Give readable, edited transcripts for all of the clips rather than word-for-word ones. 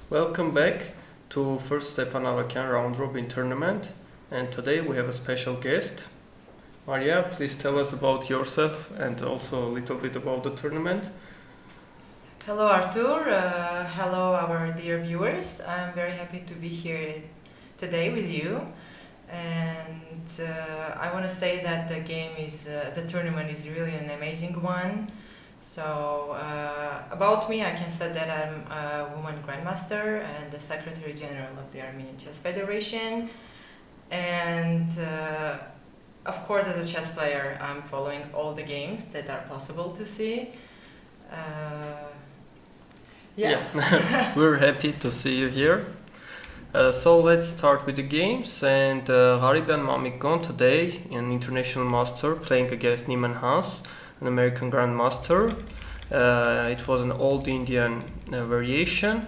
Welcome back to first Stepan Avagyan round robin tournament, and today we have a special guest. Maria, please tell us about yourself and also a little bit about the tournament. Hello Artur, hello our dear viewers. I'm very happy to be here today with you, and I want to say that the tournament is really an amazing one. So about me, I can say that I'm a woman grandmaster and the Secretary General of the Armenian Chess Federation, and of course as a chess player I'm following all the games that are possible to see. We're happy to see you here. So let's start with the games, and Hariben Mamikon today, an international master playing against Niemann Hans, an American grandmaster. It was an old Indian variation.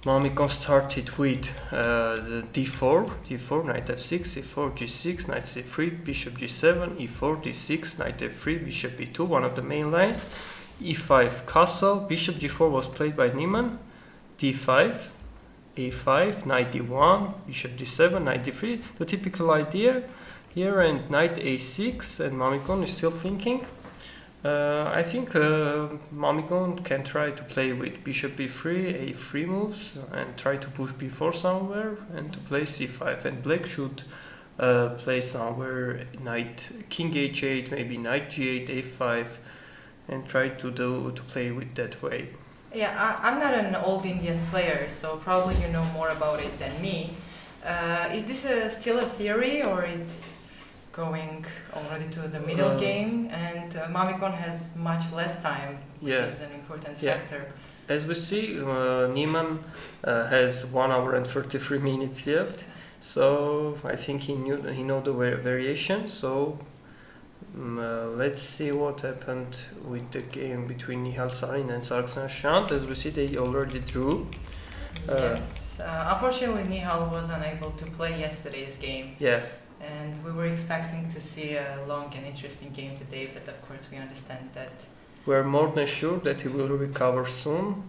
Mamikon started with the d4, knight f6, e4, g6, knight c3, bishop g7, e4, d6, knight f3, bishop e2, one of the main lines, e5 castle, bishop g4 was played by Niemann, d5, a5, knight d1, bishop d7, knight d3, the typical idea here, and knight a6, and Mamikon is still thinking. I think Mamikon can try to play with bishop b3, a3 moves, and try to push b4 somewhere, and to play c5, and black should play somewhere knight king h8, maybe knight g8, a5, and try to play with that way. Yeah, I'm not an old Indian player, so probably you know more about it than me. Is this still a theory, or it's going already to the middle game? And Mamikon has much less time, which is an important factor. As we see, Niemann has 1 hour and 33 minutes yet, so I think he know the variation. So let's see what happened with the game between Nihal Sarin and Sarksan Shant. As we see, they already drew. Yes, unfortunately Nihal was unable to play yesterday's game. Yeah. And we were expecting to see a long and interesting game today, but of course we understand that. We're more than sure that he will recover soon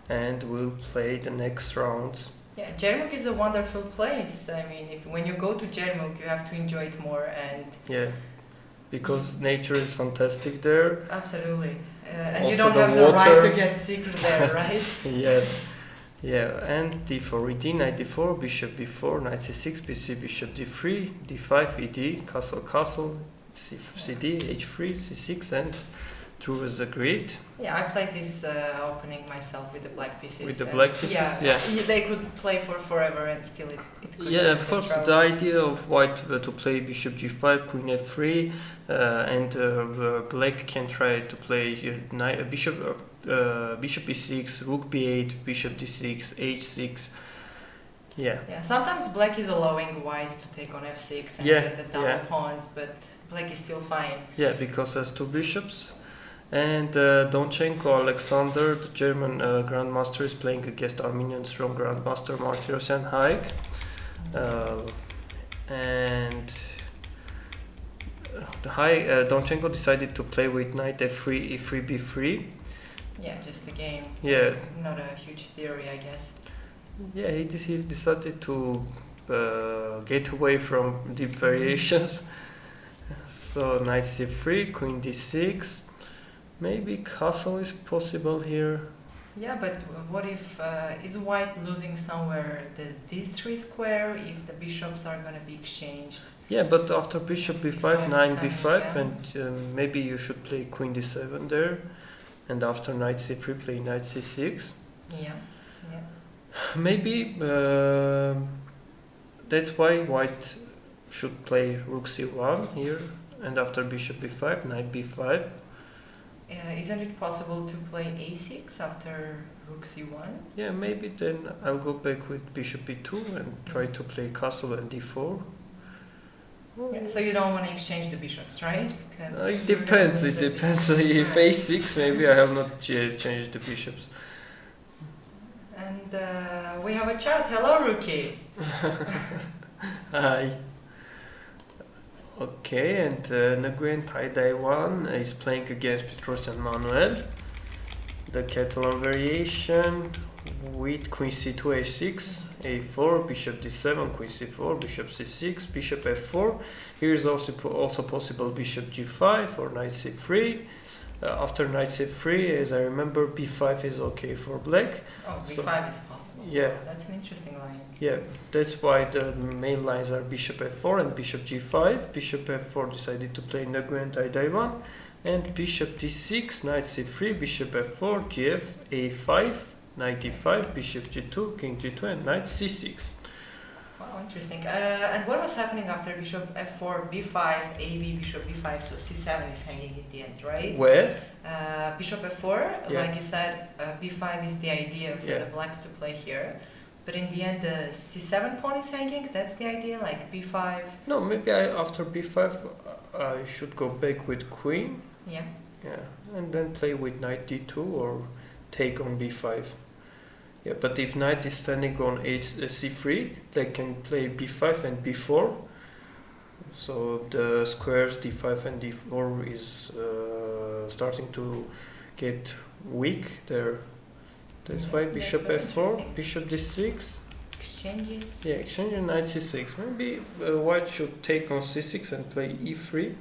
and will play the next rounds. Yeah, Jermuk is a wonderful place. I mean, when you go to Jermuk, you have to enjoy it more. And yeah, because nature is fantastic there. Absolutely. And also you don't have the right to get sick there, right? Yeah, and d4, ed, knight d4, bishop b4, knight c6, bc, bishop d3, d5, ed, castle, cd, h3, c6, and drew as agreed. Yeah, I played this opening myself with the black pieces. With the black pieces? Yeah. They could play for forever and still it could. Yeah, of course, the idea of white to play bishop g5, queen f3, and black can try to play bishop e6, rook b8, bishop d6, h6. Yeah, sometimes black is allowing whites to take on f6 and get the double pawns, but black is still fine. Yeah, because has 2 bishops. And Donchenko Alexander, the German grandmaster, is playing against Armenian strong grandmaster Martirosyan Haig. And Donchenko decided to play with knight f3, e3, b3. Yeah, just a game. Yeah. Not a huge theory, I guess. Yeah, he decided to get away from deep variations. So knight c3, queen d6. Maybe castle is possible here. Yeah, but what if is white losing somewhere the d3 square if the bishops are going to be exchanged? Yeah, but after bishop b5, knight b5, and maybe you should play queen d7 there, and after knight c3 play knight c6. Yeah. Maybe that's why white should play rook c1 here, and after bishop b5, knight b5. Isn't it possible to play a6 after rook c1? Yeah, maybe then I'll go back with bishop b2 and try to play castle and d4. Yeah, so you don't want to exchange the bishops, right? It depends. If a6, maybe I have not changed the bishops. And we have a chat. Hello, Rookie. Hi. Okay, and Nguyen Tai Daiwan is playing against Petrosian Manuel. The Catalan variation, with queen c2, a6, a4, bishop d7, queen c4, bishop c6, bishop f4. Here is also possible bishop g5 or knight c3. After knight c3, as I remember, b5 is okay for black. Oh, b5 is possible. Yeah. That's an interesting line. Yeah, that's why the main lines are bishop f4 and bishop g5. Bishop f4 decided to play Nguyen Daiwan. And bishop d6, knight c3, bishop f4, gf, a5, knight d5, bishop g2, king g2, and knight c6. Wow, interesting. And what was happening after bishop f4, b5, ab, bishop b5, so c7 is hanging in the end, right? Where? Bishop f4, Yeah. like you said, b5 is the idea for Yeah. the blacks to play here. But in the end, the c7 pawn is hanging, that's the idea, like b5. No, maybe after b5 I should go back with queen. Yeah. Yeah, and then play with knight d2 or take on b5. Yeah, but if knight is standing on c3, they can play b5 and b4. So the squares d5 and d4 is starting to get weak there. That's why that's bishop very f4, interesting. bishop d6. Exchanges. Yeah, exchanging knight c6. Maybe white should take on c6 and play e3.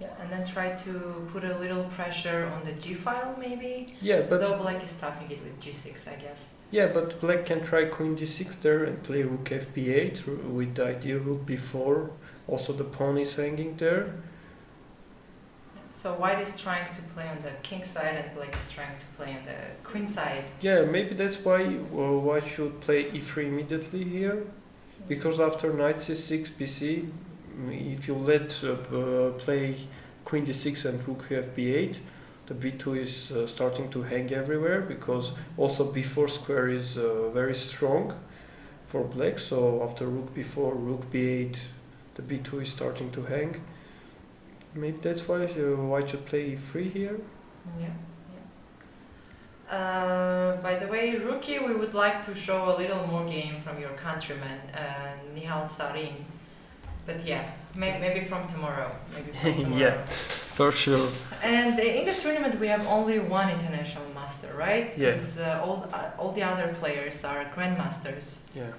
Yeah, and then try to put a little pressure on the g file, maybe. Yeah, but Though black is stopping it with g6, I guess. yeah, but black can try queen d6 there and play rook fb8 with the idea rook b4. Also the pawn is hanging there. So white is trying to play on the king side and black is trying to play on the queen side. Yeah, maybe that's why white should play e3 immediately here. Because after knight c6 bc, if you let play queen d6 and rook fb8, the b2 is starting to hang everywhere, because also b4 square is very strong for black. So after rook b4, rook b8, the b2 is starting to hang. Maybe that's why white should play e3 here. Yeah. By the way, Rookie, we would like to show a little more game from your countryman, Nihal Sarin. But yeah, maybe from tomorrow. Maybe from tomorrow. Yeah, for sure. And in the tournament, we have only one international master, right? Yeah. Because all the other players are grandmasters. Yeah,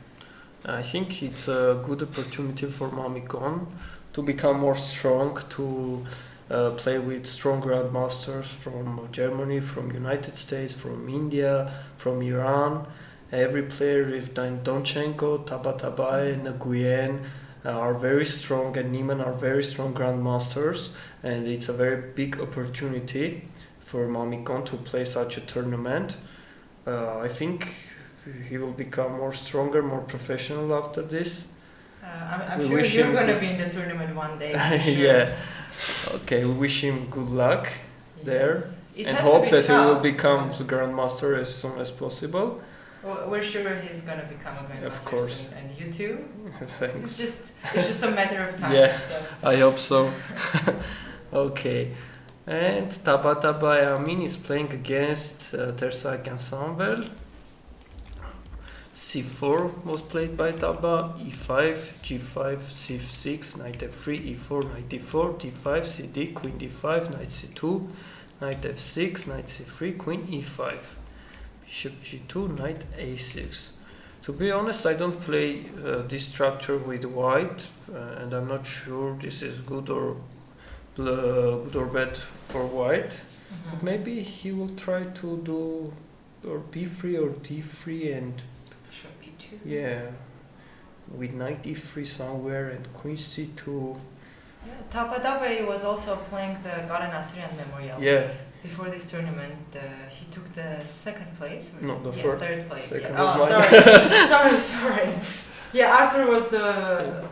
I think it's a good opportunity for Mamikon to become more strong, to play with strong grandmasters from Germany, from United States, from India, from Iran. Every player, if Donchenko, Tabatabai, Nguyen, are very strong, and Niemann are very strong grandmasters, and it's a very big opportunity for Mamikon to play such a tournament. I think he will become more stronger, more professional after this. I'm We sure wish you're him going to good- be in the tournament one day. For sure. Yeah. Okay, we wish him good luck there, Yes. It and has to hope be that he will tough. become the grandmaster as soon as possible. We're sure he's going to become a grandmaster Of course. soon, and you too. Thanks. It's just a matter of time. Yeah. So. I hope so. Okay. And Tabatabai Amin is playing against Tersakian Samvel. c4 was played by Taba, e5, g5, c6, knight f3, e4, knight d4, d5, cd, queen d5, knight c2, knight f6, knight c3, queen e5, bishop g2, knight a6. To be honest, I don't play this structure with white, and I'm not sure this is good or bad for white. But maybe he will try to do or b3 or d3 and Bishop b2. yeah, with knight e3 somewhere and queen c2. Yeah, Tabatabai was also playing the Garen Assyrian Memorial. Yeah, Before this tournament, he took the second place. No, the yeah, first. third place. Second Yeah. was Oh, mine. sorry. Yeah, Arthur was the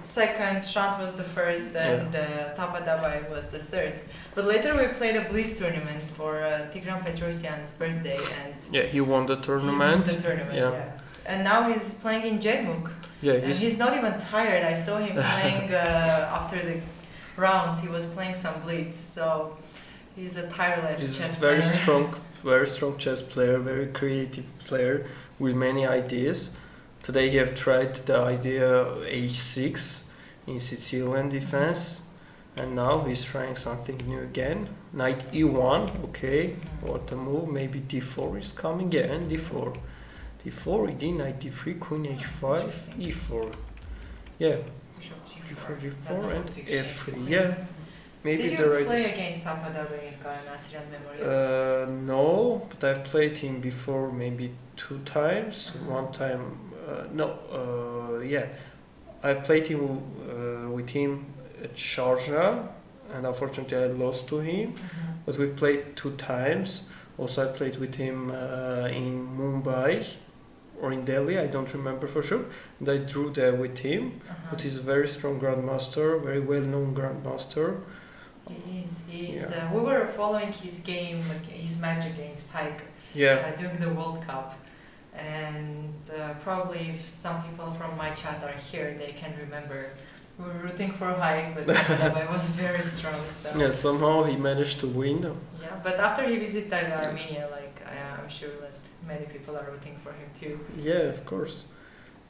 second, Shant was the first, and Tabatabai was the third. But later we played a Bliss tournament for Tigran Petrosyan's birthday, and yeah, he won the he tournament. won the tournament. Yeah. Yeah. And now he's playing in Jermuk. Yeah, And he's not even tired. I saw him playing after the rounds. He was playing some blitz, so he's a tireless he's chess very player. very strong chess player, very creative player with many ideas. Today he have tried the idea h6 in Sicilian defense, and now he's trying something new again. Knight e1, okay, what a move. Maybe d4 is coming, yeah, and d4. e4, ed, knight d3, queen h5, Interesting. e4. Yeah, Bishop before g4. g4 Doesn't and want to exchange f3. queens. Yeah, maybe Did the you right. play against Stepan in Assyrian Memorial? No, but I've played him before maybe 2 times. One time, I've played him with him at Sharjah, and unfortunately I lost to him. But we played 2 times. Also, I played with him in Mumbai or in Delhi. I don't remember for sure. And I drew there with him. But he's a very strong grandmaster, very well-known grandmaster. He is. Yeah. We were following his game, his match against Haik Yeah, during the World Cup. And probably if some people from my chat are here, they can remember. We were rooting for Haik, but Tapadabay was very strong. So yeah. Somehow he managed to win. yeah, but after he visited Armenia, I'm sure that many people are rooting for him too. Yeah, of course.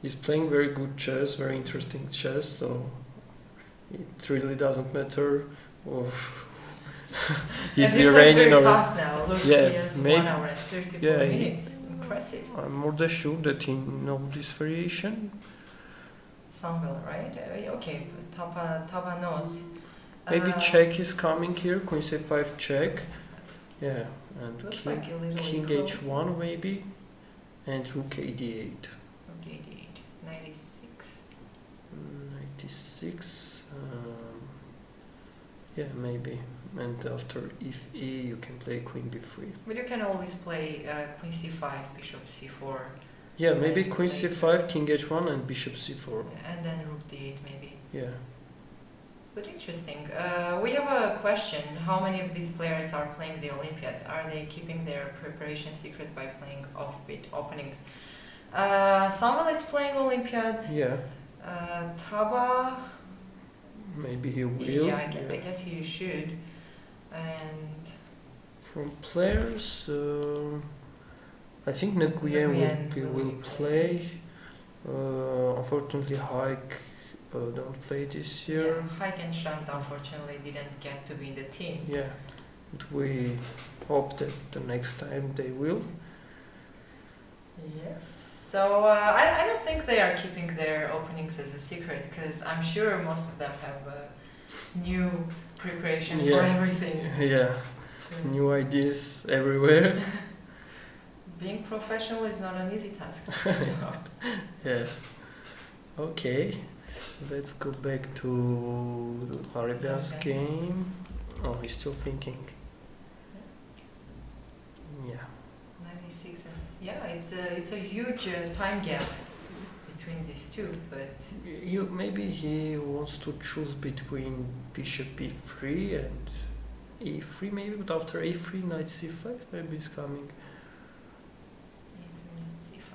He's playing very good chess, very interesting chess. So it really doesn't matter. He's and he plays Iranian very or fast now. Look, Yeah, he has maybe- 1 hour and 34 yeah, minutes. Impressive. I'm more than sure that he knows this variation. Samvel, right? Okay, Taba knows. Maybe check is coming here. Queen c5 check. Yeah, and Looks king, like a little king equal. h1 maybe, and rook a8. Okay, 96. 96. Yeah, maybe. And after if e, you can play queen b3. But you can always play queen c5, bishop c4, Yeah, maybe And queen later. c5, king h1, and bishop c4. and then rook d8 maybe. Yeah. But interesting. We have a question. How many of these players are playing the Olympiad? Are they keeping their preparation secret by playing offbeat openings? Samuel is playing Olympiad. Yeah. Taba, Maybe he will. yeah, I guess he should. And From players, I think Nguyen will play. Unfortunately, Haik don't play this year. yeah, Haik and Shant unfortunately didn't get to be in the team. Yeah, but we hope that the next time they will. Yes. So I don't think they are keeping their openings as a secret because I'm sure most of them have new preparations for Yeah. everything. Yeah, new ideas everywhere. Being professional is not an easy task. So. Yeah. Okay, let's go back to Haribian's Okay. game. Oh, he's still thinking. Yeah. 96 and yeah, it's a huge time gap between these two, but Maybe he wants to choose between bishop e3 and e3 maybe, but after a3 knight c5 maybe is coming. e3 and c5.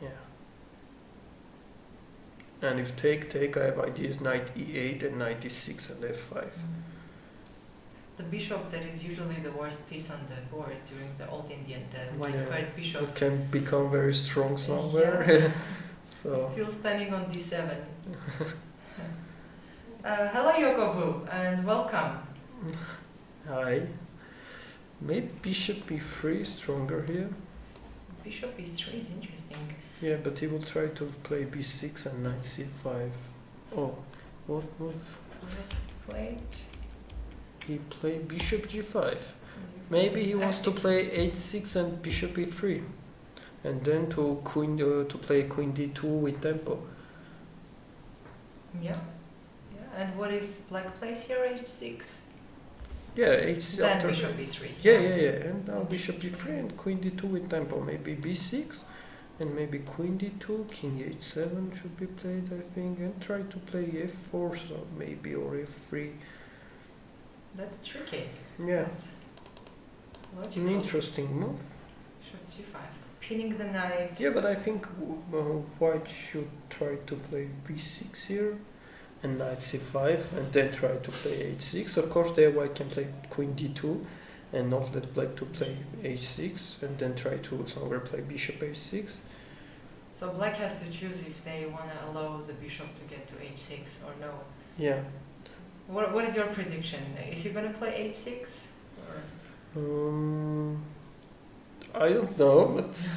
Yeah. And if take, I have ideas knight e8 and knight e6 and f5. The bishop that is usually the worst piece on the board during the Old Indian, the white Yeah. squared bishop, It can become very strong somewhere. So still standing on d7. Hello Yokobu and welcome. hi. Maybe bishop e3 is stronger here. Bishop e3 is interesting. Yeah, but he will try to play b6 and knight c5. Oh, what move? Who has played? He played bishop g5. Maybe he wants to play h6 and bishop e3, and then to play queen d2 with tempo. Yeah. Yeah. And what if black plays here h6? Yeah, h6 Then after. bishop e3. Yeah. And now bishop e3 and queen d2 with tempo. Maybe b6, and maybe queen d2, king h7 should be played, I think, and try to play f4, so maybe, or f3. That's tricky. Yeah, That's an logical. interesting move. Bishop g5. Pinning the knight. Yeah, but I think white should try to play b6 here and knight c5 and then try to play h6. Of course, there white can play queen d2 and not let black to play h6 and then try to somewhere play bishop h6. So black has to choose if they want to allow the bishop to get to h6 or no. Yeah. What is your prediction? Is he going to play h6? Or I don't know, but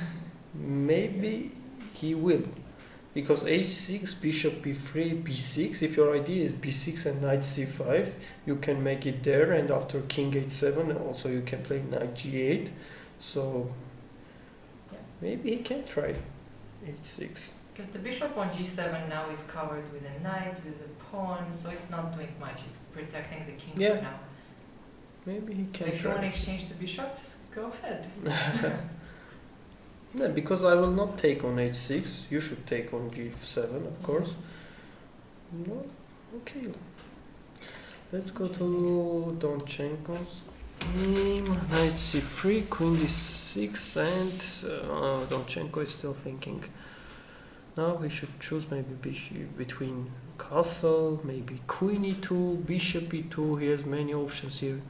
Maybe he will. Because h6, bishop b3, b6. If your idea is b6 and knight c5, you can make it there, and after king h7, also you can play knight g8. So maybe he can try h6. Because the bishop on g7 now is covered with a knight, with a pawn, so it's not doing much. It's protecting the king for now. Maybe he So can if try. you want to exchange the bishops, go ahead. No, because I will not take on h6. You should take on g7, of course. No, okay. Let's go to Donchenko's game. Knight c3, queen d6, and Donchenko is still thinking. Now we should choose maybe bishop between castle, maybe queen e2, bishop e2. He has many options here.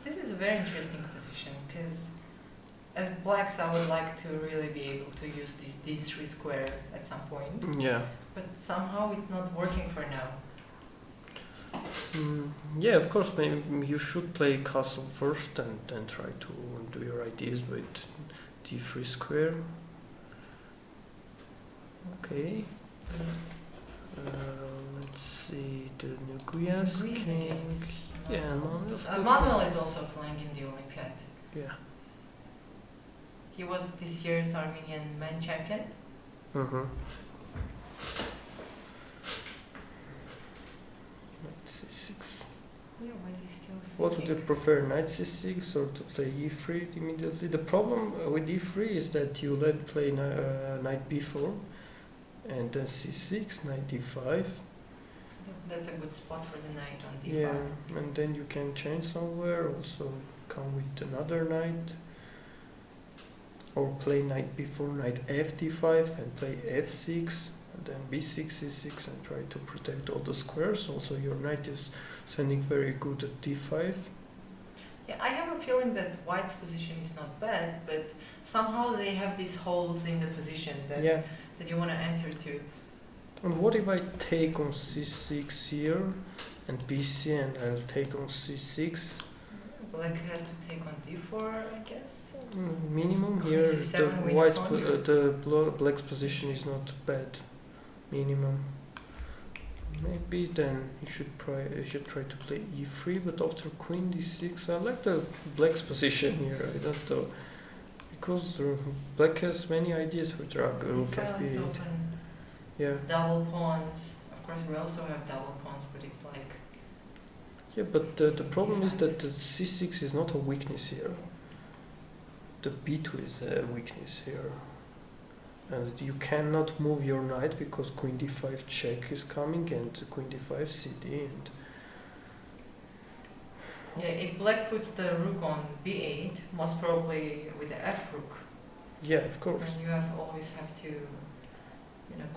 This is a very interesting position because as blacks I would like to really be able to use this d3 square at some point. Yeah. But somehow it's not working for now. Yeah, of course, maybe you should play castle first and then try to do your ideas with d3 square. Okay. Let's see the Nguyen's king. Yeah, Manuel is also playing in the Olympiad. Yeah. He was this year's Armenian men champion. Mm-hmm. Knight c6. Yeah, why they still What would you prefer, knight c6 or to play e3 immediately? The problem with e3 is that you let play knight b4 and then c6, knight d5. That's a good spot for the knight on d5. Yeah, and then you can change somewhere, also come with another knight. Or play knight b4, knight f d5 and play f6, and then b6, c6 and try to protect all the squares. Also your knight is standing very good at d5. Yeah, I have a feeling that white's position is not bad, but somehow they have these holes in the position that you want to enter to. And what if I take on c6 here and bc and I'll take on c6? Black has to take on d4, I guess. Minimum here, the black's position is not bad. Minimum. Maybe then you should try to play e3, but after queen d6, I like the black's position here. I don't know, because black has many ideas with rook f8. Yeah. Double pawns. Of course, we also have double pawns, but it's like. Yeah, but the problem is that the c6 is not a weakness here. The b2 is a weakness here. And you cannot move your knight because queen d5 check is coming and queen d5 cd. And yeah, if black puts the rook on b8, most probably with the f rook. Yeah, of course. And you always have to,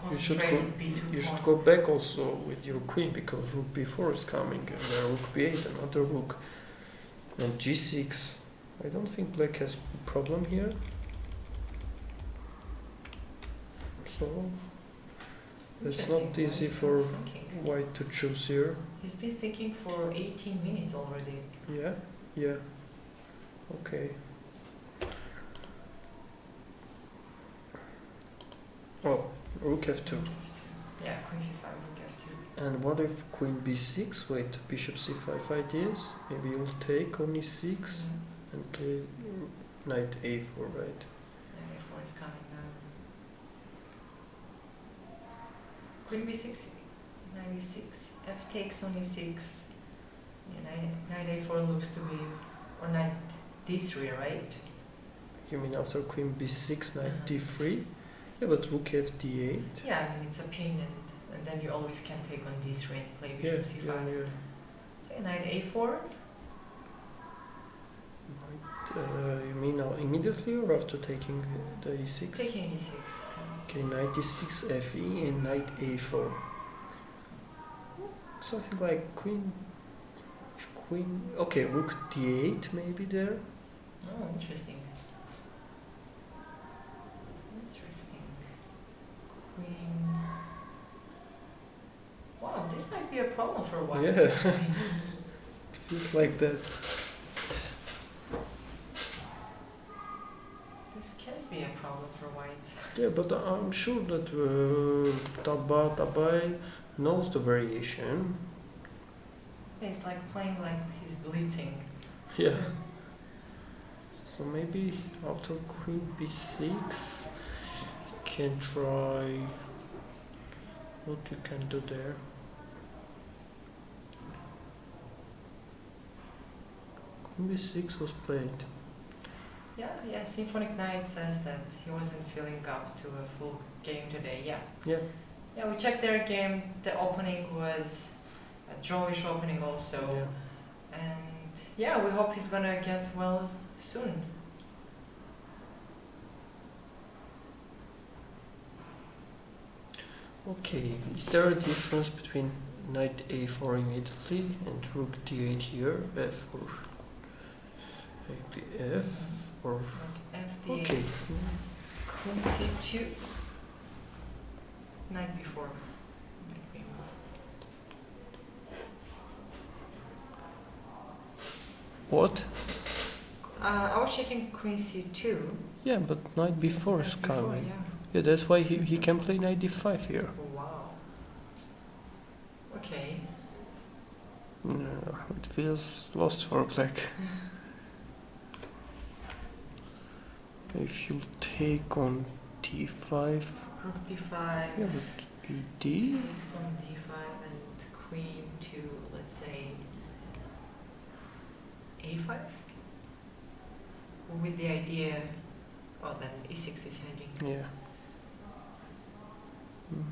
concentrate on b2. You should go back also with your queen because rook b4 is coming and then rook b8, another rook, and g6. I don't think black has a problem here. So it's not easy for white to choose here. He's been thinking for 18 minutes already. Yeah. Okay. Oh, rook f2. Yeah, queen c5, rook f2. And what if queen b6 with bishop c5 ideas? Maybe you'll take on e6 and play knight a4, right? Knight a4 is coming now. Queen b6, knight e6, f takes on e6. Yeah, knight a4 looks to be, or knight d3, right? You mean after queen b6, knight d3? Yeah, but rook f d8. Yeah, I mean it's a pin and then you always can take on d3 and play bishop c5. Yeah. So knight a4. You mean now immediately or after taking the e6? Taking e6. Okay, knight e6, fe and knight a4. Something like queen. Okay, rook d8 maybe there. Oh, interesting. Queen. Wow, this might be a problem for white. Yeah. It feels like that. This can be a problem for white. Yeah, but I'm sure that Tabai knows the variation. It's like playing like he's blitzing. Yeah. So maybe after Queen B6, can try. What you can do there? Queen B6 was played. Yeah, Symphonic Knight says that he wasn't feeling up to a full game today, yeah. Yeah. Yeah, we checked their game, the opening was a drawish opening also. Yeah. And yeah, we hope he's gonna get well soon. Okay, is there a difference between knight a4 immediately and rook d8 here, f4, maybe f, or FD, okay, Queen C2, knight B4. Knight B move. what? I was checking Queen C2. Yeah, but knight b4 is Knight coming. yeah. Yeah, that's why he can play knight d5 here. Oh, wow. Okay. No, it feels lost for black. If you take on d5, Rook D5. yeah, but ed. Takes on D5 and Queen to, let's say, A5? With the idea, well, then E6 is hanging. Yeah. Mm.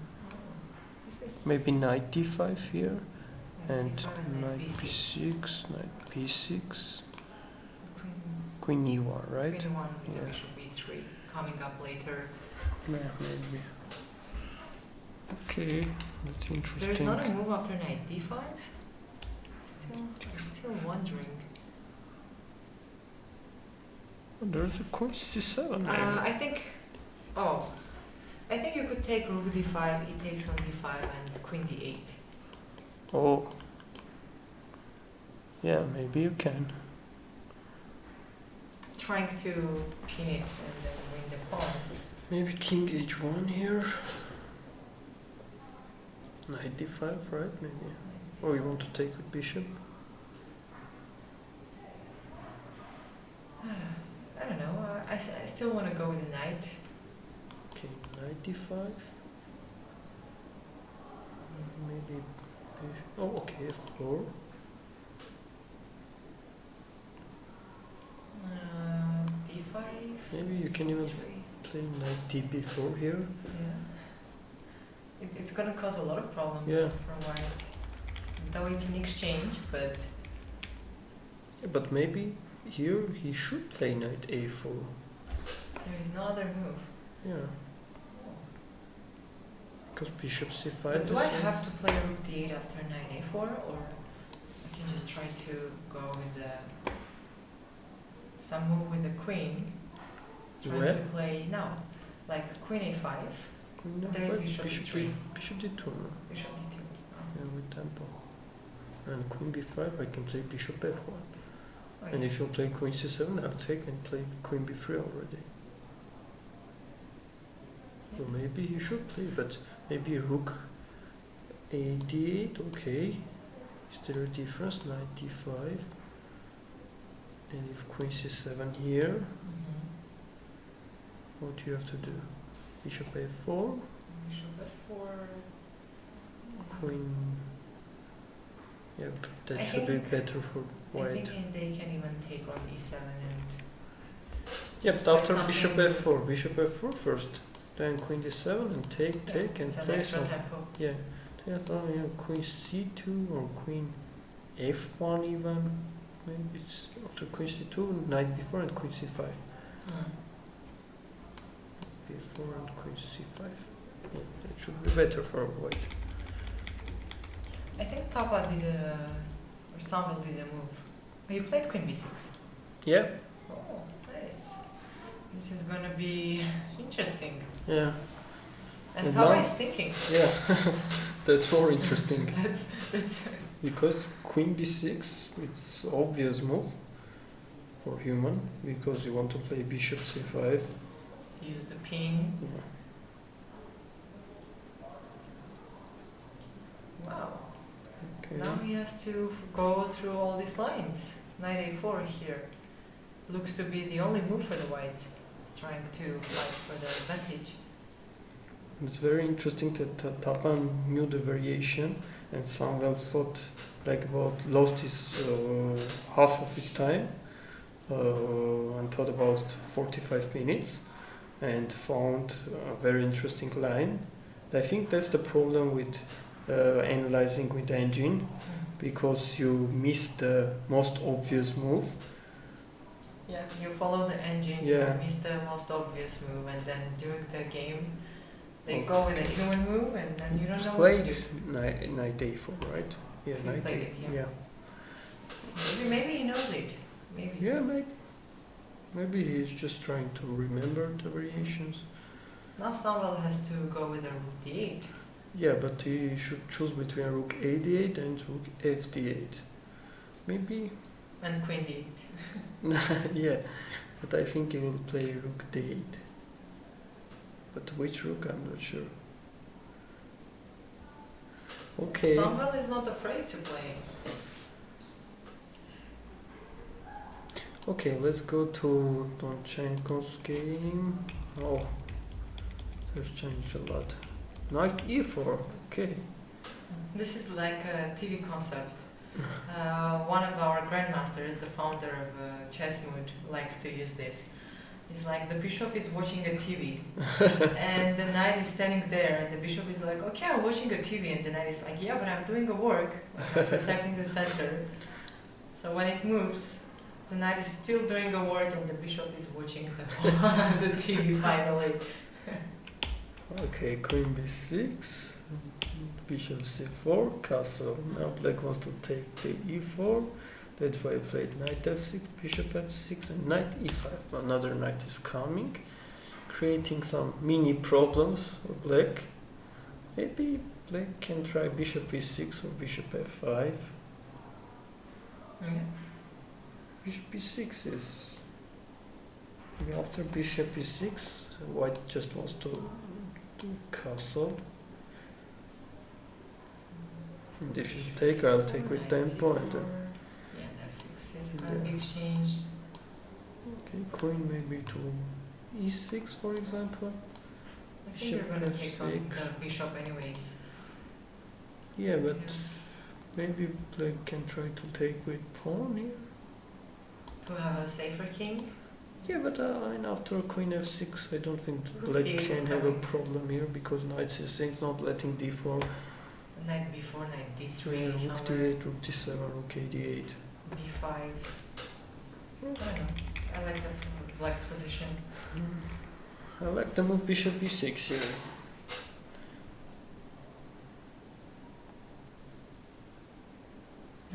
This is Maybe knight d5 here, and D5 knight B6. b6, knight b6, Queen, queen e1, right? Queen 1 with the Yeah. bishop B3 coming up later. Yeah, maybe. Okay, that's There is interesting. not a move after knight D5? I'm still wondering. There's a queen c7 there. I think you could take rook D5, he takes on D5 and Queen D8. Oh. Yeah, maybe you can. Trying to pin it and then win the pawn. Maybe king h1 here. Knight d5, right? Maybe. Or you want to take with bishop? I don't know, I still want to go with the knight. Okay, knight d5. Maybe bishop. Oh, okay, f4. B5. Maybe you can even C3. play knight db4 here. Yeah. It's gonna cause a lot of problems Yeah. for white. Though it's an exchange, but Yeah, but maybe here he should play knight a4. there is no other move. Yeah. Because bishop c5 But is do I in. have to play rook d8 after knight a4, or I can just try to go with the some move with the queen, trying Where? to play now, like queen a5, Queen there is f5, bishop bishop d3. bishop d2. No? bishop d2. Yeah, with tempo. And queen b5, I can play bishop f1. Oh, And yeah. if you play queen c7, I'll take and play queen b3 already. So maybe he should play, but maybe rook a d8, okay. Is there a difference? Knight d5. And if queen c7 here, Mhm. what do you have to do? Bishop a4, Bishop f4. queen. Yeah, but that I should be think- better for I white. think they can even take on e7 and. Yeah, just but play after bishop something- f4, bishop f4 first, then queen d7 and take, Yeah, take and it's an play extra some. tempo. Yeah, queen c2 or queen f1 even. Maybe it's after queen c2, knight b4 and queen c5. Mm. b4 and queen c5. Yeah, that should be better for white. I think Tapa did or Samuel did a move. He played queen b6. Yeah, Oh, nice. This is gonna be interesting. yeah, And And Tapa now- is thinking. yeah. That's more interesting. That's Because queen b6, it's obvious move. for human because you want to play bishop c5. Use the ping. Yeah. Wow. Okay. Now he has to go through all these lines. Knight a4 here. Looks to be the only move for the whites, trying to fight for the advantage. It's very interesting that Stepan knew the variation and Samuel thought lost his half of his time and thought about 45 minutes and found a very interesting line. I think that's the problem with analyzing with the engine, because you miss the most obvious move. Yeah, you follow the engine, Yeah. you miss the most obvious move, and then during the game they go with a human move, and then you don't know what to do. Knight a4, right? Yeah, He knight played a. it, yeah. Maybe he knows it. Maybe. Yeah, maybe he's just trying to remember the variations. Now Samuel has to go with a rook d8. Yeah, but he should choose between rook a d8 and rook f d8. Maybe. And queen d8. Yeah, but I think he will play rook d8. But which rook, I'm not sure. Okay. Samuel is not afraid to play. Okay, let's go to Donchenko's game. Oh, there's changed a lot. Knight e4, okay. This is like a TV concept. One of our grandmasters, the founder of Chessmood, likes to use this. It's like the bishop is watching a TV and the knight is standing there, and the bishop is like, okay, I'm watching a TV, and the knight is like, yeah, but I'm doing a work, I'm protecting the center. So when it moves, the knight is still doing a work and the bishop is watching the TV finally. Okay, queen b6, bishop c4, castle. Now black wants to take the e4. That's why I played knight f6, bishop f6, and knight e5. Another knight is coming, creating some mini problems for black. Maybe black can try bishop e6 or bishop f5. Yeah. Bishop e6 is... After bishop e6, white just wants to do castle. And if you take, I'll take with tempo and then... Yeah, f6 is going to be exchanged. Okay, queen maybe to e6, for example. I think you're going to take on F6. the bishop anyways. Yeah, but Yeah. maybe black can try to take with pawn here. To have a safer king. Yeah, but after queen f6, I don't think Rook black d8 is can have a coming. problem here, because knight c6 not letting d4. Knight b4, knight d3, Yeah, rook somewhere. d8, rook d7, rook a d8. b5. I don't know. I like the black's position. I like the move bishop b6 here.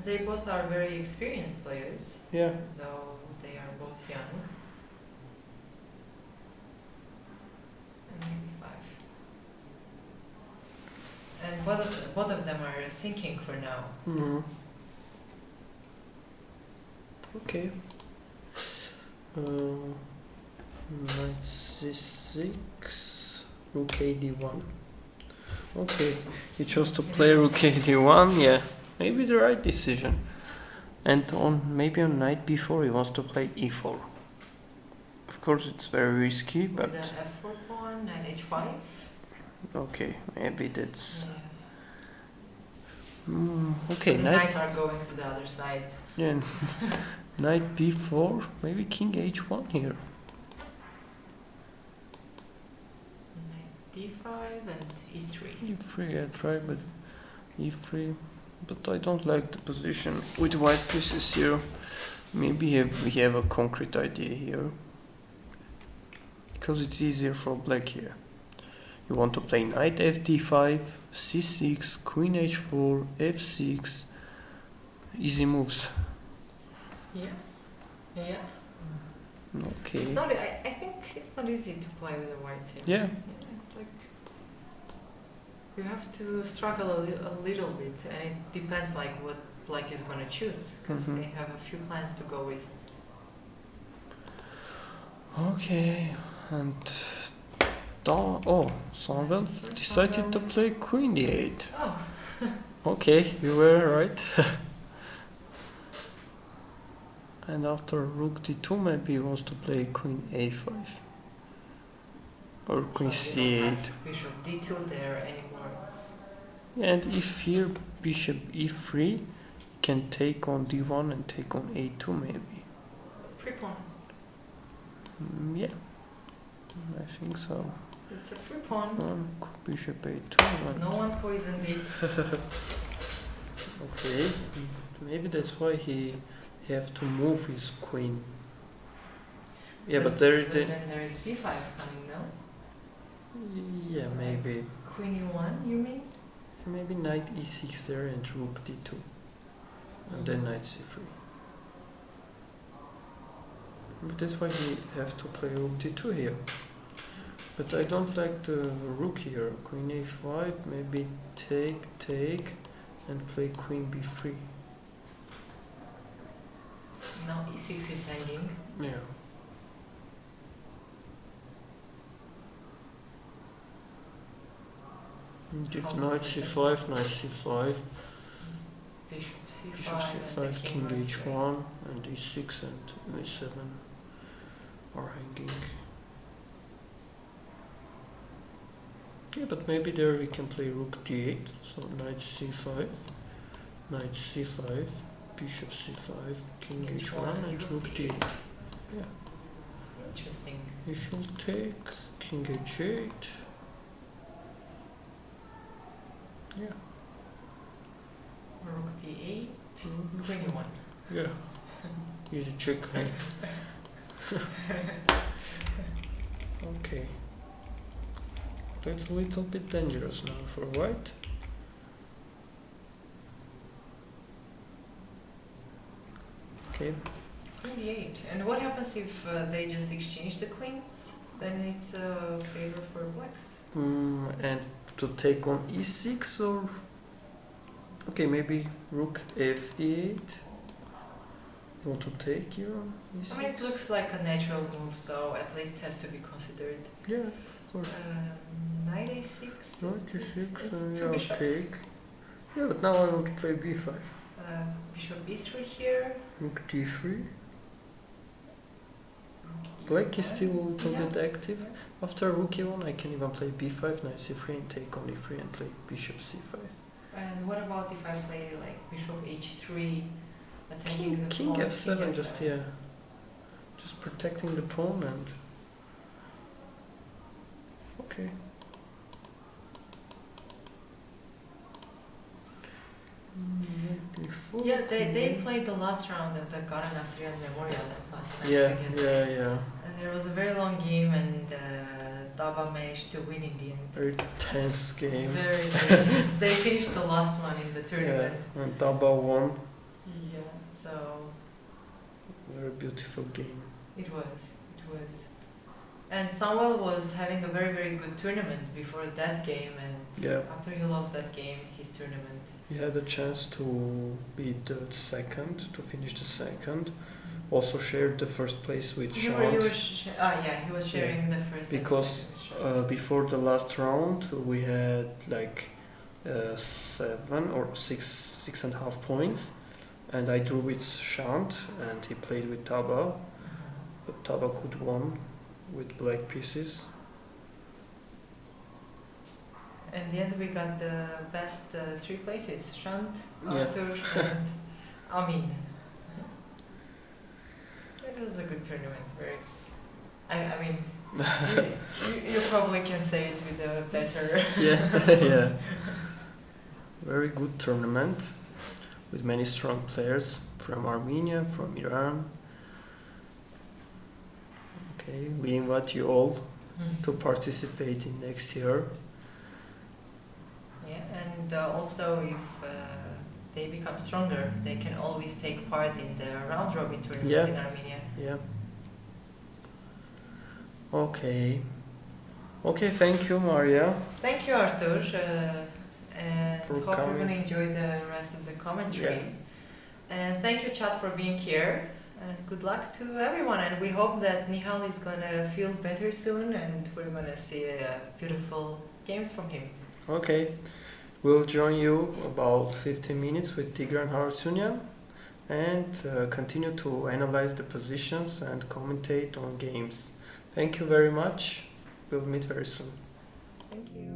They both are very experienced players, Yeah. though they are both young. And maybe 5. And both of them are thinking for now. Mm-hmm. Okay. Knight c6, rook a d1. Okay, he chose to play rook a d1. Yeah, maybe the right decision. And maybe on knight b4 he wants to play e4. Of course, it's very risky, but With the f4 pawn, knight h5. okay, maybe that's Yeah. okay. The Knight, knights are going to the other side. yeah, knight b4, maybe king h1 here. Knight d5 and e3. e3, I try, but e3, but I don't like the position with white pieces here. Maybe we have a concrete idea here, because it's easier for black here. You want to play knight fd5, c6, queen h4, f6, easy moves. Yeah. Yeah. Okay. It's not. I think it's not easy to play with the whites here. Yeah. It's like you have to struggle a little bit, and it depends like what black is gonna choose, because Mhm. they have a few plans to go with. Okay, and Samuel decided to play Queen D8. Oh, Okay, you were right. And after Rook D2, maybe he wants to play Queen A5 or Queen so you don't C8. have Bishop D2 there anymore. And if here Bishop E3 can take on D1 and take on A2 maybe. Free pawn. Yeah, I think so. It's a free pawn. Bishop A2. And No one poisoned it. okay, maybe that's why he have to move his queen. Yeah, but there then there is B5 coming, no? Yeah, maybe. Queen E1, you mean? Maybe knight E6 there and rook D2. And then knight C3. But that's why he have to play rook D2 here. But I don't like the rook here. Queen A5, maybe take, and play queen B3. Now E6 is hanging. Yeah. Give knight C5, knight C5, Bishop C5, bishop and C5, the king runs away. H1, and E6 and A7 are hanging. Yeah, but maybe there we can play rook D8, so knight C5, knight C5, bishop C5, king H1 and rook D8. Yeah. Interesting. You should take king H8. Yeah. Rook D8, queen E1. Yeah. Easy check. Okay. That's a little bit dangerous now for white. Okay. Queen D8. And what happens if they just exchange the queens? Then it's a favor for blacks. And to take on E6 or... Okay, maybe rook F8. You want to take here on E6? I mean, it looks like a natural move, so at least has to be considered. Yeah, of course. Knight A6. Knight E6, It's two yeah, bishops. take. Yeah, but now I want to play B5. Bishop B3 here. Rook D3. Rook Black is E1. still a little Yeah. bit active. After rook E1 I can even play B5, knight C3 and take on E3 and play bishop C5. And what about if I play like bishop H3, attacking the King pawn? F7, just protecting the pawn and... Okay. Yeah, they played the last round of the Garan Asrian Memorial last night Yeah, together. yeah. And there was a very long game, and Daba managed to win in the end. Very tense game. Very. They finished the last one in the tournament. Yeah, and Daba won. Yeah, so Very beautiful game. it was. And Samuel was having a very, very good tournament before that game, and Yeah. after he lost that game, his tournament. He had a chance to beat the second, to finish the second. Also shared the first place with He Shant. was sharing the first Because, and second shot. Before the last round, we had like 7 or 6.5 points, and I drew with Shant, and he played with Taba, but Taba could won with black pieces. In the end, we got the best 3 places: Shant, Yeah. Arthur, and Amin. It was a good tournament. Very. I mean, you probably can say it with a better. Yeah. Very good tournament with many strong players from Armenia, from Iran. Okay, we invite you all to participate in next year. Yeah, and also if they become stronger, they can always take part in the round robin tournament Yeah. in Armenia. Yeah. Okay. Okay, thank you, Maria. Thank you, Arthur, and For hope you're coming. going to enjoy the rest of the commentary. Yeah. And thank you, chat, for being here. And good luck to everyone. And we hope that Nihal is gonna feel better soon, and we're gonna see beautiful games from him. Okay, we'll join you about 15 minutes with Tigran Harutyunyan and continue to analyze the positions and commentate on games. Thank you very much. We'll meet very soon. Thank you.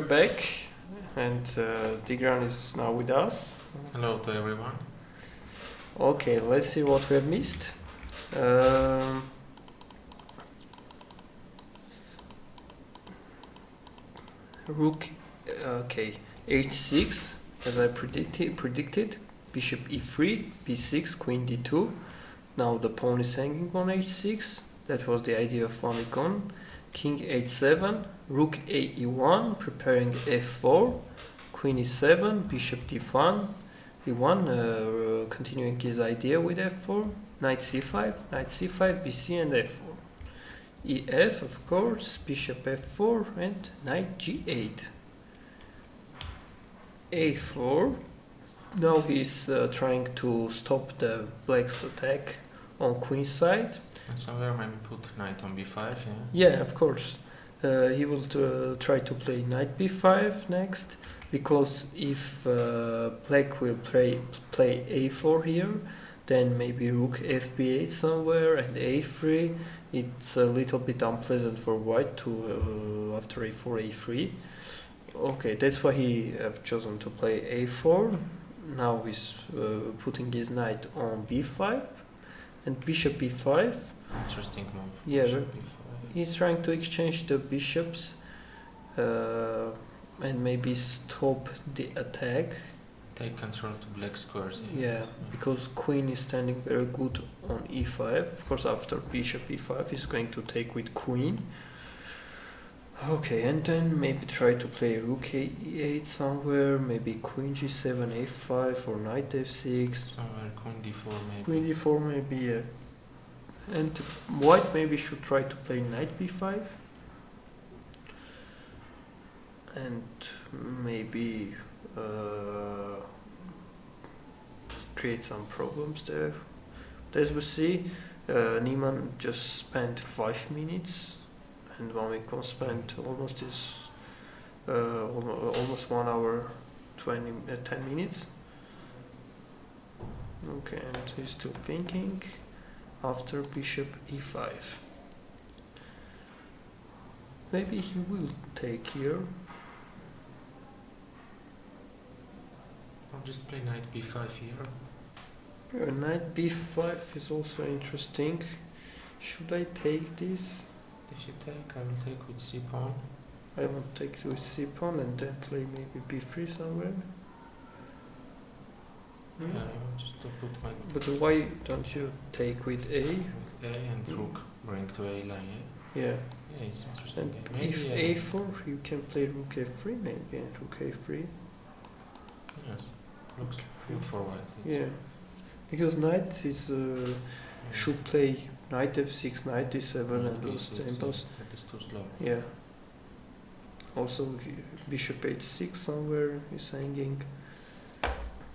we're back, and Tigran is now with us. Hello to everyone. Okay, let's see what we have missed. Um, Rook, okay, h6, as I predicted. Bishop e3, b6, queen d2. Now the pawn is hanging on h6. That was the idea of Mamikon. King h7, rook a e1, preparing f4, queen e7, bishop d1, continuing his idea with f4, knight c5, bc and f4. ef, of course, bishop f4 and knight g8. a4. Now he's trying to stop the black's attack on queen side. And somewhere maybe put knight on b5, yeah? Yeah, of course. He will try to play knight b5 next, because if black will play a4 here, then maybe rook fb8 somewhere and a3. It's a little bit unpleasant for white to after a4 a3. Okay, that's why he have chosen to play a4. Now he's putting his knight on b5 and bishop b5. Interesting move. Yeah, Bishop b5. he's trying to exchange the bishops and maybe stop the attack. Take control to black squares. Yeah, because queen is standing very good on e5. Of course, after bishop e5, he's going to take with queen. Okay, and then maybe try to play rook e8 somewhere, maybe queen g7, a5 or knight f6. Somewhere queen d4 maybe. Queen d4 maybe, yeah. And white maybe should try to play knight b5. And maybe create some problems there. But as we see, Niemann just spent 5 minutes, and Mamikon spent almost 1 hour 10 minutes. Okay, and he's still thinking after bishop e5. Maybe he will take here. I'll just play knight b5 here. Knight b5 is also interesting. Should I take this? If you take, I will take with c pawn. I will take with c pawn and then play maybe b3 somewhere. Yeah, I want just to put my But why don't you take with a? with a and rook bring to a line, Yeah. yeah? Yeah, it's interesting. And Yeah. Maybe if a4, you can play rook f3 maybe, and rook a3. Yes, looks good for white. Yeah. Because knight is should play knight f6, knight d7 and those tempos. That is too slow. Yeah. Also bishop h6 somewhere is hanging.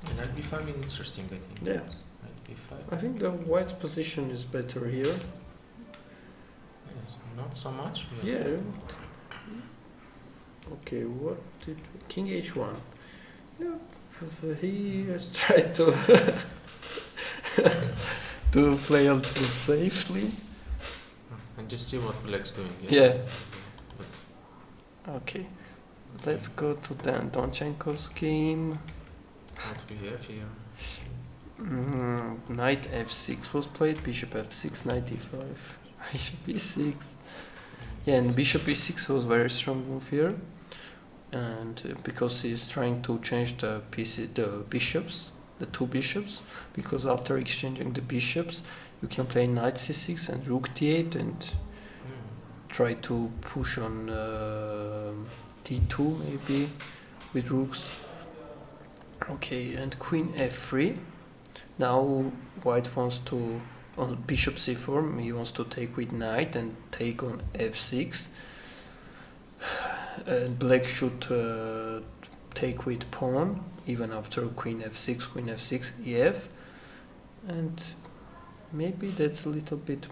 And knight b5 is interesting, I think. Yeah. Knight b5. I think the white's position is better here. Yes, not so much. But Yeah. Okay, what did king h1? Yeah, he has tried to to play a little safely. And just see what black's doing. Yeah. But Okay, let's go to Dan Donchenko's game. what we have here? Knight f6 was played, bishop f6, knight e5, bishop e6. Yeah, and bishop e6 was very strong move here, and because he's trying to change the bishops, the two bishops, because after exchanging the bishops, you can play knight c6 and rook d8 and try to push on d2 maybe with rooks. Okay, and queen f3. Now white wants to, on bishop c4, he wants to take with knight and take on f6. And black should take with pawn, even after queen f6, ef. And maybe that's a little bit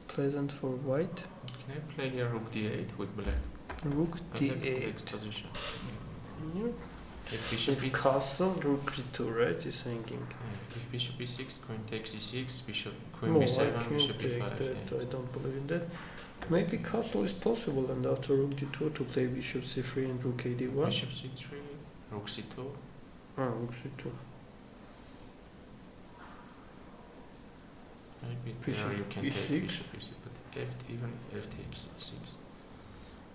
pleasant for white. Can I play here rook d8 with black? Rook I like d8. black's position. Yeah. If bishop If e castle, rook g2, right? Is hanging. if bishop e6, queen takes e6, bishop queen No, I b7, can't bishop take e5. that. Yeah. I don't believe in that. Maybe castle is possible, and after rook g2 to play bishop c3 and rook ad1. Bishop c3, rook c2. Rook c2. Maybe Bishop there you can e6. take bishop e6, but even f takes e6.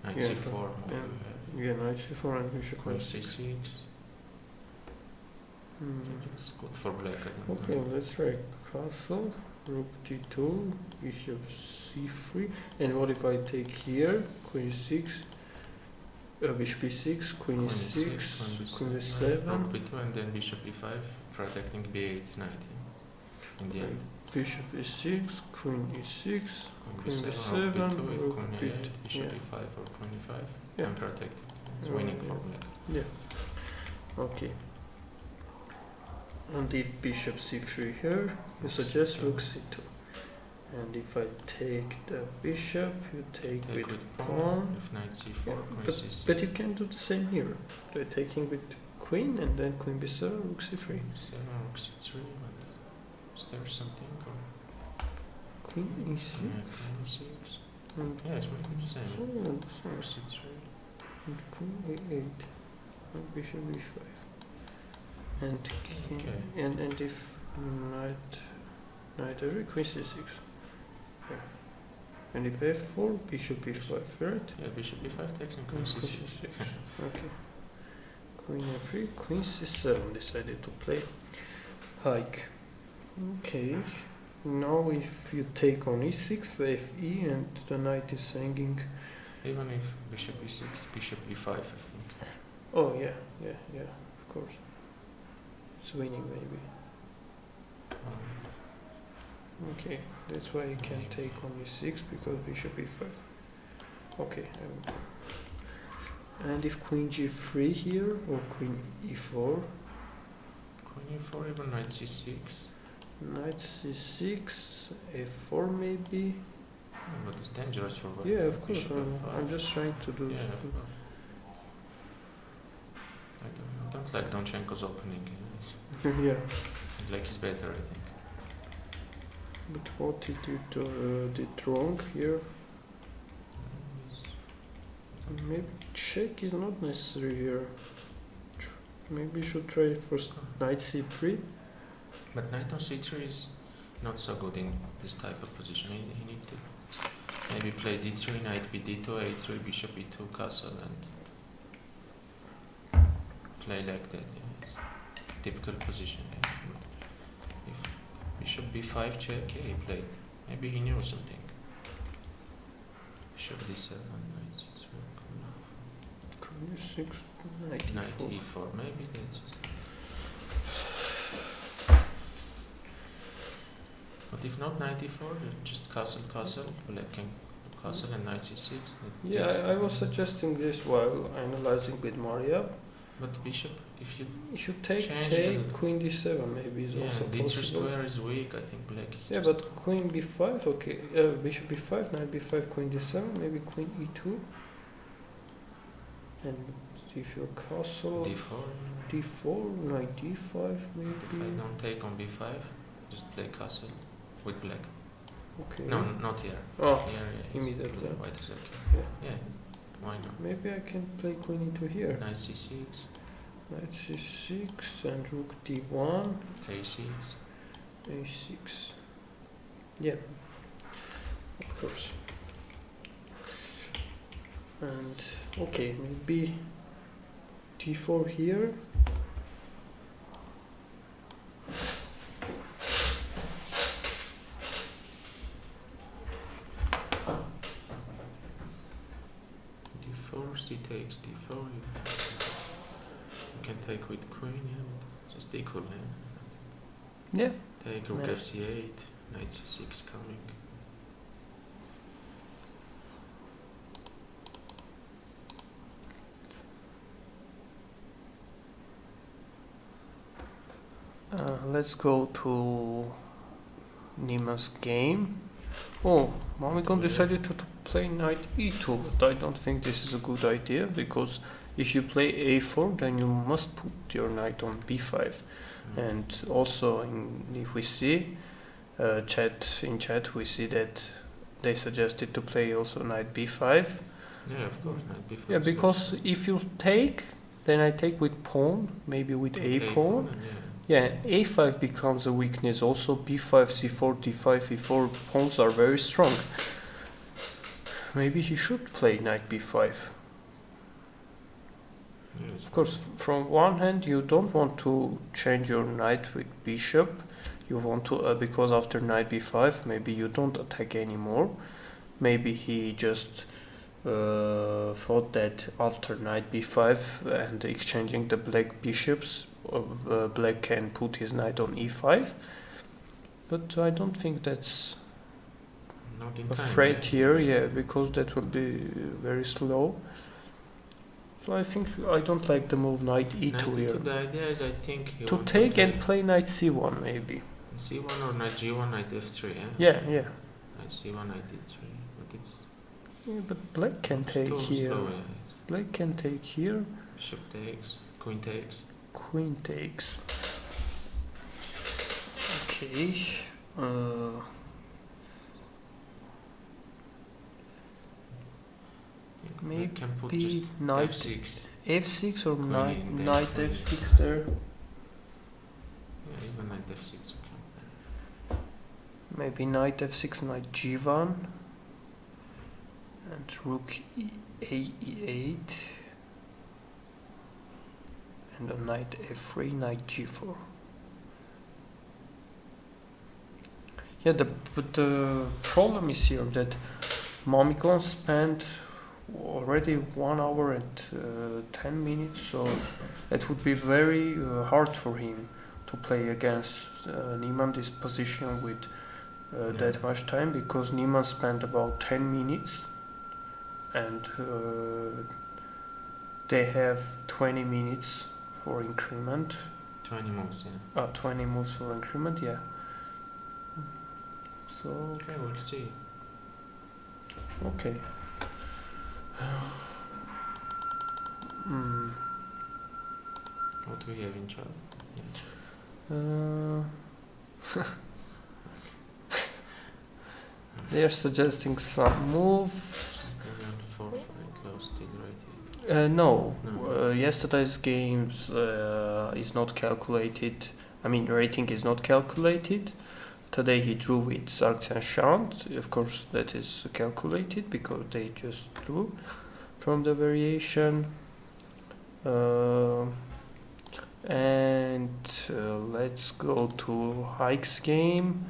Knight Yeah, c4, Yeah, knight c4 and bishop queen f6. c6. I think it's good for black. I don't Okay, know. let's try castle, rook d2, bishop c3, and what if I take here, queen 6, bishop e6, queen e6, queen rook b7, b2, and then bishop e5, protecting b8 knight. Yeah. In the end, bishop e6, queen e6, queen queen b7, rook b7, b2, if rook queen b2, a8, bishop yeah. e5 or queen e5, Yeah. I'm protecting. It's Oh, winning yeah. for black. Yeah. Okay. And if bishop c3 here, you suggest c2. rook c2. And if I take the bishop, you take Take with with pawn. if knight c4, Yeah, queen c6. But you can do the same here. They're taking with queen and then queen b7, rook c3. 7, rook c3, but is there something? Or Queen e6. yeah, queen e6. And Yeah, it's maybe the same. so, Rook c3. and queen a8. And bishop e5. And king, Okay. and if knight every queen c6. Yeah. And if f4, bishop e5, right? Yeah, bishop e5 takes and queen Queen c6. Okay. Queen f3, queen c7 decided to play. Hike. Okay. Now if you take on e6, fe, and the knight is hanging. Even if bishop e6, bishop e5, I think. Oh yeah, of course. It's winning maybe. Okay, that's why you can take on e6 because bishop e5. Okay. And if queen g3 here or queen e4, Queen e4, even knight c6. knight c6, f4 maybe. Yeah, but it's dangerous for white. Yeah, of course. Bishop f5. I'm just trying to do. Yeah, of course. I don't like Donchenko's opening. Yeah. Black is better, I think. But what did wrong here? Maybe check is not necessary here. Maybe you should try first knight c3. But knight on c3 is not so good in this type of position. He need to maybe play d3, knight b d2, a3, bishop e2, castle, and play like that. Yeah. It's typical position. Yeah. If bishop b5 check, yeah, he played. Maybe he knew something. Bishop d7, knight c3, Queen e6, knight knight e4. e4. Maybe that's just. But if not knight e4, just castle, black can castle and knight c6. Yeah, I was suggesting this while analyzing with Maria. But bishop, if you If you take Change the- queen d7 maybe is yeah, also d3 possible. square is weak. I think black is. Yeah, just- but queen b5, okay, bishop b5, knight b5, queen d7, maybe queen e2. And if your castle d4. d4, knight d5 If I maybe. don't take on b5, just play castle with black. Okay. No, not here. Oh, Here, yeah, immediately. white is okay. yeah. Yeah, why not? Maybe I can play queen into here. Knight c6, Knight c6 and rook d1, a6. a6. Yeah, of course. And okay, maybe d4 here. d4, c takes d4. You can take with queen, yeah, but just equal, yeah. Yeah. Take rook Yeah. fc8, knight c6 coming. Let's go to Nima's game. Oh, Mamikon decided to play knight e2, but I don't think this is a good idea because if you play a4, then you must put your knight on b5. And also, if we see in chat, we see that they suggested to play also knight b5. Yeah, of course, knight b5. Yeah, because if you take, then I take with pawn, maybe with a pawn. Yeah, a5 becomes a weakness. Also, b5, c4, d5, e4 pawns are very strong. Maybe he should play knight b5. Yes. Of course, from one hand, you don't want to change your knight with bishop. You want to, because after knight b5, maybe you don't attack anymore. Maybe he just thought that after knight b5 and exchanging the black bishops, black can put his knight on e5. But I don't think that's Not in a time, threat here, yeah, because that would be very slow. So I think I don't like the move knight e2 Knight here. e2, the idea is I think he To wants take play and play knight c1 maybe. c1 or knight g1, knight f3, Yeah, yeah. Knight c1, knight e3, but it's Yeah, but black can take too here. slow, yeah. Black can take here. Bishop takes, queen takes. Queen takes. Okay. I think Maybe black can put just knight f6. f6 or Queen knight in there. knight f6 there. Yeah, even knight f6 you can. Maybe knight f6, knight g1, and rook e8, and a knight f3, knight g4. Yeah, but the problem is here that Mamikon spent already 1 hour and 10 minutes, so it would be very hard for him to play against Niemann this position with that much time, because Niemann spent about 10 minutes and they have 20 minutes for increment. 20 moves, yeah. 20 moves for increment, yeah. So Okay, we'll see. okay. What do we have in chat? They are suggesting some move. Lost it right here. No, No. yesterday's games is not calculated. I mean, rating is not calculated. Today he drew with Sarks and Shant. Of course, that is calculated because they just drew from the variation. And let's go to Hike's game.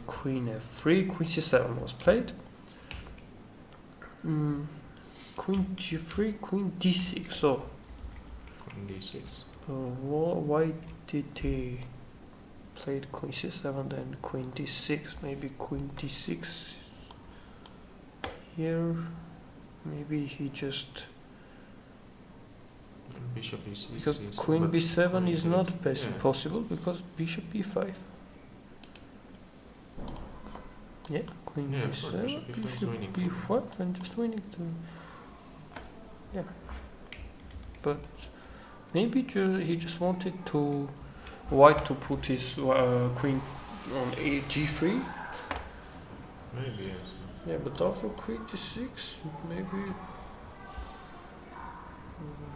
Queen f3, queen c7 was played. Queen g3, queen d6. So, Queen d6. why did he played queen c7 then queen d6? Maybe queen d6 here. Maybe he just Bishop e6 because is queen but b7 queen is d8, not yeah. possible because bishop b5. Yeah, queen Yeah, of course, b7, bishop b5 is bishop winning. b5, and just winning the. Yeah, but maybe he just wanted to white to put his queen on g3. Maybe, yes. Yeah, but after queen d6, maybe.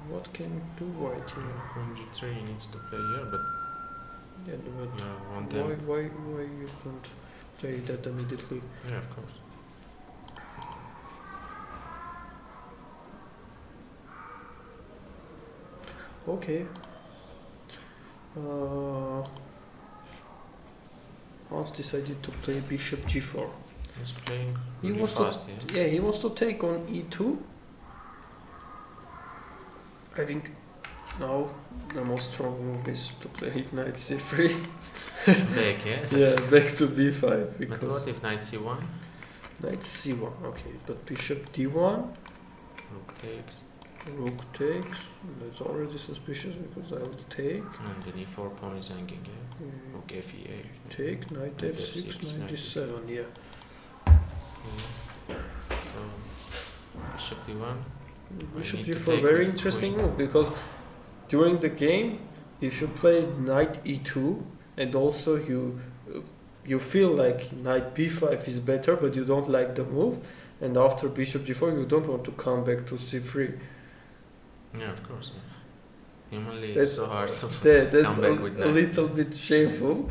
What can you do white here? Queen g3 needs to play here, but Yeah, but yeah, one why temp. you don't play that immediately? Yeah, of course. Okay. Hans decided to play bishop g4. He's playing He really wants fast, yeah. Yeah, he wants to take on e2. I think now the most strong move is to play knight c3. Back, yeah? Yeah, back to b5 But because what if knight c1? knight c1. Okay, but bishop d1, Rook takes. rook takes. That's already suspicious because I will take. And the e4 pawn is hanging, yeah? Rook f8. Take knight Knight f6, f6, knight knight d7. Yeah. So, bishop d1. Bishop need to g4, take very with interesting queen. move, because during the game, if you play knight e2, and also you feel like knight b5 is better, but you don't like the move, and after bishop g4, you don't want to come back to c3. Yeah, of course. Yeah. Humanly, That's- it's so hard to That's come back with a knight. little bit shameful.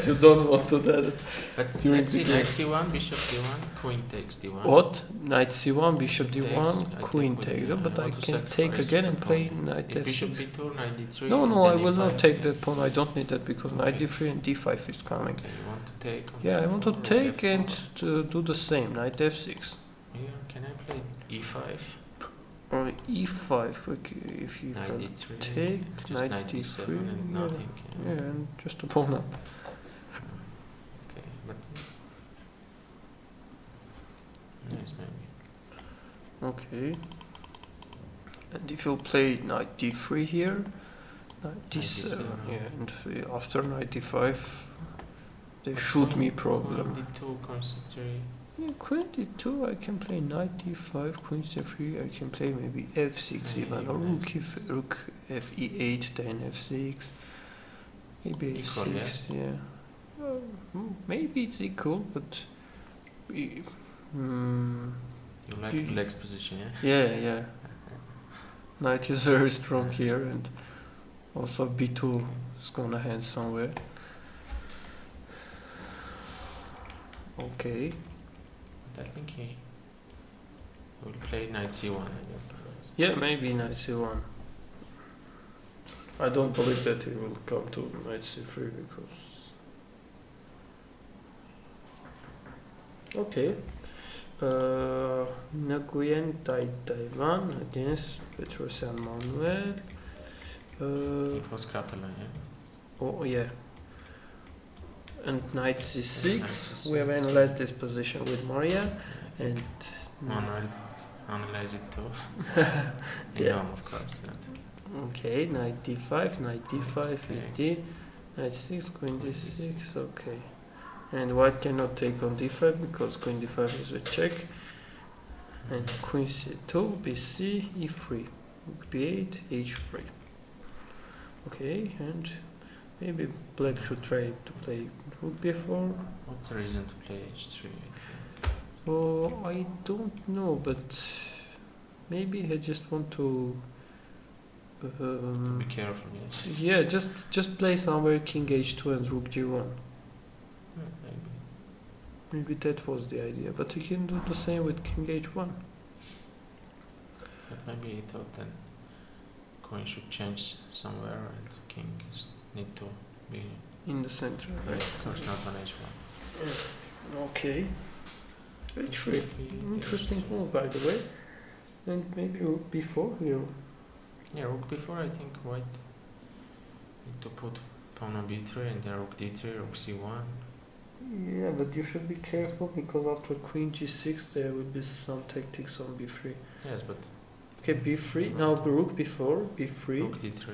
You don't want to do that. But during let's see, the knight c1, bishop d1, queen takes d1. What? Knight c1, bishop Takes, d1, I queen take with takes. the- But I want to can take sacrifice again and the play pawn. knight If bishop f6. b2, knight d3. No, and no, I then will e5. not take that pawn. I don't need that because knight Okay. d3 and d5 is coming. Okay, you want to take? On Yeah, I want to f4 or take f4? and to do the same. Knight f6. Yeah, can I play e5? Or e5. If you Knight d3. take just knight knight d7 d3, and yeah. nothing. Yeah, and just a pawn up. Okay, but nice maybe. Okay. And if you play knight d3 here, knight d7, d7, yeah, and after knight d5, they shoot me problem. Queen d2, concentrate. Yeah, queen d2, I can play knight d5, queen c3, I can play maybe f6 Yeah, even, or rook fe8, then f6, maybe Equal, f6, yeah. Maybe it's equal, but... You like You- relaxed position, yeah? yeah. Knight is very strong here, and also b2 is gonna hand somewhere. Okay. But I think he will play knight c1. I guess. Yeah, maybe knight c1. I don't believe that he will come to knight c3 because... Okay. Nguyen Taiwan against Petrosian Manuel. It was Catalan, yeah? Oh yeah. And knight c6. Knight c6. We have analyzed this position with Maria, I think and Manuel analyze it too. Yeah. No, of course not. okay, knight d5, knight d5, Thanks. d, knight 6, queen d6. Okay, and white cannot take on d5 because queen d5 is a check, and queen c2, bc, e3, rook b8, h3. Okay, and maybe black should try to play rook b4. What's the reason to play h3? Oh, I don't know, but maybe I just want to. Be careful, yes. Yeah, just play somewhere king h2 and rook g1. Maybe. Maybe that was the idea, but you can do the same with king h1. But maybe he thought then queen should change somewhere and king need to be, In the center, right? of course, not on h1. Okay. H3. Should be Interesting h3. move, by the way. And maybe rook b4 here. Yeah, rook b4, I think white need to put pawn on b3 and then rook d3, rook c1. Yeah, but you should be careful because after queen g6 there will be some tactics on b3. Yes, but Okay, b3. Now rook b4, b3. rook d3.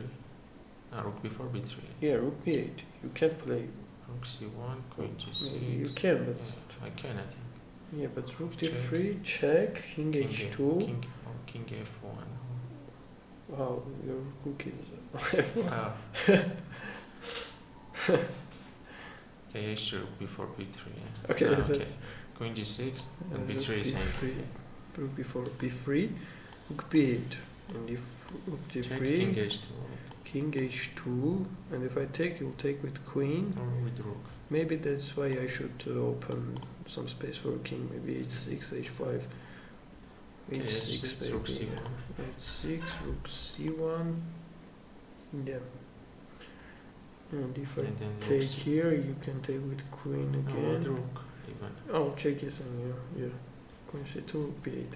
Rook b4, b3. Yeah, rook b8. You can't play. Rook c1, queen g6. You can, but Yeah, I can, I think. yeah, but rook Check. d3, check, king King h2. King f1. Wow, your rook is Ah. Okay, h3, rook b4, b3. Yeah. okay. Okay. That's, Queen g6 and rook b3 is hanging. rook b4, b3, rook b8, and if rook Check d3, king h2 king h2, and if I take, you'll take with queen. or with rook. Maybe that's why I should open some space for a king. Maybe h6, h5, Okay, h6, h6, rook maybe. c1. h6, rook c1. Yeah. And if I And then rook take c- here, you can take with queen No, with again. rook even. Oh, check is on here. Yeah. Queen c2, rook b8.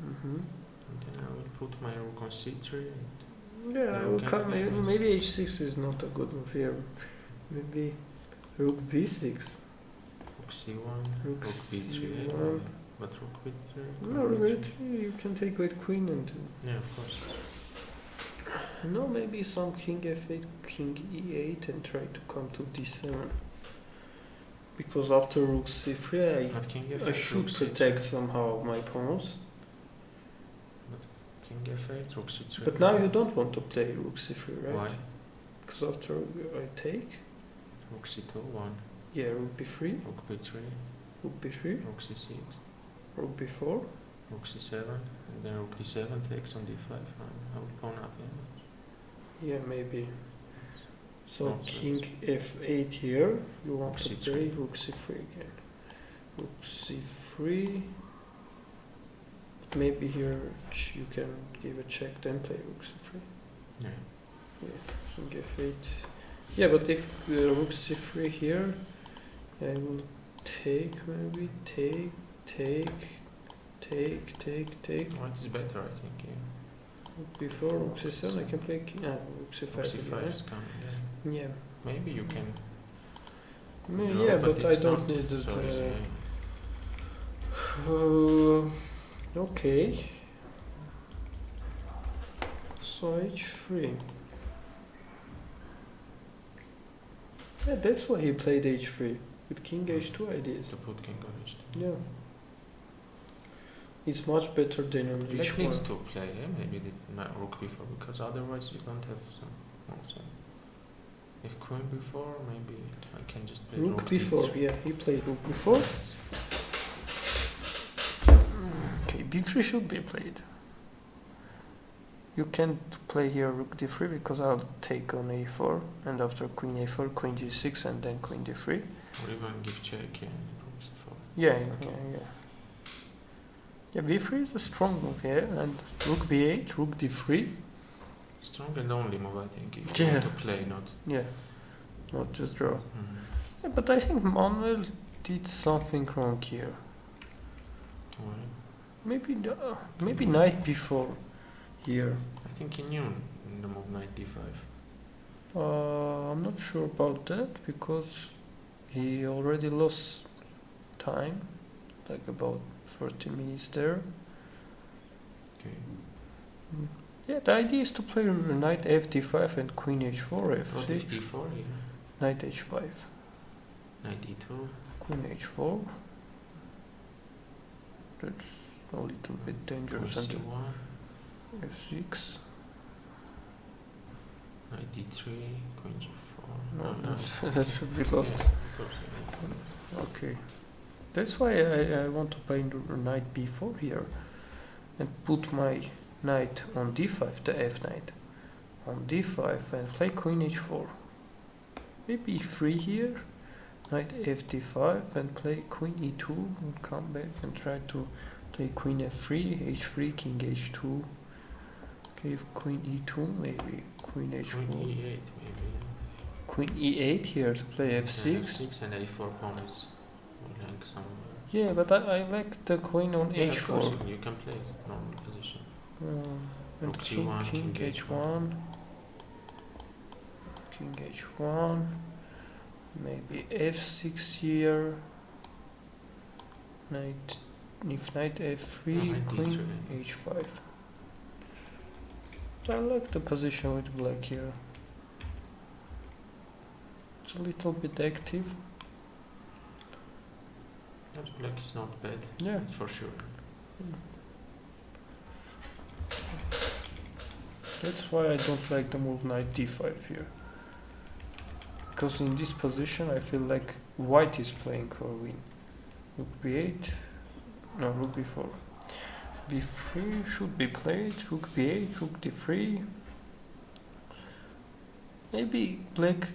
Mhm. And then I will put my rook on c3 and Yeah, I will Okay, come. okay. Maybe h6 is not a good move here. Maybe rook b6. rook c1, Rook rook b3. Yeah, c1. but rook b3. No, queen rook b3. b3. You can take with queen and. Yeah, of course. No, maybe some king f8, king e8, and try to come to d7. Because after rook c3, Not king I f8, should rook c3. protect somehow my pawns. king f8, rook c3. But now you don't want to play rook c3, right? Why? Because after I take, Rook c2, 1. yeah, rook b3, Rook b3, rook b3, rook c6, rook b4. rook c7, and then rook d7 takes on d5. I would pawn up, yeah. Yeah, maybe. So Nonsense. king f8 here. You want Rook to c3. play rook c3 again. Rook c3. But maybe here you can give a check, then play rook c3. Yeah. Yeah, king f8. Yeah, but if rook c3 here, I will take, maybe take. White is better, I think, yeah. Rook b4, rook c7. I can play king. Rook c5. Rook c5 again, is coming, yeah. yeah. Yeah. Maybe you can Yeah, draw, but I it's don't not need it. so easy, Okay. So h3. Yeah, that's why he played h3 with king h2 ideas. to put king on h2. Yeah. It's much better than on Black needs h1. to play, yeah, maybe the rook b4, because otherwise you don't have some option. If queen b4, maybe I can just play Rook rook b4, d3. yeah, he played rook b4. Okay, b3 should be played. You can't play here rook d3 because I'll take on a4, and after queen a4, queen g6, and then queen d3. Or even give check, yeah, rook c4. Yeah, Okay. yeah. Yeah, b3 is a strong move here, and rook b8, rook d3. Strong and only move, I think, if Yeah. you want to play, not. Yeah, not just draw. Mhm. Yeah, but I think Manuel did something wrong here. Why? Maybe knight b4 here. I think he knew in the move knight d5. I'm not sure about that because he already lost time, like about 30 minutes there. Okay. Yeah, the idea is to play knight fd5 and queen h4, What if f6, e4 here? knight h5, Knight e2. queen h4. That's a little bit Queen dangerous. And c1. f6. Knight d3. Queen g4. No, no. that should be lost. Yeah, of course, yeah. Okay. That's why I want to play knight b4 here and put my knight on d5, the f knight on d5, and play queen h4. Maybe e3 here, knight fd5, and play queen e2 and come back and try to play queen f3, h3, king h2. Okay, if queen e2, maybe queen h4. Queen e8 maybe. Queen e8 here to play f6. F6 and a4 pawn is will hang somewhere. Yeah, but I like the queen on Yeah, of course h4. you can play normal position. And Rook king, c1, king king h1, king h1, maybe f6 here, knight, if knight f3, Knight queen d3. h5. I like the position with black here. It's a little bit active. That black is not bad, Yeah. that's for sure. That's why I don't like the move knight d5 here. Because in this position I feel like white is playing for a win. Rook b8, no, rook b4. b3 should be played, rook b8, rook d3. Maybe black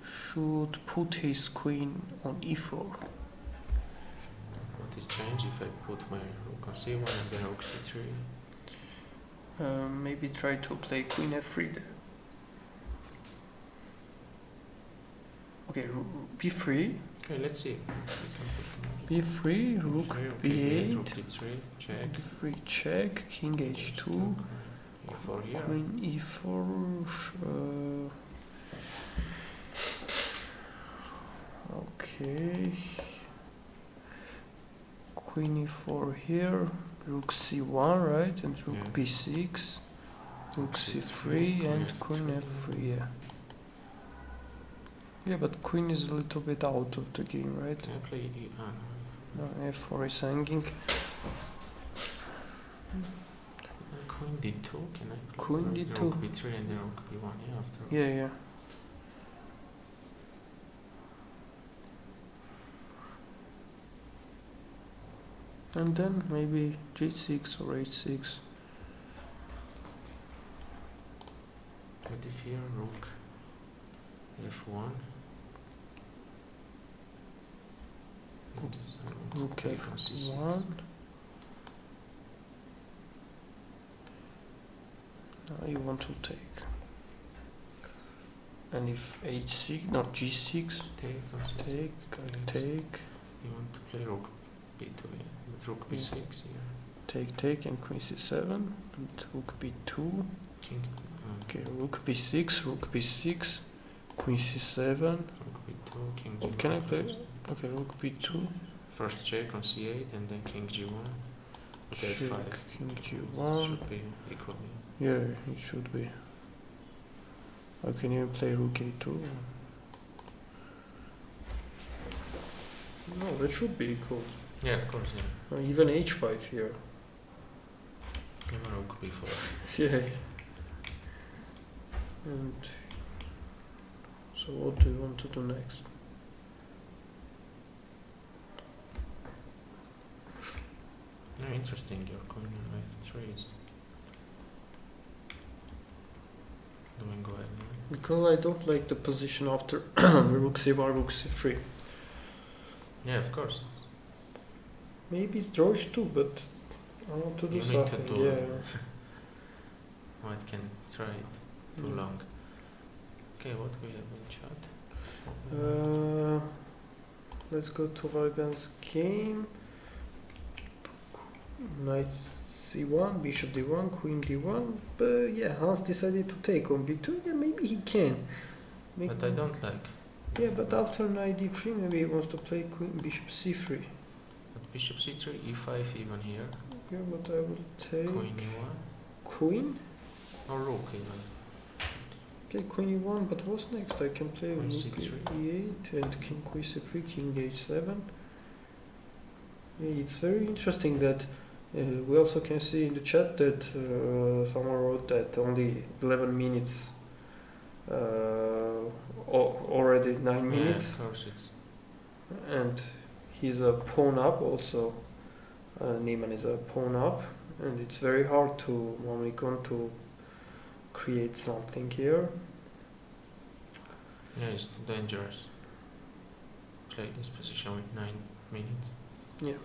should put his queen on e4. What is change if I put my rook on c1 and then rook c3? Maybe try to play queen f3 there. Okay, b3, Okay, let's see. We can put b3, them rook rook b8, rook d3, check. d3 check, king h2, e4 here. queen e4. Okay, queen e4 here, rook c1, right, and rook Yeah. b6, rook c3, queen and f3. queen f3. Yeah. Yeah, but queen is a little bit out of the game, right? Can I play e? No, f4 is hanging. Queen queen d2, can I play Queen rook d2. rook b3 and then rook b1, yeah, after. Yeah. And then maybe g6 or h6. But if here rook f1, Rook play on c6. f1. Now you want to take. And if h6, not g6, Take on c6. take, Yes. take, You want to play rook b2, yeah. But rook Yeah. b6, yeah. take, and queen c7, and rook b2. King, Okay, rook b6, rook b6, queen c7. rook b2, king Oh, g1. can I play? Okay, rook b2, First check on c8 and then king g1. But check, f5 king g1. should be equal. Yeah, it should be. I can even play rook a2. No, that should be equal. Yeah, of course, yeah. Even h5 here. Even rook b4. Yeah. And so what do you want to do next? Yeah, interesting, your queen on f3 is doing well. Yeah. Because I don't like the position after rook c1, rook c3. Yeah, of course. Maybe it's draw h2, but I want to do You need to something. do Yeah. White can try it too Mm. long. Okay, what we have in chat? Let's go to Avagyan's game. Knight c1, bishop d1, queen d1. But yeah, Hans decided to take on b2. Yeah, maybe he can. But I don't like. Yeah, but after knight d3, maybe he wants to play queen bishop c3. But bishop c3, e5 even here. Yeah, but I will take Queen e1. queen. Or rook even. Okay, queen e1. But what's next? I can play Queen rook c3. e8 and king queen c3, king h7. Yeah, it's very interesting that we also can see in the chat that someone wrote that only 11 minutes, already 9 minutes, Yeah, of course it's. and he's a pawn up also. Niemann is a pawn up, and it's very hard to to create something here. Yeah, it's too dangerous. Play this position with 9 minutes. Yeah.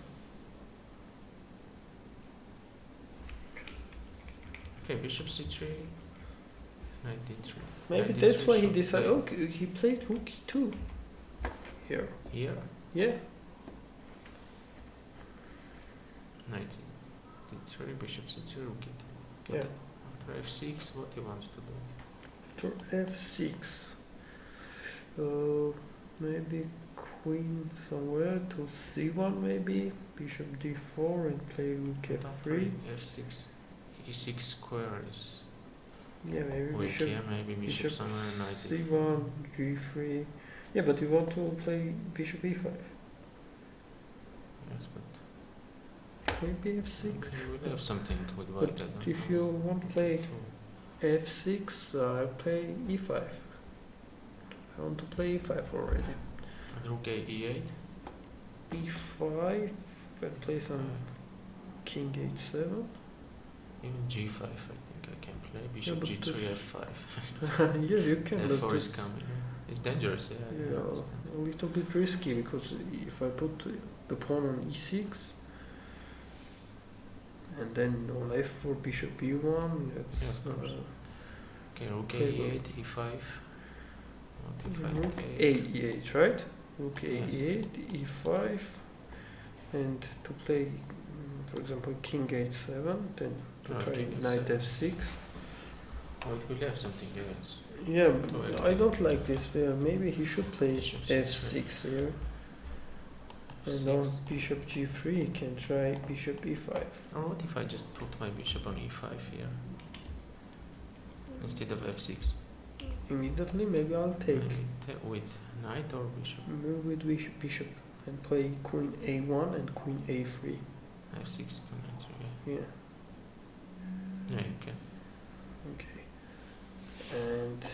Okay, bishop c3, knight d3. Maybe Knight that's d3 why he should decided. play Okay, he played rook e2 here. Here, Yeah. knight d3, bishop c3, rook e2. Yeah. After f6, what he wants to do? To f6. Maybe queen somewhere to c1 maybe. Bishop d4 and play rook After f3. f6, e6 square is Yeah, maybe weak bishop here, maybe bishop bishop somewhere, knight c1, g3. Yeah, but you want to play bishop e5. Yes, but Maybe f6. you will have something with white. But I don't if know. you want to play So, f6, I play e5. I want to play e5 already. rook e8. e5 and play some king h7. Even g5, I think I can play. Bishop but g3, if- f5. Yeah, you can. f4 But is coming. It's dangerous, yeah. I yeah, understand. a little bit risky because if I put the pawn on e6 and then on f4 bishop e1, that's Yeah, of course. Okay, rook okay, e8, e5. What if I rook take? a e8, right? Rook a Yes. e8, e5, and to play, for example, king h7, then to Oh, try king knight h7. f6. Oh, it will have something else. Yeah, Too I active. don't like this. Maybe he should play Bishop f6 here. And on bishop g3 he can try bishop e5. Or what if I just put my bishop on e5 here instead of f6? Immediately maybe I'll take. Maybe with knight or bishop. Move with bishop and play queen a1 and queen a3. f6, queen e3. Yeah. Yeah, you can. Okay. And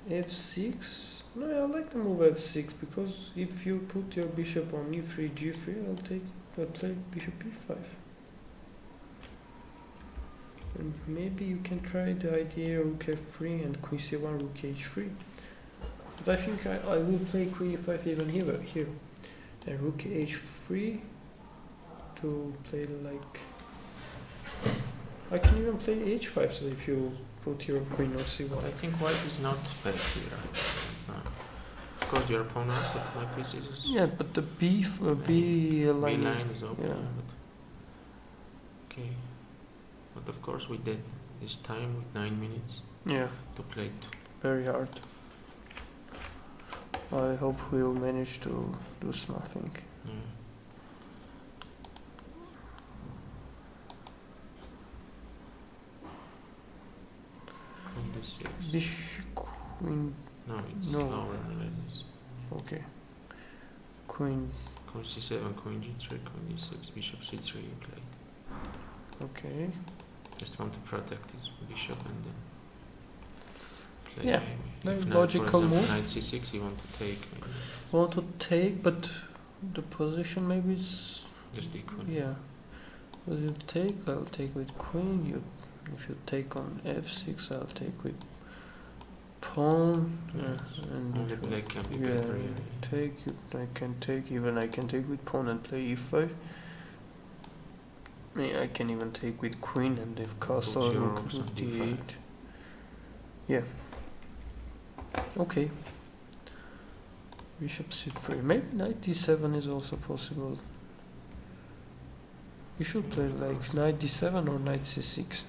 f6. No, I like the move f6 because if you put your bishop on e3, g3, I'll play bishop e5. And maybe you can try the idea rook f3 and queen c1, rook h3. But I think I will play queen e5 even here. And rook h3 to play like... I can even play h5, so if you put your queen or c1. I think white is not bad here. Of course, your pawn up, but my piece is. Yeah, but the b line. B line is open. Yeah. But okay. But of course, we did this time with 9 minutes Yeah, to play it. very hard. I hope we'll manage to do something. Yeah. Queen d6. Bishop, queen. No, it's No. lower than this. Okay. Queen. Queen c7, queen g3, queen d6, bishop c3 you play. Okay. Just want to protect his bishop and then play Yeah, maybe. very If logical for example, move. knight c6 you want to take maybe. Want to take, but the position maybe is... Just equal. Yeah. Will you take? I'll take with queen. If you take on f6, I'll take with pawn. Yes. And Only if you black can be yeah, better here. take, I can take with pawn and play e5. I can even take with queen and if castle Put your rook rooks on d8. d5. Yeah. Okay. Bishop c3. Maybe knight d7 is also possible. You should play like knight d7 or knight c6.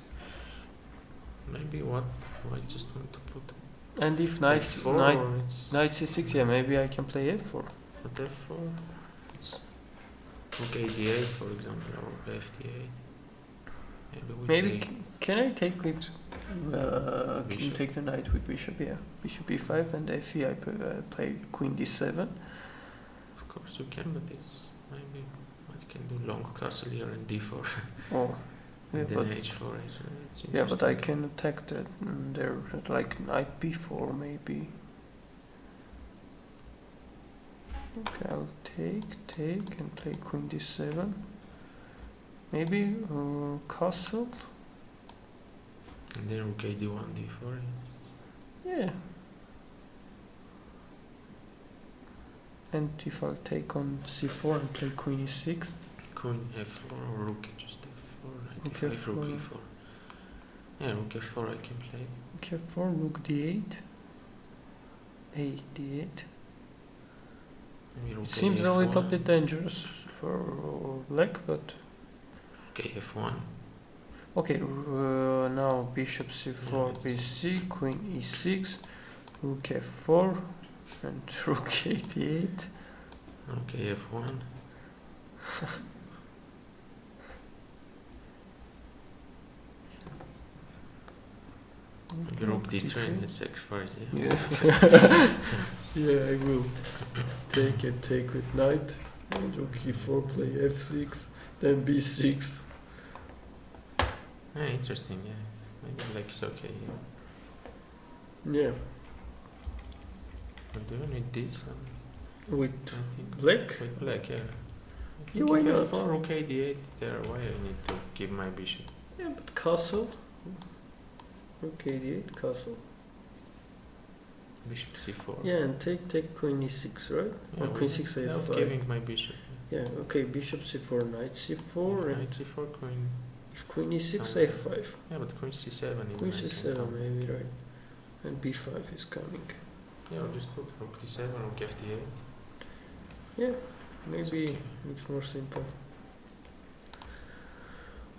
Maybe what? I just want to put And if knight f4 knight or it's knight c6, yeah, maybe I can play f4. not f4. It's rook a8 for example or f8. Maybe we Maybe play can I take with can you Bishop. take the knight with bishop? Yeah, bishop e5 and f3 I play queen d7. of course you can, but it's maybe I can do long castle here and d4 Oh, yeah, and then but h4. It's yeah, but I interesting. can attack that there like knight b4 maybe. Okay, I'll take and play queen d7. Maybe castle. And then rook d1, d4. Yeah. And if I'll take on c4 and play queen e6. Queen f4 or rook just f4, knight Rook e5, rook F4. e4. Yeah, rook f4 I can play. F4, rook d8. A d8. Maybe rook It seems a little f1. bit dangerous for black, but Okay, f1. okay. Now bishop c4, Yeah, bc, queen e6, rook f4, and rook a8. Okay, f1. Maybe rook d3 and h6 first, yeah. Yeah. Yeah, I will take with knight, and rook e4, play f6, then b6. Yeah, interesting, yeah. Maybe black is okay, yeah. Yeah, But do you need this? with I think black. with black, yeah. Yeah, why if not? f4, rook d8 there, why I need to give my bishop? Yeah, but castle. Rook a8, castle. Bishop c4. Yeah, and take queen e6, right? Yeah, Or queen 6 without a5. giving my bishop. Yeah, okay, bishop c4, knight c4, and Knight c4, queen. if queen e6, Somewhere. f5. Yeah, but queen c7 is Queen c7 maybe, right? And b5 is coming. Yeah, I'll just put rook d7, rook fd8. Yeah, maybe okay. it's more simple.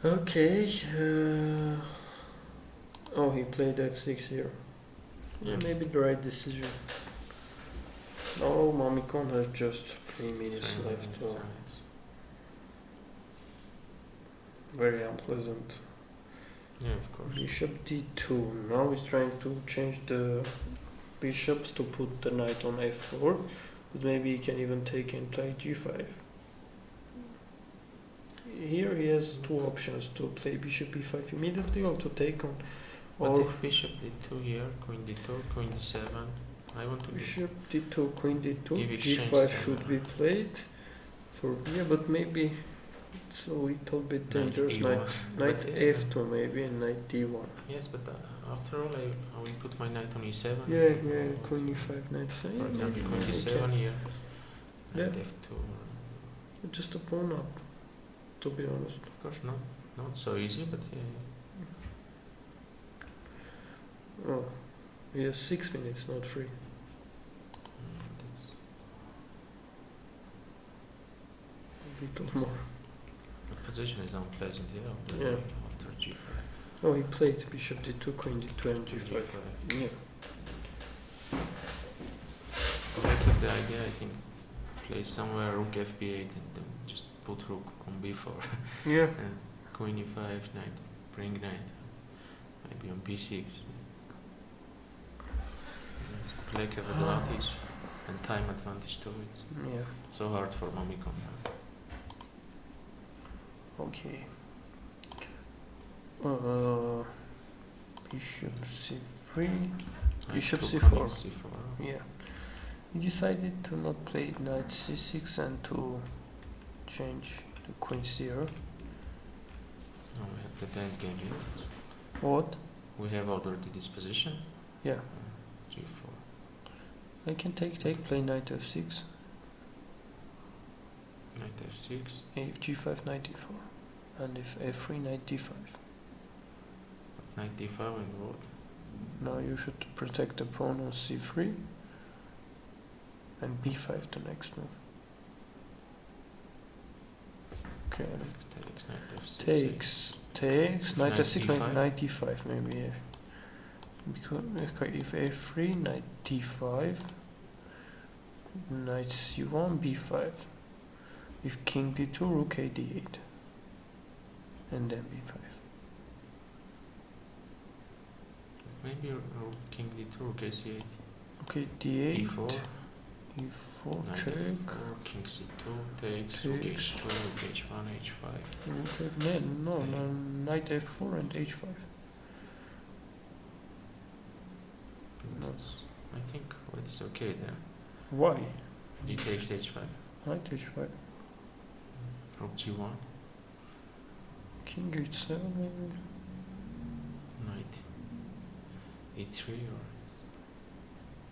Okay. Oh, he played f6 here. Yeah. Maybe the right decision. Oh, Mamikon has just 3 minutes Same, left. yeah, Oh, it's very unpleasant. yeah, of course. Bishop d2. Now he's trying to change the bishops to put the knight on f4. But maybe he can even take and play g5. here he has two options: to play bishop e5 immediately, or to take on. But Or if bishop d2 here, queen d2, queen d7, I want to bishop d2, queen d2, give exchange g5 should some, be played. For yeah, but maybe it's a little bit knight dangerous. e1. Knight But, f2 maybe, and knight d1. Yes, but after all, I will put my knight on e7. Yeah, queen e5, knight For c7. example, queen Okay. d7 here, Yeah. knight f2. Just a pawn up, to be honest. Of course, not so easy, but yeah. Oh, he has 6 minutes, not 3. That's A little more. the position is unpleasant here. Yeah. After g5. Oh, he played bishop d2, queen d2, and g5. Yeah. I keep the idea, I think, play somewhere rook fb8 and then just put rook on b4. Yeah. And queen e5, knight, bring knight. Maybe on b6. Yes, black have advantage and time advantage too. It's Yeah. so hard for Mamikon. Okay. Bishop c3. Bishop c4. Yeah. He decided to not play knight c6 and to change to queen c0. No, we have the 10th game here. What? We have already this position. Yeah. g4. I can take, play knight f6. Knight f6. If g5, knight d4. And if f3, knight d5. Knight d5 and what? Now you should protect the pawn on c3. And b5 the next move. Okay. Takes knight f6. Takes, knight Knight f6, d5? knight d5 maybe, yeah. Because okay, if f3, knight d5, knight c1, b5. If king d2, rook a d8. And then b5. Maybe rook king d2, rook ac8. Okay, d8, e4. e4, Knight check. f4, king c2, takes, rook Takes. h2, rook h1, h5. Rook f, no, knight f4 and h5. That's, I think what is okay there. Why? D takes h5, Knight h5, rook g1, king h7 maybe. knight e3 or...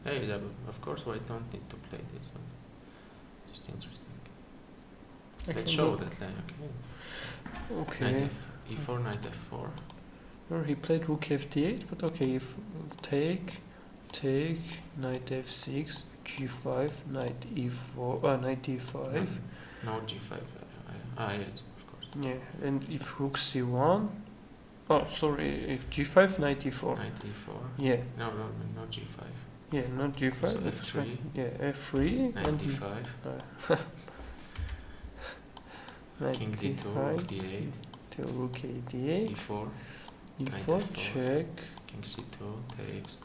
Hey, of course white don't need to play this one. Just interesting. Let's show that line, okay? Okay. Knight e4, knight f4. Or he played rook fd8, but okay, if take, knight f6, g5, knight e4, knight d5. No g5. Yes, of course. Yeah, and if rook c1, oh sorry, if g5, knight e4. Knight e4. Yeah, No g5. yeah, not g5. So that's f3. fine. Yeah, f3 Knight and d5. knight King d2, rook d8. to rook a d8, e4. Knight e4, f4. check, King c2 takes.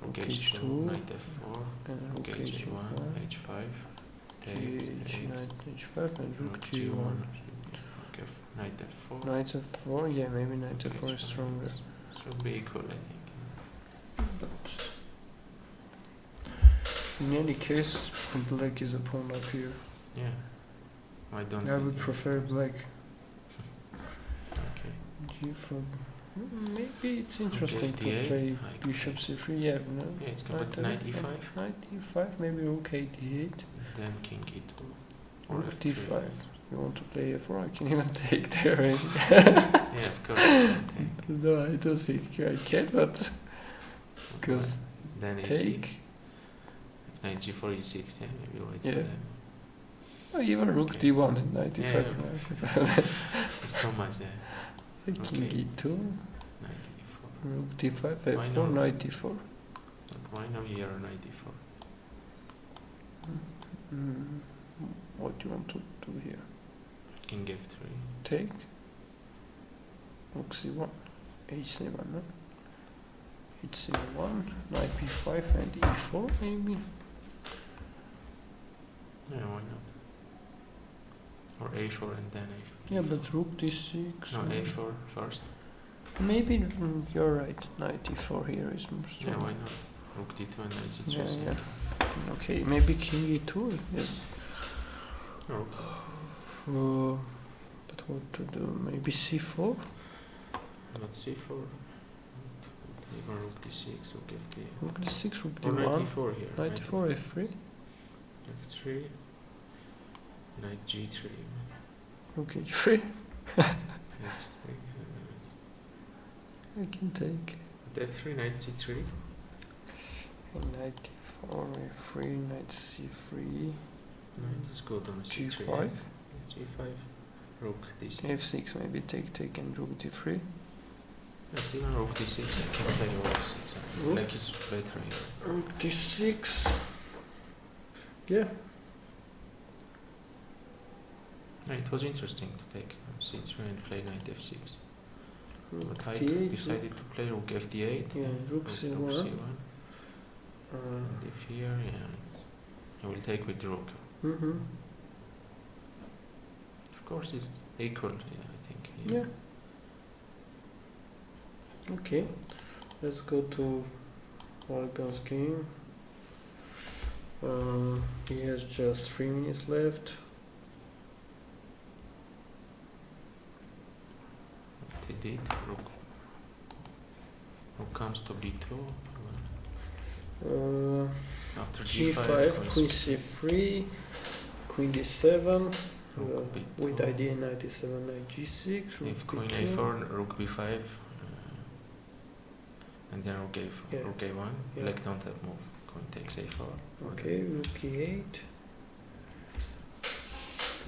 Rook Rook h2, h2, knight f4. and Rook rook h1, h5, h5. g, Takes. knight h5, and rook Rook g1. Rook knight f4. Knight f4, yeah, maybe knight f4 is stronger. Should be equal, I think. But in any case, black is a pawn up here. Yeah. Why don't I we would do- prefer black. Okay. G4. Maybe it's interesting to fd8, play like bishop c3. Yeah, no. Yeah, it's good. But knight e5. Knight e5, maybe rook a d8. Then king e2. Or Rook f3. d5. You want to play f4? I can even take there. Right? Yeah, of course. you can take. No, I don't think I can, but because Then e6. take. Knight g4, e6. Yeah, maybe white. Yeah. Then Oh, even rook Okay. d1 and knight e5. it's too much. Yeah. King Okay. e2, Knight e4. rook d5, Why f4, not? knight d4. But why no here knight e4? Mm. What do you want to do here? King f3. Take. Rook c1, h7, no? h1, knight b5 and e4 maybe? Yeah, why not? Or a4 and then a4. Yeah, but rook d6. No, a4 first. Maybe you're right. Knight e4 here is more Yeah, strong. why not? Rook d2 and knight c3. Yeah, is yeah. okay. Okay, maybe king e2. Yes. Or But what to do? Maybe c4. not c4. Even rook d6, rook f3. Rook d6, rook Or knight d1. e4 here. Knight e4, f3. f3. Knight g3. Rook h3. f6. I can take. f3, knight c3. Knight e4, f3, knight c3. Knight is good on c3. g5. g5. Rook d6. f6, maybe take and rook d3. Yes, even rook d6 I can play or f6. Rook? Black is better here. Rook d6. Yeah. It was interesting to take c3 and play knight f6. Rook But I d8. decided to play rook fd8. Yeah, rook c1. And if here, yeah, I will take with the rook. Mm-hmm. Of course, it's equal, yeah, I think. Yeah. Okay. Let's go to Avagyan's game. He has just 3 minutes left. They did. Rook comes to b2. After G5, Queen C3, Queen D7, rook b2. with idea knight D7, knight G6, rook If queen B2. a4, rook b5, and then rook a4, Yeah. rook a1. Yeah. Black don't have move. Queen takes a4. Okay, rook E8.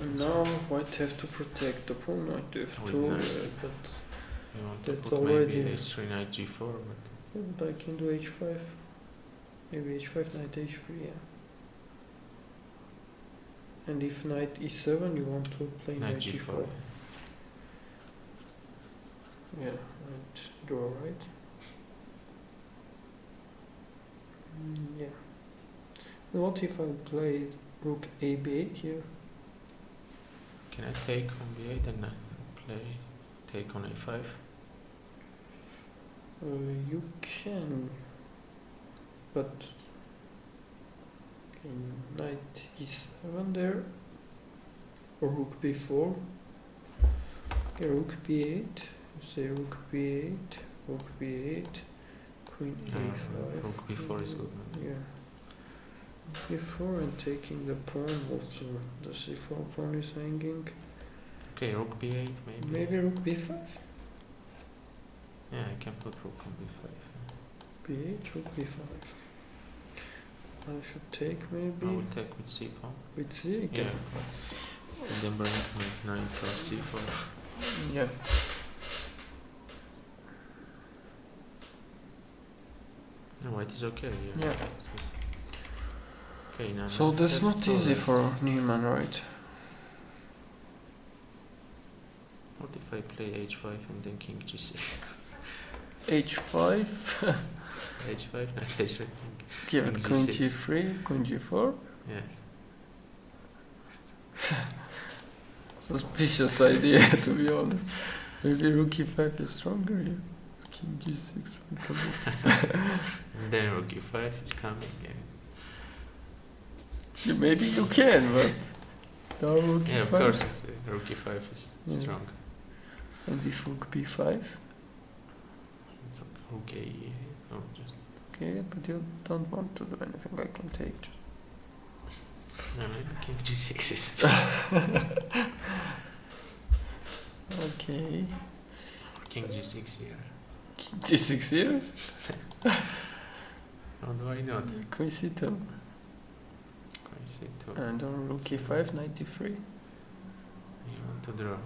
And now white have to protect the pawn, knight F2, With knight. but You want to That's put already- maybe h3, knight g4, but yeah, but I can do H5. Maybe H5, knight H3, yeah. And if knight E7, you want to play knight knight g4. G4. Yeah, knight draw, right? Yeah. And what if I play rook AB8 here? Can I take on b8 and play take on a5? You can, but knight E7 there, or rook B4. Okay, rook B8. Say rook B8, rook B8, queen A5. Rook b4 is good. Yeah. B4 and taking the pawn. Also, the C4 pawn is hanging. Okay, rook b8 maybe. Maybe rook B5. Yeah, I can put rook on b5. B8, rook B5. I should take I maybe will take with c pawn. with C again. Yeah. And then bring my knight to c4. Yeah. No, white is okay here. Yeah. Okay, now. So that's not easy for Niemann, right? What if I play h5 and then king g6? H5. h5, knight h3, king. Give it King queen G6. G3, queen G4. Yeah. Suspicious idea, to be honest. Maybe rook E5 is stronger here. King G6. And then rook e5 is coming. Yeah, Maybe you can, but now rook yeah, E5. of course, it's, rook e5 is Yeah. strong. And if rook B5. Rook a, no, just Okay, but you don't want to do anything. I can take. no, maybe king g6 is the Okay. king g6 here. King G6 here. Oh, why not? Queen C2. Queen c2. And on rook E5, knight D3. You want to draw?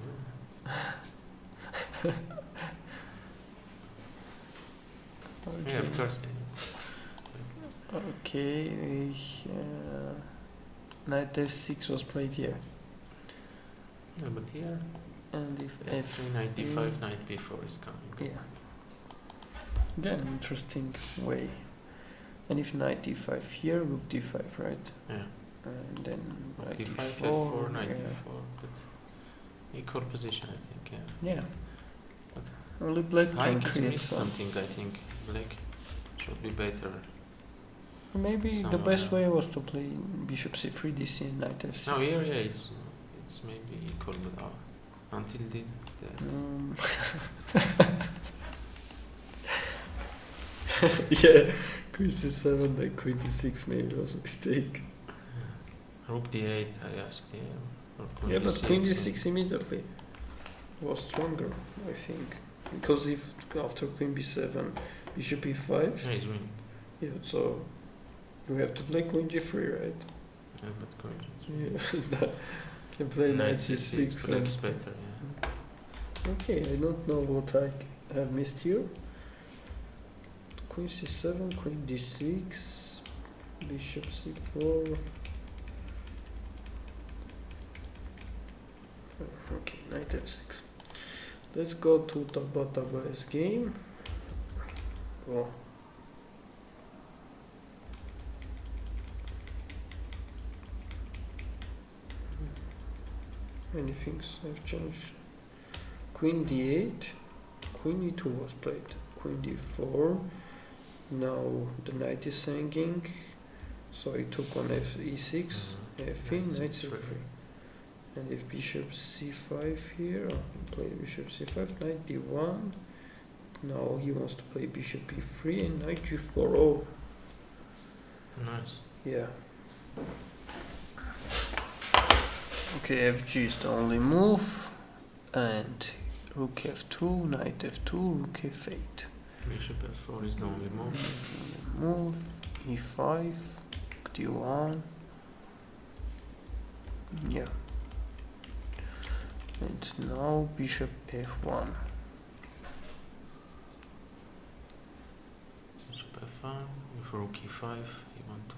Okay. Yeah, of course. Okay, knight f6 was played here, Yeah, but here and if f3, knight d5, knight b4 is coming. yeah, again interesting way. And if knight d5 here, rook d5, right? Yeah. And then Rook knight d5, d4, f4, knight yeah. d4. But equal position, I think. Yeah. Yeah. But Only black Black can has create missed some. something. I think black should be better. Maybe the Somewhere. best way was to play bishop c3, dc, and knight f6. No, here, yeah, it's maybe equal, but until the Um, yeah, queen c7, like queen d6 maybe was a mistake. rook d8. I asked, yeah, or queen Yeah, but d6, queen yeah. d6 immediately was stronger, I think. Because if after queen b7, bishop e5, Yeah, he's winning. yeah, so you have to play queen g3, right? Yeah, but queen Yeah, can play knight c6. Black is better. Yeah. Okay, I don't know what I have missed here. Queen c7, queen d6, bishop c4. Okay, knight f6. Let's go to Tabataba's game. Oh. Many things have changed. Queen d8, queen e2 was played, queen d4, now the knight is hanging, so he took on e6, f3, knight c3. And if bishop c5 here, I can play bishop c5, knight d1, now he wants to play bishop e3 and knight g4, oh, Nice. yeah. Okay, fg is the only move, and rook f2, knight f2, rook f8. Bishop f4 is the only move. Move, e5, d1. Yeah. And now bishop f1. Bishop f1 with rook e5. You want to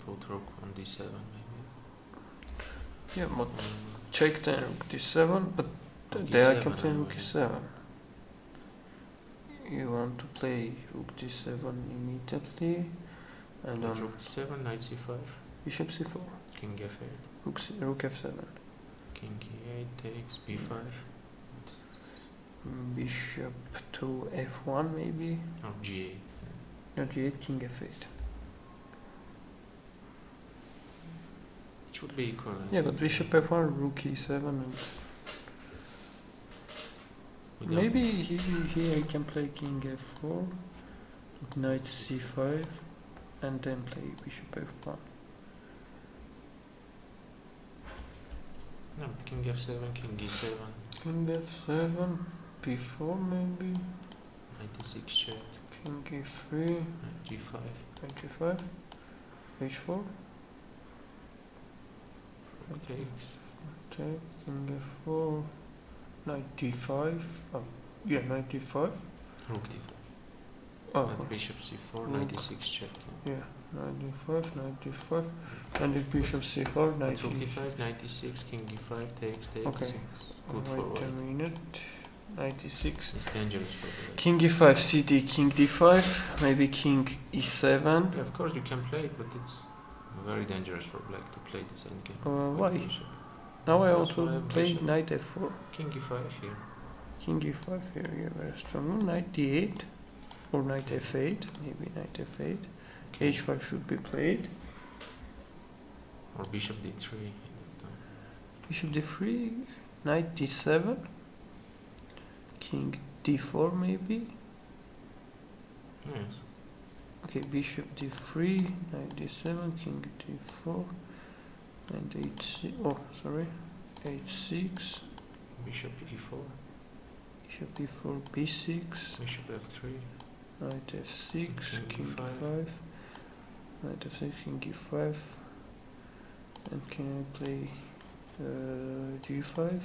put rook on d7 maybe. Yeah, but check then rook d7, but Rook there I e7, can play I rook will. e7. You want to play rook d7 immediately, and With on rook d7, knight c5, bishop c4, king f8, rook f7, king e8 takes b5, bishop to f1 maybe, or g8. no g8, king f8. It should be equal. I Yeah, think. but bishop f1, rook e7, and Without- maybe here he can play king f4, knight c5, and then play bishop f1. No, king f7, king e7, King f7, b4 maybe, knight e6 check, king e3, knight g5, knight g5, h4, rook takes, take, king f4, knight d5, oh, yeah, knight d5, rook d5, oh, and bishop c4, knight Rook. e6 check. yeah, knight d5, knight d5, and if bishop c4, knight Rook e6. d5, knight e6, king e5 takes, Okay. it's good for Wait a white. minute, knight e6. It's dangerous for the white. King e5, cd, king d5, maybe king e7. Yeah, of course you can play it, but it's very dangerous for black to play this endgame. with Why? the bishop. Now I Because want to I have play bishop. knight f4. King e5 here. King e5 here, yeah, very strong. Knight d8 or knight Okay. f8, maybe knight f8. Okay. h5 should be played. Or bishop d3. Bishop d3, knight d7, king d4 maybe. Yes. Okay, bishop d3, knight d7, king d4, and h6. Oh, sorry, h6. Bishop e4. Bishop e4, b6, Bishop f3. knight f6, King king e5. e5, knight f6, king e5, and can I play g5?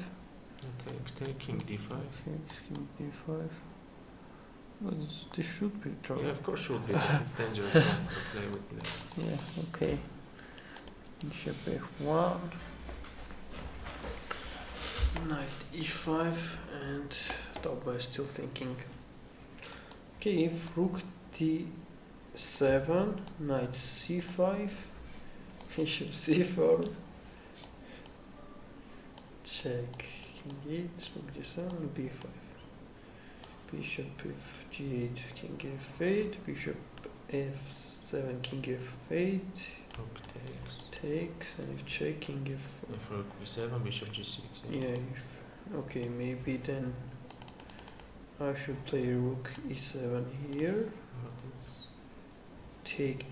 Takes, take, king d5. Okay, king d5. Well, this should be trouble. Yeah, of course should be, but it's dangerous to play with black. Yeah, okay. Bishop f1, knight e5, and Tauba is still thinking. Okay, if rook d7, knight c5, bishop c4, check, king 8, rook d7, b5. Bishop f g8, king f8, bishop f7, king f8, Rook takes, and if check, king f4. if rook b7, bishop g6. Yeah, if, okay, maybe then I should play rook e7 here, What is take,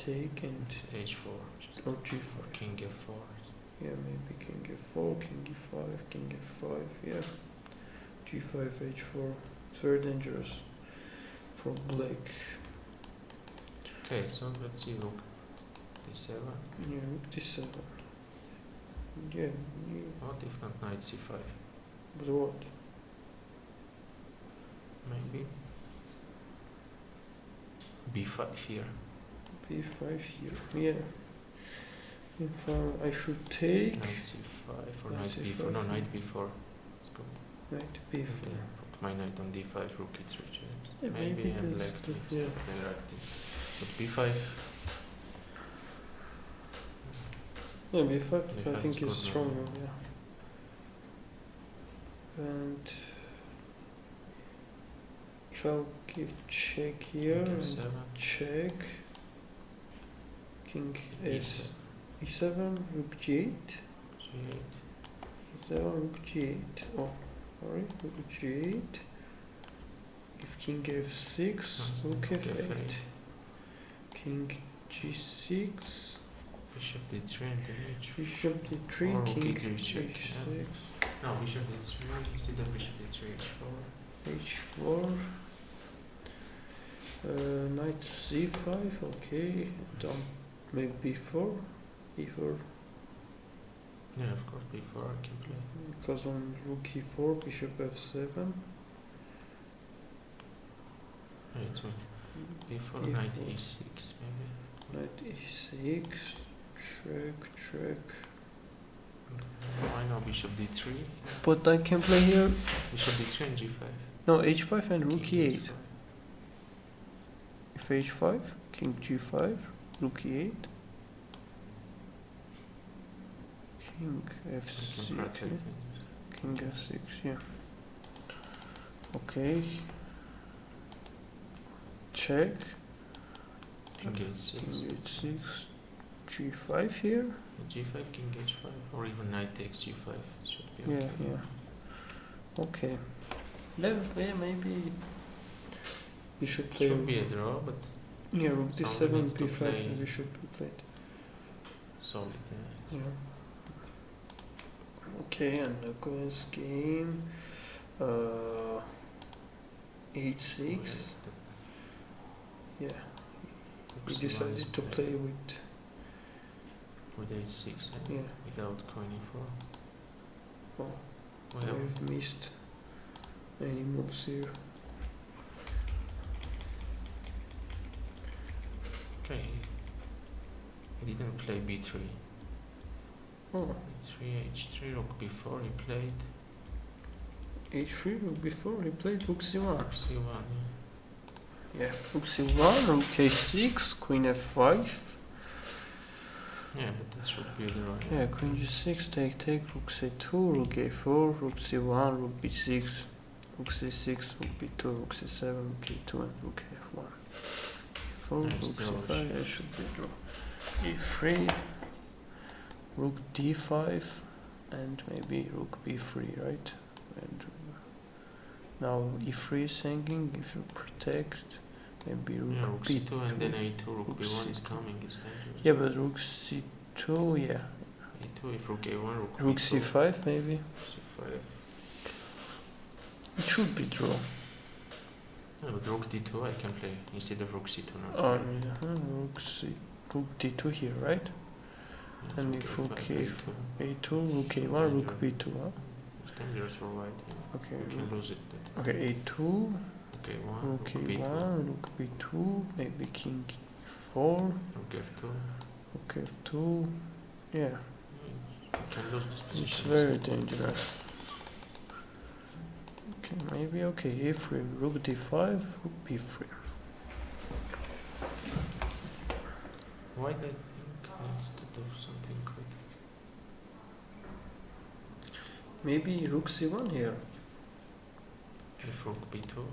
and h4? Just or g5. king f4. Yeah, maybe king f4, king e5, king f5, yeah. g5, h4, it's very dangerous for black. Okay, so let's see rook d7. Yeah, rook d7. Yeah, yeah, What if not knight c5? but what? Maybe b5 here. b5 here, yeah. If I should take Knight c5 or Knight knight b4. c5, No, yeah. knight b4. Let's go. knight And b4. then put my knight on d5, rook e3 check. Yeah, Maybe and that's left the- needs yeah. to play right. But b5. Yeah, b5 I b5 think is is good stronger, now. yeah. And if I'll give check here King and f7. check, king e7. e7, rook g8, g8. e7, rook g8. Oh, sorry, rook g8. If king f6, rook f8, king g6, Bishop d3 and then h4. bishop Or d3, rook king e3 check, h6, No, bishop d3 instead of bishop d3, h4. h4, knight c5, okay, don't maybe b4, e4, Yeah, of course, b4 I can play. because on rook e4, bishop f7, Yeah, it's me. b4, E4. knight e6 maybe. knight e6, check. Oh, I know bishop d3. But I can play here, Bishop d3 and g5. no, h5 and rook King e8. If h5, king g5, rook e8, king I f6, can protect yeah. it. King f6, yeah. Okay. Check. King h6. King h6, g5 here. g5, king h5. Or even knight takes g5. It should be Yeah, okay. yeah. Okay. Yeah, maybe we should play. Should be a draw, but Yeah, rook someone needs d7, to b5. play- Maybe should be played. solid. Yeah. Okay, and Nicholas game. H6. Yeah, we decided to play with. with h6 Yeah. without queen e4. Oh, Well, we've missed any moves here. okay. He didn't play b3. Oh, b3, h3, rook b4 he played. h3 rook before he played rook c1. Rook c1, Yeah, rook c1, rook h6, queen f5. yeah, but that should be a draw. Yeah, queen g6, take, rook c2, rook a4, rook c1, rook b6, rook c6, rook b2, rook c7, rook e2, and rook f1. e4, Yeah, rook still c5, yeah, should be draw. e3, rook d5, and maybe rook b3, right? And now e3 is hanging, if you protect, maybe rook, Yeah, rook b2. c2 and then a2, rook rook b1 is c2. coming, is dangerous. Yeah, but rook c2, yeah. a2, if rook a1, rook Rook b2, c5 maybe. c5. It should be draw. Yeah, but rook d2 I can play instead of rook c2 now. Oh, yeah. Rook d2 here, right? Yes, and if rook a5, a2, a2, rook a1, rook b2, huh? It's dangerous for white. Yeah. Okay, You can lose it. Then. okay, a2, Rook a1, rook rook b2, a1, rook b2, maybe king e4, rook f2. rook f2, yeah, You can lose this position. it's very dangerous. Okay, maybe, okay, a3, rook d5, rook b3. White, I think, needs to do something good. Maybe rook c1 here. If rook b2.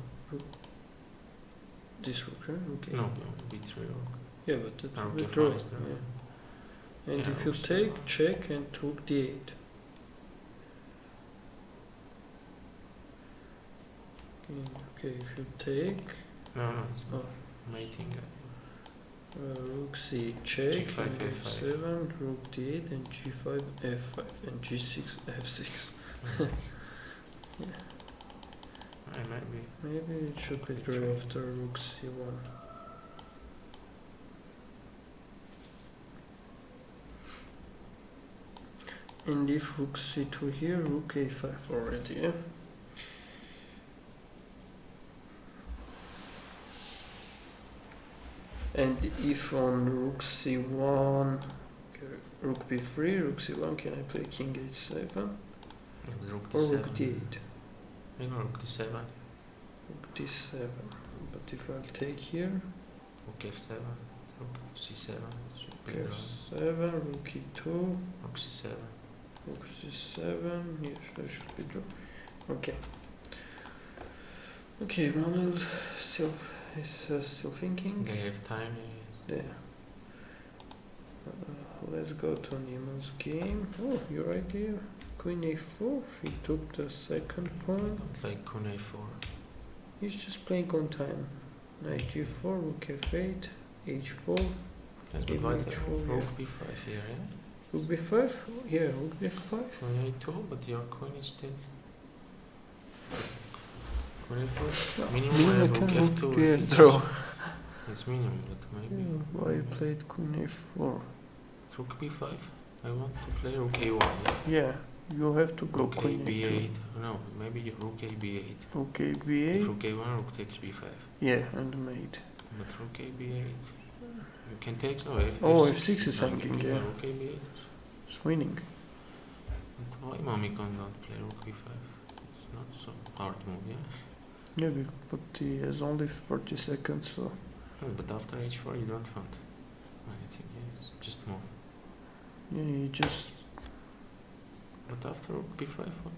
This rook, right? Okay. No, b3 rook. Yeah, but that Rook we f1 draw. is there. Yeah. And Yeah, if you rook take, c1. check and rook d8. Okay, if you take No, it's Oh. mating. rook c check G5, and F5. f7, rook d8 and g5 f5 and g6 f6. Maybe. Maybe it should be That's draw right. after rook c1. And if rook c2 here, rook a5 already, yeah? And if on rook c1, okay, rook b3, rook c1, can I play king h7 Rook or d7. rook d8? Maybe rook d7. Rook d7. But if I'll take here, Rook f7. Rook c7. Should be okay, drawn. 7, rook e2, Rook c7. rook c7, yes, that should be drawn. Okay. Okay, Manuel is still thinking. They have time. Yeah. Let's go to Neiman's game. Oh, you're right here. Queen a4. He took the second pawn. Don't like queen a4. He's just playing on time. Knight g4, rook f8, h4, Yes, Maybe but why h4, rook b5 here, yeah? rook b5. Yeah, rook b5. Queen a2, but your queen is still... Queen a4? No, Minimum I minimum have I rook can f2. yeah, it's- draw. It's minimum, but maybe... Why you played queen a4? Rook b5. I want to play rook a1, yeah? Yeah, you have to go Rook a queen b8. a2. No, maybe rook a b8. Rook a If b8. rook a1, rook takes b5. Yeah, and mate. But rook a b8... You can take... No, if Oh, f6 f6 is hanging, yeah. Rook a b8. It's winning. But why Mamikon don't play rook b5? It's not so hard move, yeah? Yeah, but he has only 40 seconds, so. No, but after h4 you don't want anything, yes. Just move. Yeah, he just. But after rook b5 what?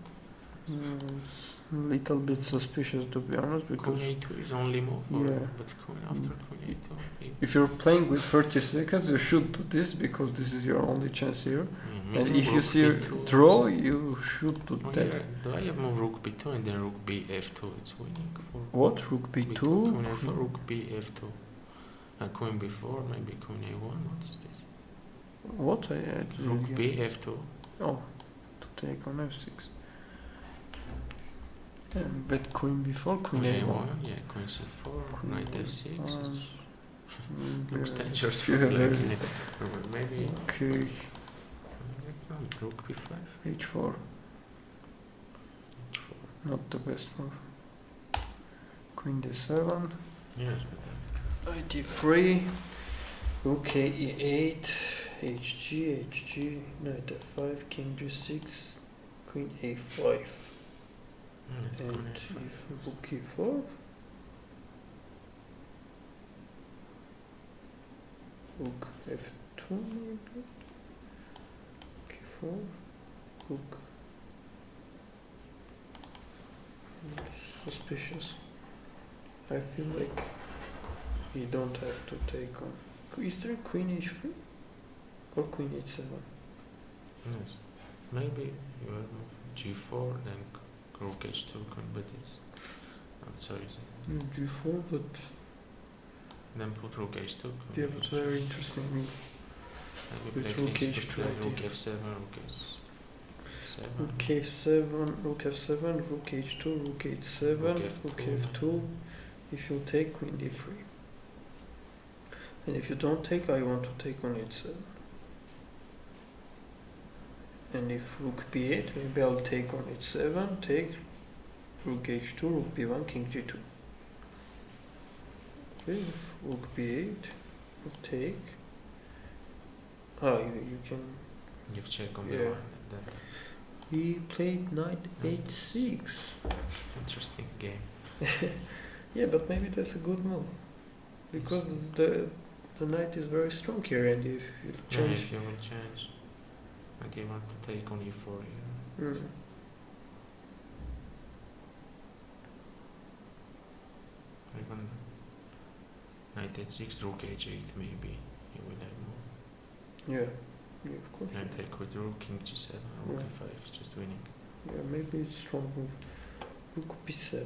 It's a little bit suspicious, to be honest, because Queen a2 is only move, or, Yeah. but queen after queen a2... if you're playing with 30 seconds, you should do this because this is your only chance here. And if you see a draw, you should do Oh, that. yeah. Do I have move rook b2 and then rook bf2? It's winning for What? Rook b2? Queen a4, rook bf2. Queen b4, maybe queen a1. What is this? What? Rook bf2. Oh, to take on f6. And bet queen before queen Queen a1. a1, yeah, queen c4, Queen knight f6. a1. Looks dangerous Yeah, for black. very- Maybe Okay, rook b5. h4. Not the best move. Queen d7. Yes, but Knight d3. Rook e8. hg, knight f5, king g6, queen a5. yes, And queen a5. if rook e4, rook f2 maybe, k4, rook. Suspicious. I feel like you don't have to take on. Is there queen h3 or queen h7? Yes. Maybe you have move g4, then rook h2, but it's not so easy. G4, but Then put rook h2. yeah, but very interesting move. Maybe with play rook kings to h2 play rook idea. f7, rook s7. Rook a7, rook f7, rook h2, rook h7, Rook rook f2. f2. If you take queen d3, and if you don't take, I want to take on h7. And if rook b8, maybe I'll take on h7, take rook h2, rook b1, king g2. Okay, if rook b8, I'll take. Ah, you can. You've checked on Yeah. the one. Then He played knight h6. interesting game. Yeah, but maybe that's a good move because the knight is very strong here, and if you Yeah, change, if you will change, and you want to take on e4 here. mm, Even knight h6, rook h8 maybe. You will have more. Yeah, yeah, of course. And take with rook, king g7, rook Yeah. e5, just winning. Yeah, maybe it's strong move. Rook b7.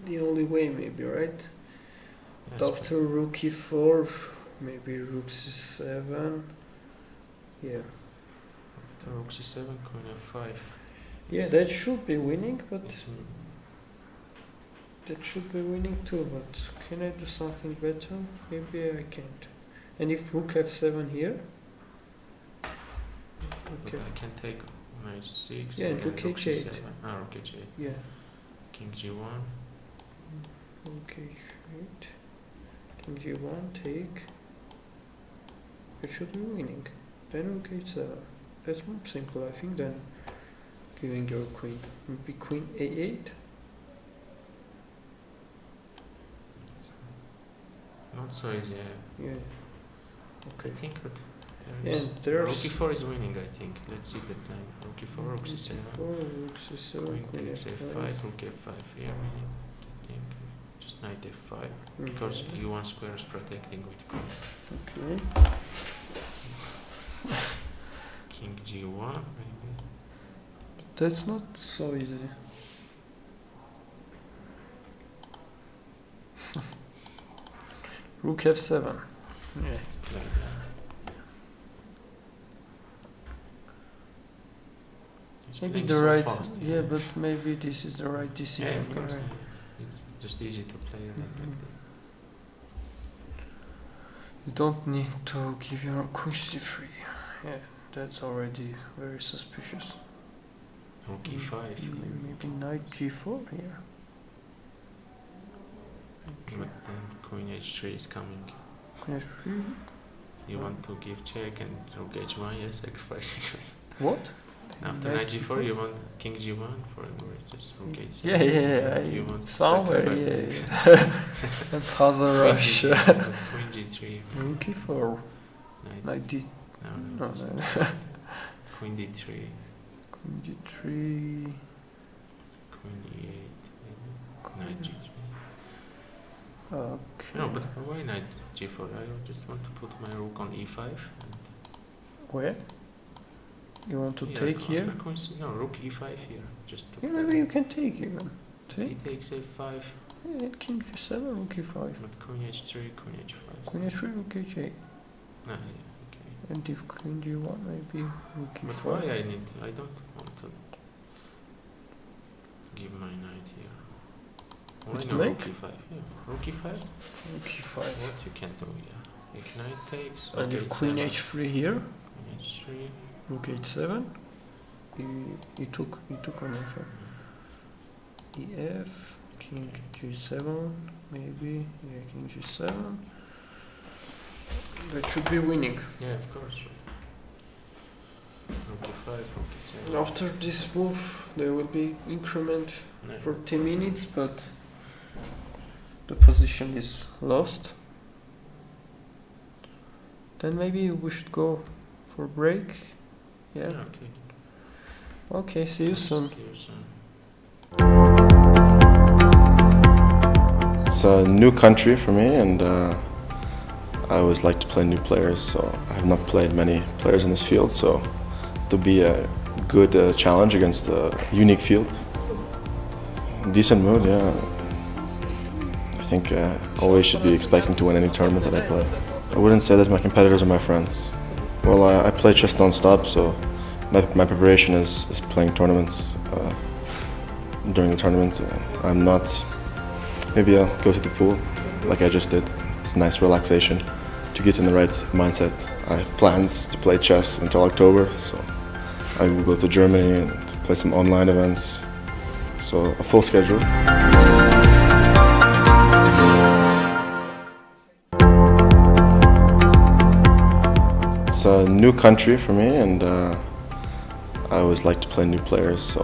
The only way, maybe, right? Yes, After rook e4, maybe rook c7. Yeah. after rook c7, queen f5. Yeah, that should be winning, but It's that should be winning too. But can I do something better? Maybe I can't. And if rook f7 here? But Okay. I can take knight h6. Yeah, and rook rook h8. c7. Ah, rook h8. Yeah. King g1. Rook h8. King g1, take. It should be winning. Then rook h7. That's more simple, I think, than giving your queen. Maybe queen a8. Not so easy. Yeah. I Okay. think that Yeah, and there's rook e4 is winning, I think. Let's see the time. Rook e4, rook c7. Rook c7, Queen queen takes f5. f5, rook f5 here, winning. I think just knight f5 because Okay. e1 square is protecting with queen. Okay. King g1 maybe. That's not so easy. Rook f7. Yeah. Let's play that. He's Maybe playing the so right. fast, Yeah, but maybe this is the right yeah, decision. of course. Right? It's just easy to play it like Mhm. this. You don't need to give your queen c3. Yeah, that's already very suspicious. Rook e5 here. Maybe knight g4 here. But then queen h3 is coming. Queen f3. You want to give check and rook h1, yes, sacrificing. What? After knight g4, you want king g1 for just rook h7. Yeah, yeah, You want somewhere, sacrifice. yeah. And puzzle Queen rush. G3, but queen g3. Rook e4. Knight. Knight d. No, No, no, no. no. Queen d3, Queen g3. queen e8, maybe. Knight g3. Okay. No, but why knight g4? I just want to put my rook on e5. And Where? You want to yeah, take after here? queen no, rook e5 here. Just to Yeah, maybe you can take even. he Take. takes a5, Yeah, king g7, rook e5. but queen h3, queen h5. Queen h3, rook h8. Ah, yeah, okay. And if queen g1, maybe rook But e4. why I don't want to give my knight here. Why With no black? rook e5? Yeah, rook e5? Rook e5. What you can do, yeah. If knight takes, And rook if queen h7, h3 here, queen h3, rook h7, he took on f. ef, king g7, maybe, yeah, king g7. That should be winning. yeah, of course. Rook e5, rook e7. After this move, there will be increment No. for 10 minutes, but the position is lost. Then maybe we should go for break. Yeah. Okay. Okay, see you soon. See you soon. It's a new country for me, and I always like to play new players, so I have not played many players in this field, so to be a good challenge against a unique field. Decent mood, yeah. I think always should be expecting to win any tournament that I play. I wouldn't say that my competitors are my friends. Well, I play chess non-stop, so my preparation is playing tournaments. During the tournament, I'm not. Maybe I'll go to the pool, like I just did. It's a nice relaxation to get in the right mindset. I have plans to play chess until October, so I will go to Germany and play some online events. So a full schedule. It's a new country for me, and I always like to play new players, so.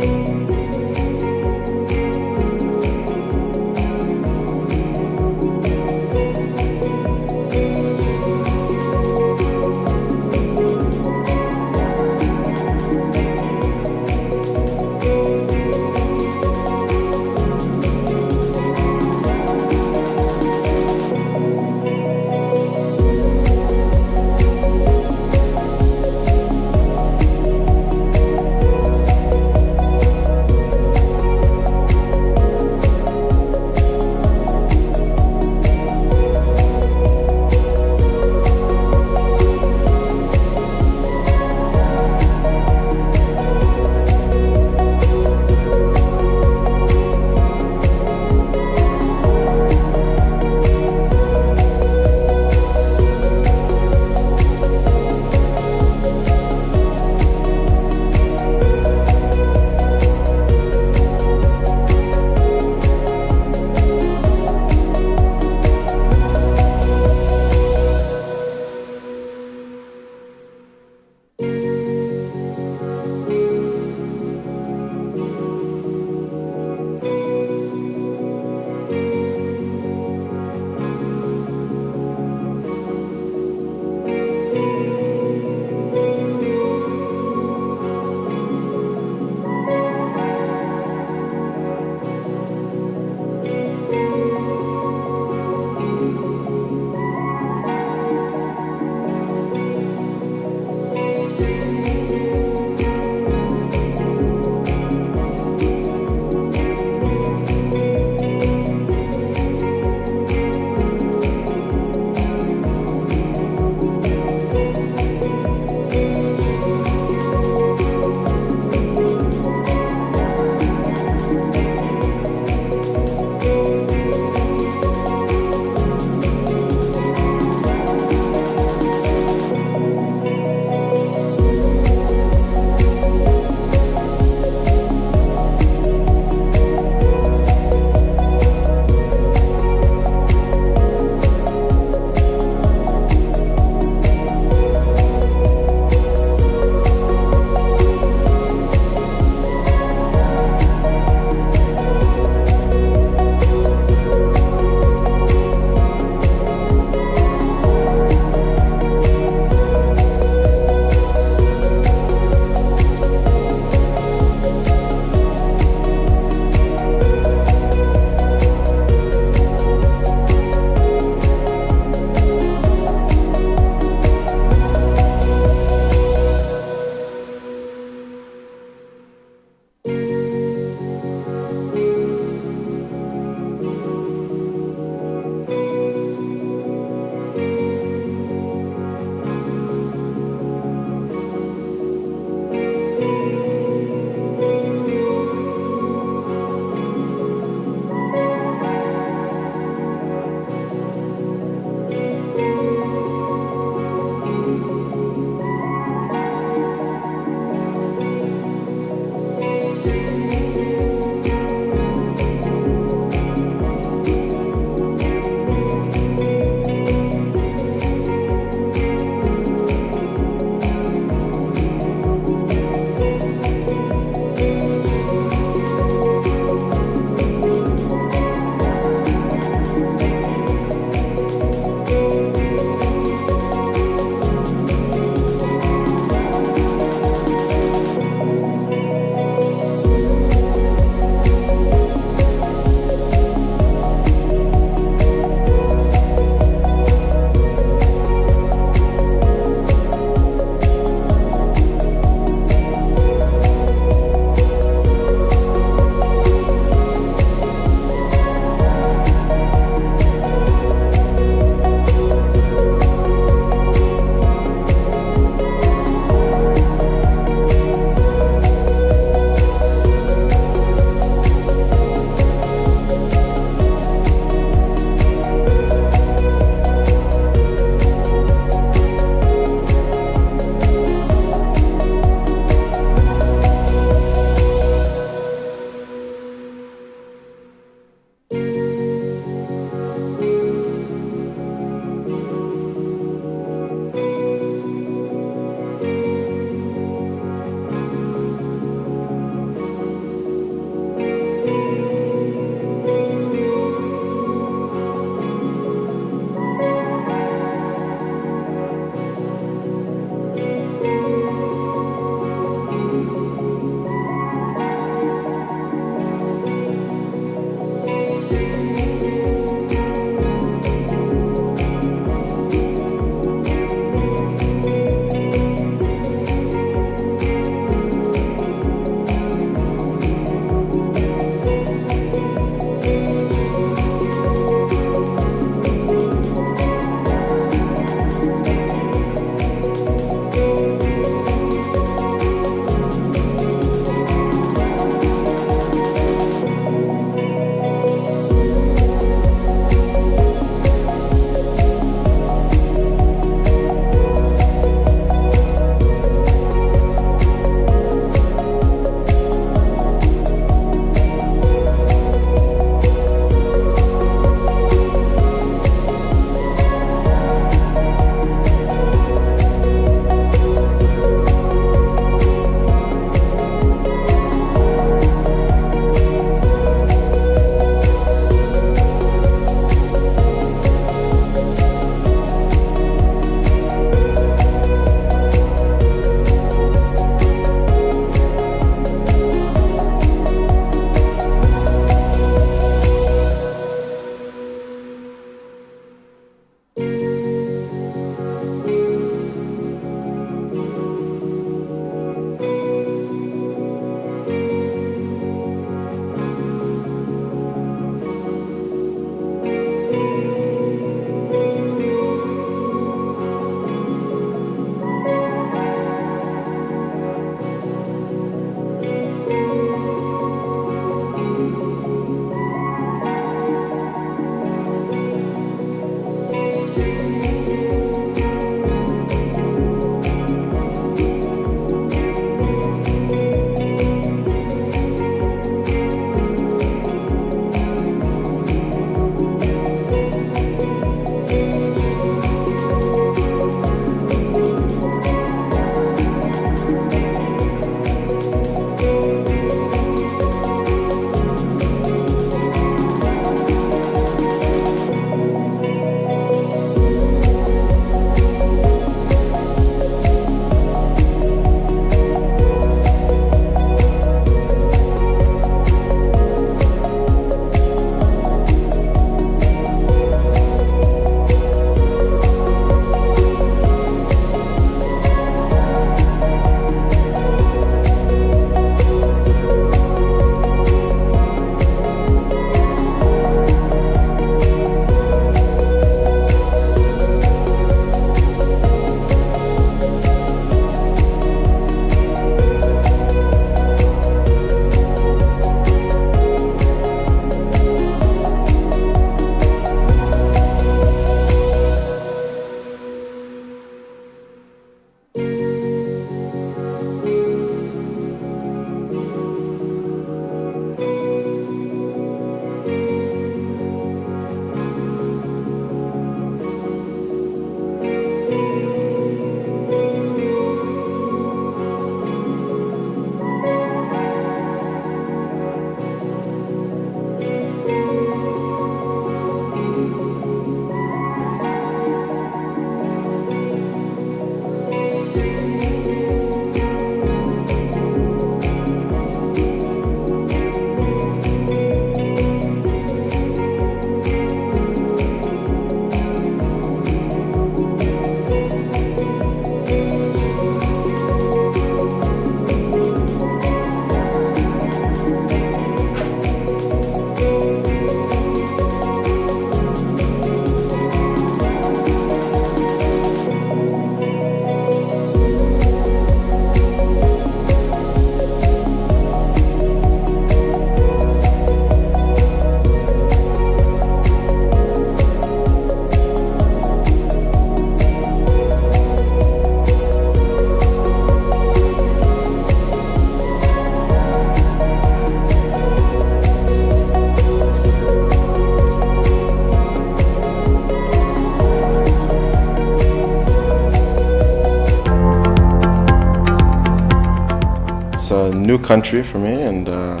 It's a new country for me, and I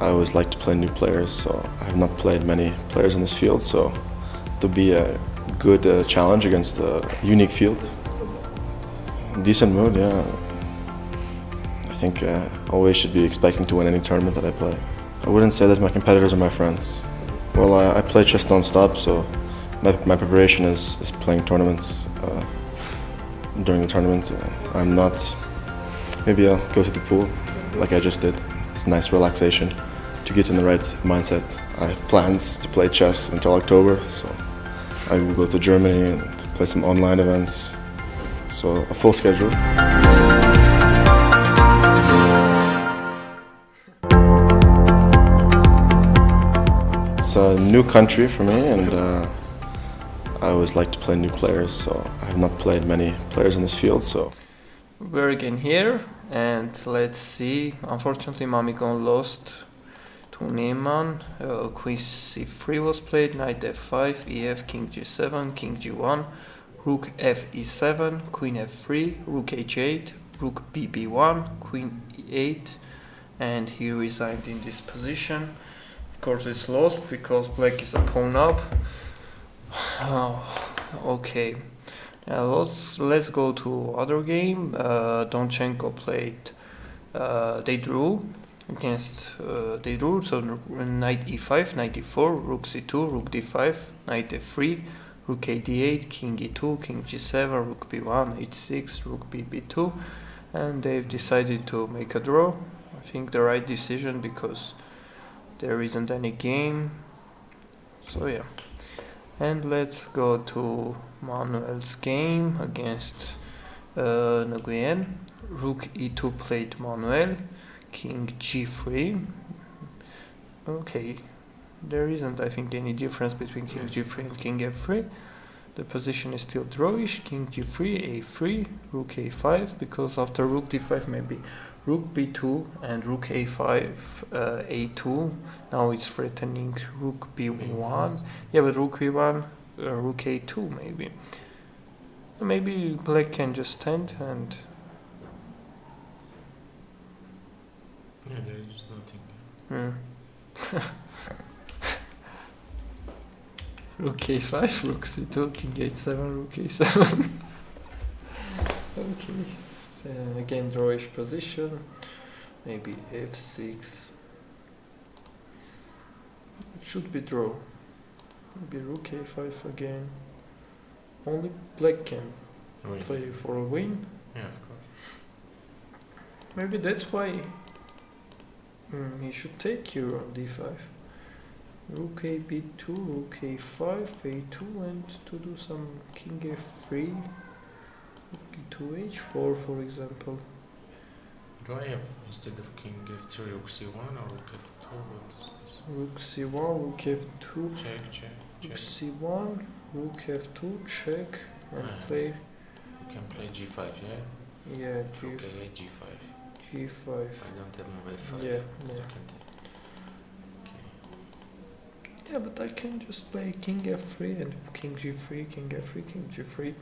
always like to play new players. So I have not played many players in this field, so to be a good challenge against a unique field. Decent mood, yeah. I think I always should be expecting to win any tournament that I play. I wouldn't say that my competitors are my friends. Well, I play chess non-stop, so my preparation is playing tournaments. During the tournament, I'm not. Maybe I'll go to the pool, like I just did. It's a nice relaxation to get in the right mindset. I have plans to play chess until October, so I will go to Germany and play some online events. So a full schedule. It's a new country for me, and I always like to play new players. So I have not played many players in this field. So we're again here, and let's see. Unfortunately, Mamikon lost to Niemann. Queen c3 was played, knight f5, ef, king g7, king g1, rook f e7, queen f3, rook h8, rook bb1, queen e8, and he resigned in this position. Of course, it's lost because black is a pawn up. Okay. Let's go to other game. Donchenko played. They drew against. They drew so knight e5, knight e4, rook c2, rook d5, knight f3, rook a d8, king e2, king g7, rook b1, h6, rook bb2, and they've decided to make a draw. I think the right decision because there isn't any game. So yeah. And let's go to Manuel's game against Nguyen. Rook e2 played Manuel, king g3. Okay, there isn't, I think, any difference between king g3 and king f3. The position is still drawish. King g3, a3, rook a5, because after rook d5 maybe rook b2 and rook a5, a2. Now it's threatening rook b1. Yeah, but rook b1, rook a2 maybe. Maybe black can just stand and... Yeah, there is nothing. Rook a5, rook c2, king h7, rook a7. Okay. Again, drawish position. Maybe f6. It should be draw. Maybe rook a5 again. Only black can Really? play for a win. Yeah, of course. Maybe that's why he should take here on d5. Rook a b2, rook a5, a2, and to do some king f3, to h4 for example. Do I have, instead of king f3, rook c1 or rook f2? What is this? Rook c1, rook f2, Check. rook c1, rook f2, check, and play. You can play g5, yeah? Yeah, Rook a8, g5. g5. I don't have move f5. Yeah. You can take. Okay. Yeah, but I can just play king f3 and king g3, king f3, king g3.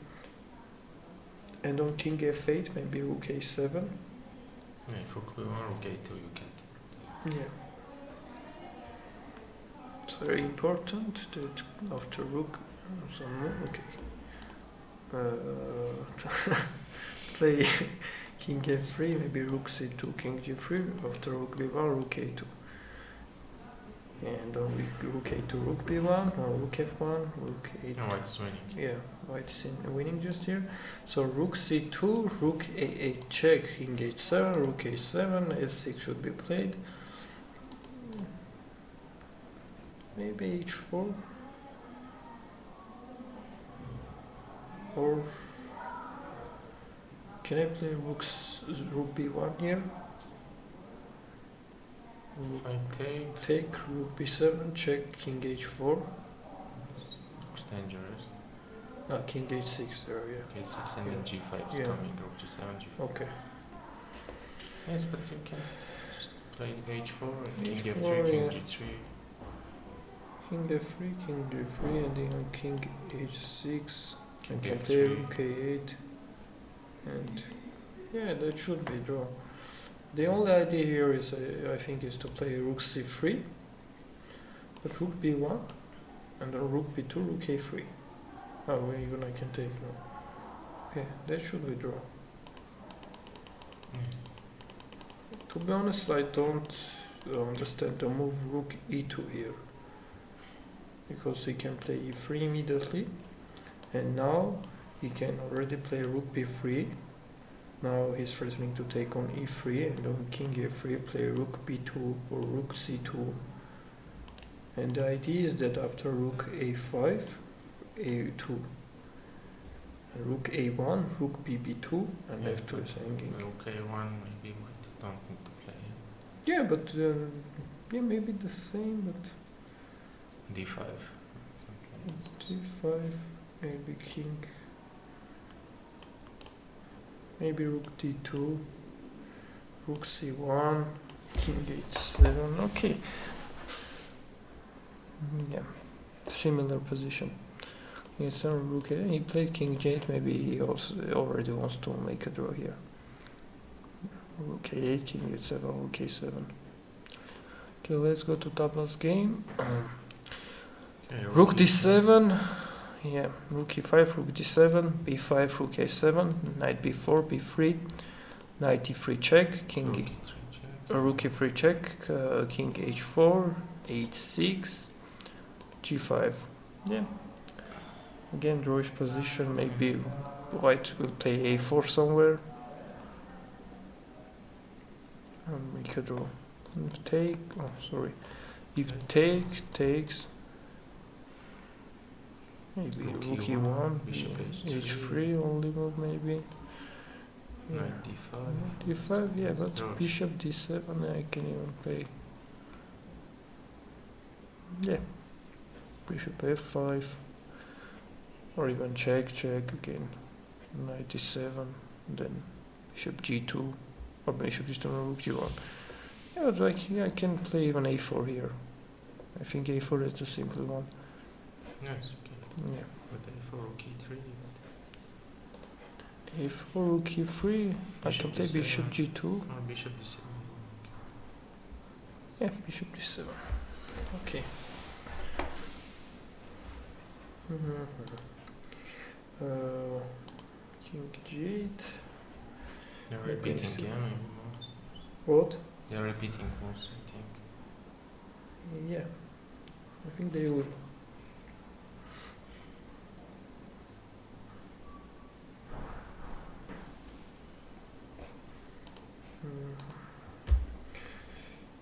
And on king f8, maybe rook a7. Yeah, if rook b1, rook a2, you can take. Yeah. It's very important that after rook, play king f3, maybe rook c2, king g3, after rook b1, rook a2. And on rook a2, rook b1, or rook f1, rook a2. No, white is winning. Yeah, white's winning just here. So rook c2, rook a8 check, king h7, rook a7, f6 should be played. Maybe h4. Or can I play rook b1 here? If I take, Take rook b7, check, king h4. looks dangerous. King h6 there, yeah. Okay, 6 and then g5 is Yeah. coming, rook g7, g5. Okay. Yes, but you can just play h4, king H4, f3, king yeah. g3. King f3, king g3, and then king h6. King I can f3. play rook a8. And yeah, that should be draw. The only idea here is, I think, is to play rook c3, but rook b1, and then rook b2, rook a3. Oh, well, even I can take now. Okay, that should be draw. To be honest, I don't understand the move rook e2 here, because he can play e3 immediately, and now he can already play rook b3. Now he's threatening to take on e3, and on king a3 play rook b2 or rook c2. And the idea is that after rook a5, a2, and rook a1, rook b2, and Yeah, f2 is hanging. Rook a1 maybe we don't need to play. Yeah, but yeah, maybe the same, but d5. d5, maybe king. Maybe rook d2, rook c1, king h7. Okay. Yeah, similar position. Yes, rook. He played king j8. Maybe he also already wants to make a draw here. Rook a8, king h7, rook a7. Okay, let's go to Tabla's game. Okay, Rook d7. Yeah, rook e5, rook d7, b5, rook a7, knight b4, b3, knight e3 check, king rook e3 check. rook e3 check, king h4, h6, g5. Yeah. Again, drawish position. Maybe white will take a4 somewhere. And make a draw. If take, oh sorry. If take takes. Maybe Rook rook E1, e1, bishop h3 only move maybe. Yeah. Knight d5. d5, yeah, but Drawish. bishop d7 I can even play. Yeah. Bishop f5. or even check again, knight e7, then bishop g2, or bishop g2, rook g1. Yeah, but like, yeah, I can play even a4 here. I think a4 is the simple one. Yes, okay. Yeah. But a4, rook e3. a4, rook e3. I Bishop can play d7. bishop g2. Or bishop d7. Yeah, bishop d7. Okay. King g8. They're Yeah, repeating, basic. yeah, maybe most. What? They're repeating most, I think. Yeah, I think they will.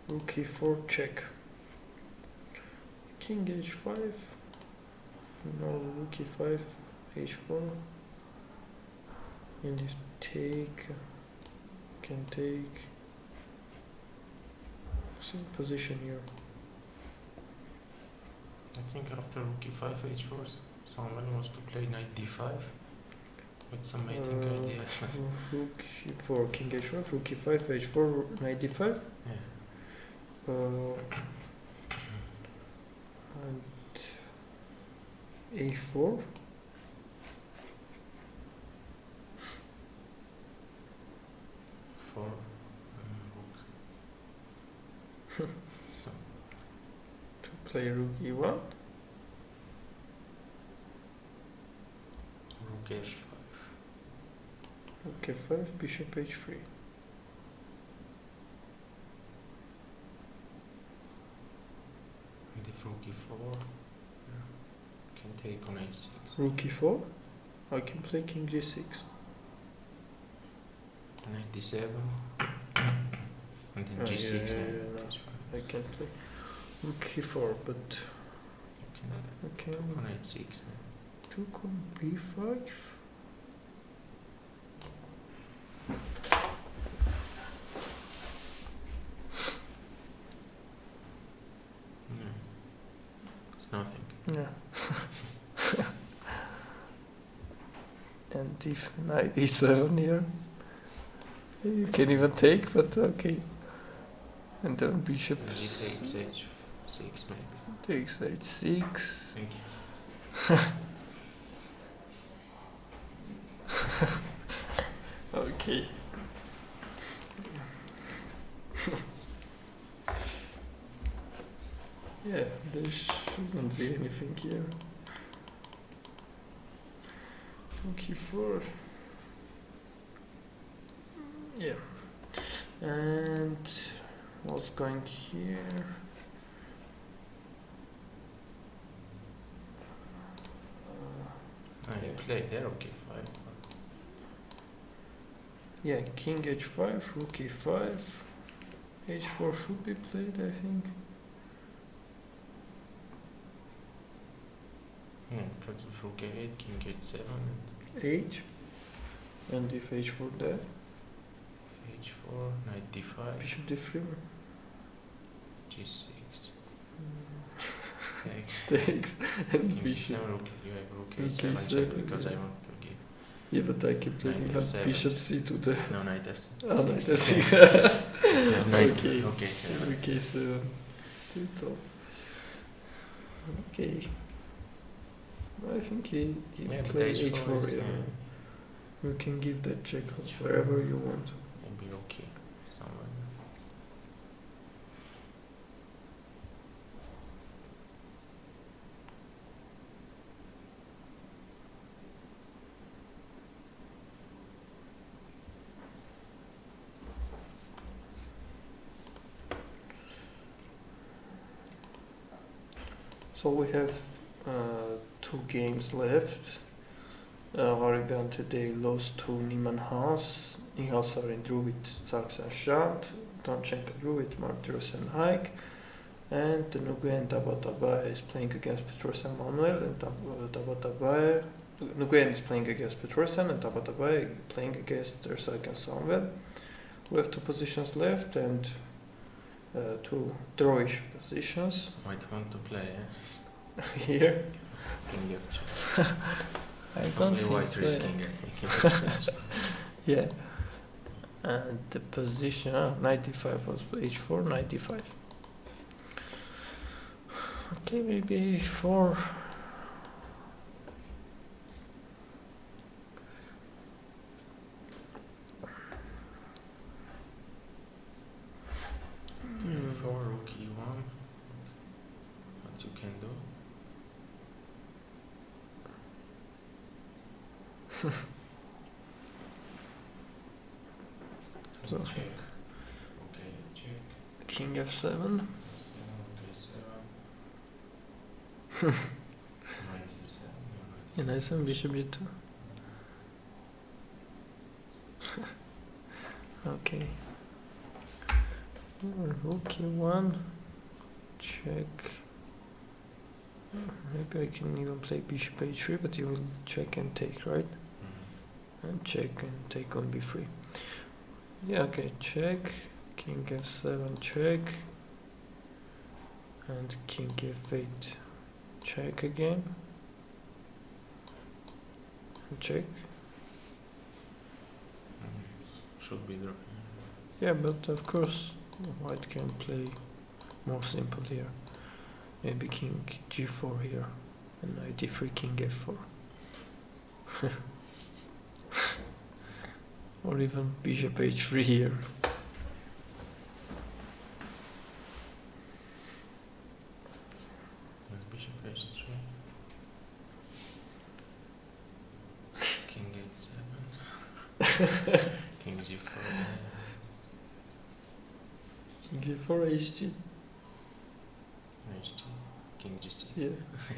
Rook e4 check. King h5. No, rook e5, h4. And if take, can take. Same position here. I think after rook e5, h4, someone wants to play knight d5 with some mating ideas. But Rook e4, king h5, rook e5, h4, knight d5. yeah. And a4. For rook. So, To play rook e1. rook f5. Rook f5, bishop h3. And if rook e4, can take on h6. Rook e4. I can play king g6. Knight d7. And then Oh, g6 yeah, and yeah. h5. I can play rook e4, but You I can can on h6. took on b5. No. It's nothing. Yeah. And if knight e7 here, you can even take, but okay. And then bishop G takes h6 maybe. takes h6. Thank you. Okay. Yeah, there shouldn't be anything here. Okay, 4. Yeah. And what's going here? You play there, okay, 5. Yeah, king h5, rook e5, h4 should be played, I think. Yeah, because of rook a8, king h7, H. And if h4 there, h4, knight d5, bishop d3. g6. Mm, Takes. Takes. And King bishop. g7, you have rook Rook a7 a7, check because I yeah. want to give. Yeah, but I keep playing Knight even f7. bishop c to the. No, knight f6. Oh, knight f6. So knight, Okay. rook a7. Okay, so it's all. Okay. I think he Yeah, but played h4 h4. is, Yeah. You can give that check H4. wherever you want. Maybe okay, somewhere. So we have 2 games left. Avagyan today lost to Niemann Haas. Ihasar drew with Zarksan Shad. Danchenko drew with Martyrs and Haik. And Nguyen Tabatabai is playing against Petrosyan Manuel. And Tabatabai. Nguyen is playing against Petrosyan and Tabatabai playing against Ersak and Samuel. We have 2 positions left and 2 drawish positions Might want to play, eh? here. King f3. I don't Only think white so. risking, I think. in this position. Yeah. And the position, 95 was h4, 95. Okay, maybe a4. For rook e1, what you can do? So- Check. Okay, check. King f7. Okay, 7. Knight e7. And I7, bishop g2. Okay. Rook e1. Check. Maybe I can even play bishop h3, but you will check and take, right? And check and take on b3. Yeah, okay, check. King f7, check. And king f8, check again. And check. Should be the. Yeah, but of course, white can play more simple here. Maybe king g4 here, and knight d3, king f4. Or even bishop h3 here. Bishop h3. King h7. King g4. King g4, hg. h2. King g6. Yeah.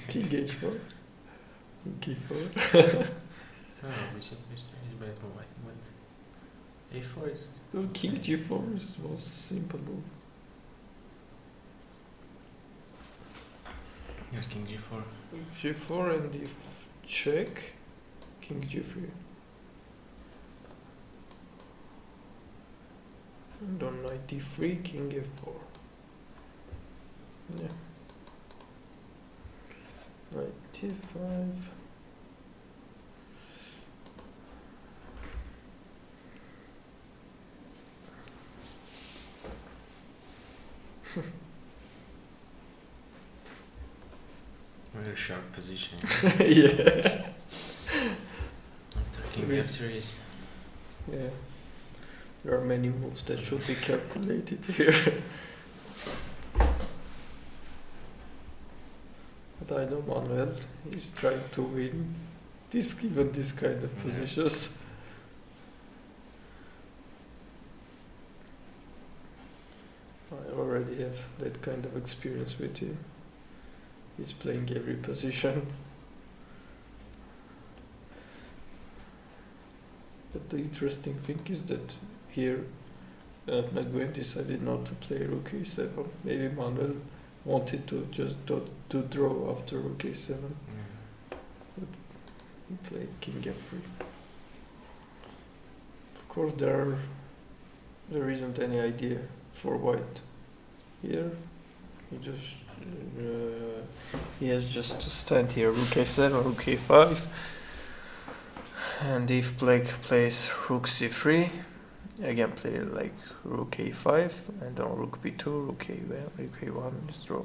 King h4. King g4. No, bishop h3 is better for white. But a4 is. So king g4 is the most simple move. Yes, king g4. G4, and if check, king g3. And on knight d3, king f4. Yeah. Knight d5. Very sharp position. Yeah. After king Really? f3 is. Yeah. There are many moves that should be calculated here. But I know Manuel is trying to win this given this kind of Yeah. positions. I already have that kind of experience with him. He's playing every position. But the interesting thing is that here Nguyen decided not to play rook a7. Maybe Manuel wanted to just to draw after rook a7. He played king f3. Of course there isn't any idea for white. Here he has just to stand here, rook a7, rook a5. And if black plays rook c3, again play like rook a5, and on rook b2, rook a1 is draw.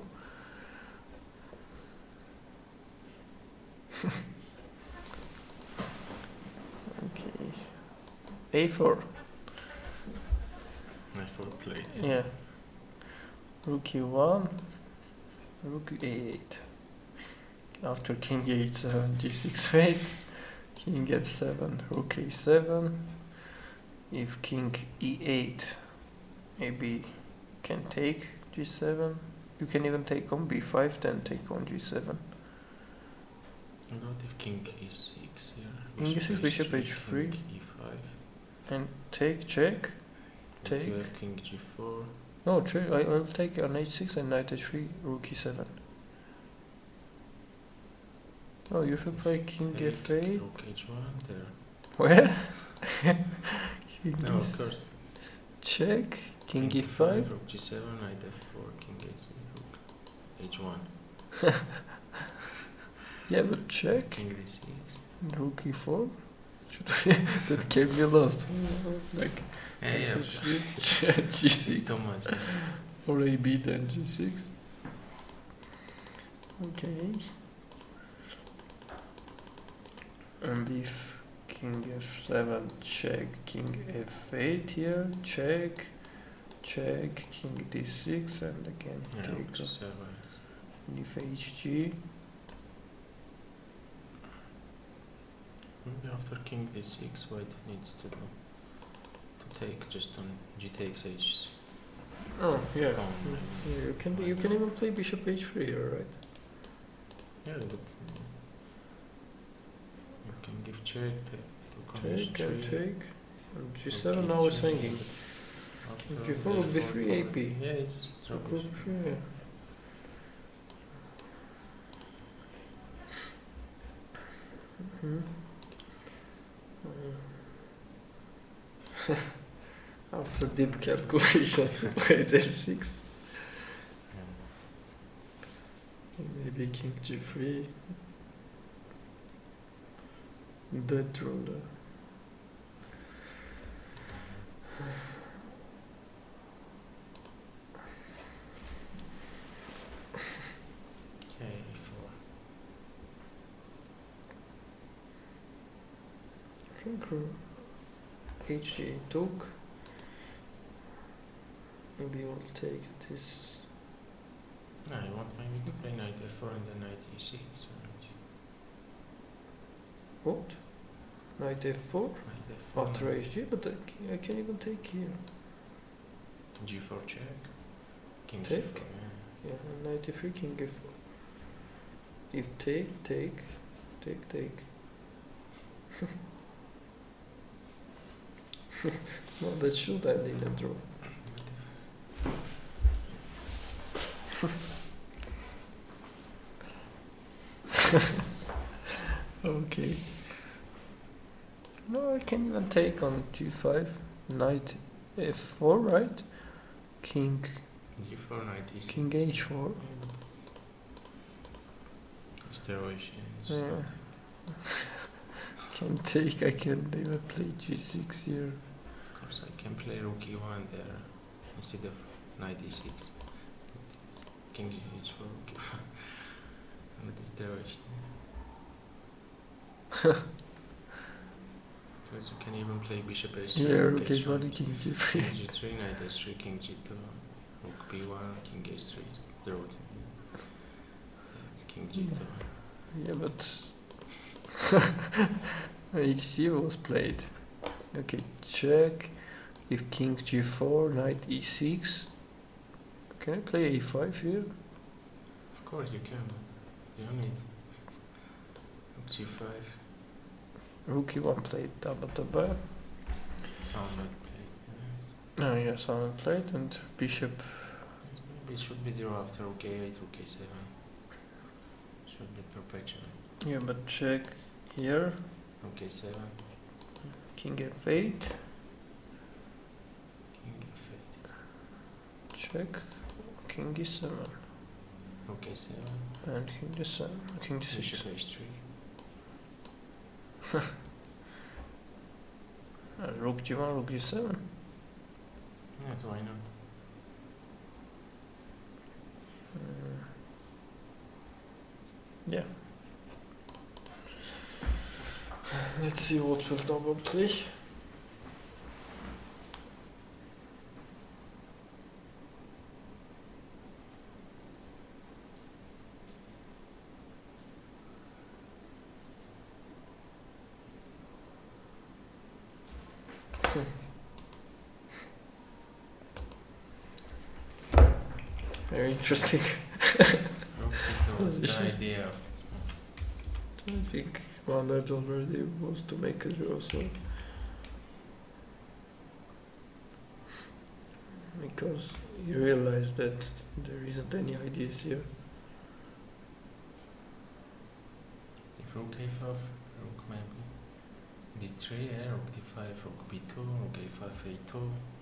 Okay, a4. a4 played. Yeah. Rook e1, rook a8. After king a7, g6 mate. King f7, rook a7. If king e8, maybe can take g7. You can even take on b5, then take on g7. And what if king e6 here? King e6, bishop h3. King e5. And take, check. But Take. you have king g4. No, check. I will take on h6 and knight h3, rook e7. Oh, you should play king Take f8. rook h1 there. Where? King No, of course. check. King King e5. rook g7, knight f4, king h6, rook h1. Yeah, but check. King d6. Rook e4? That can be lost. Like Yeah, G6 it's too much. or AB then G6. Okay. And if king f7 check, king f8 here, check, check, king d6 and again Yeah, take G7. if hg. Maybe after king d6, white needs to take just on g takes h. Oh yeah. pawn, maybe. You can even play bishop h3 here, right? Yeah, but you can give check, take on Take and h3. take. And g7 Okay, now is so hanging. after King g4 would be free pawn. AP. Yeah, it's Rook trouble. f3, yeah. Mhm. After deep calculations, he played f6. Maybe king g3. Dead ruler. Okay, e4. HG took. Maybe we'll take this. No, I want maybe to play knight f4 and then knight e6. What? Knight f4 Knight f4. after HG, but I can even take here. g4 check. King Take? g4. Yeah, and knight f3, king f4. If take, take, take, take. No, that should end in a draw. Okay. No, I can even take on g5, knight f4, right? King, g4 knight e6. king h4. Steroids. Yeah. Can take, I can even play g6 here. Of course, I can play rook e1 there instead of knight e6. It's king h4, rook e1. But it's steroids. Because you can even play bishop h3. Yeah, rook rook h1, h1, king king g3. g3, knight h3, king g2, rook b1, king h3 is drawn. It's king g2. Yeah, but HG was played. Okay, check. If king g4, knight e6. Can I play a5 here? Of course you can. You don't need rook g5. Rook e1 played double double. Sound like play. Oh yeah, someone played and bishop. Maybe it should be draw after rook a8, rook a7. Should be perpetual. Yeah, but check here. Rook a7, King f8. king f8, Check. King e7. rook a7, And king d7. King d6. bishop h3. Rook g1, rook g7. Yeah, why not? Yeah. Let's see what will double play. Very interesting. Rook d2 was the Position. idea of this move. I think one that already was to make a draw, so because you realize that there isn't any ideas here. If rook a5, rook maybe d3, yeah, rook d5, rook b2, rook a5, a2,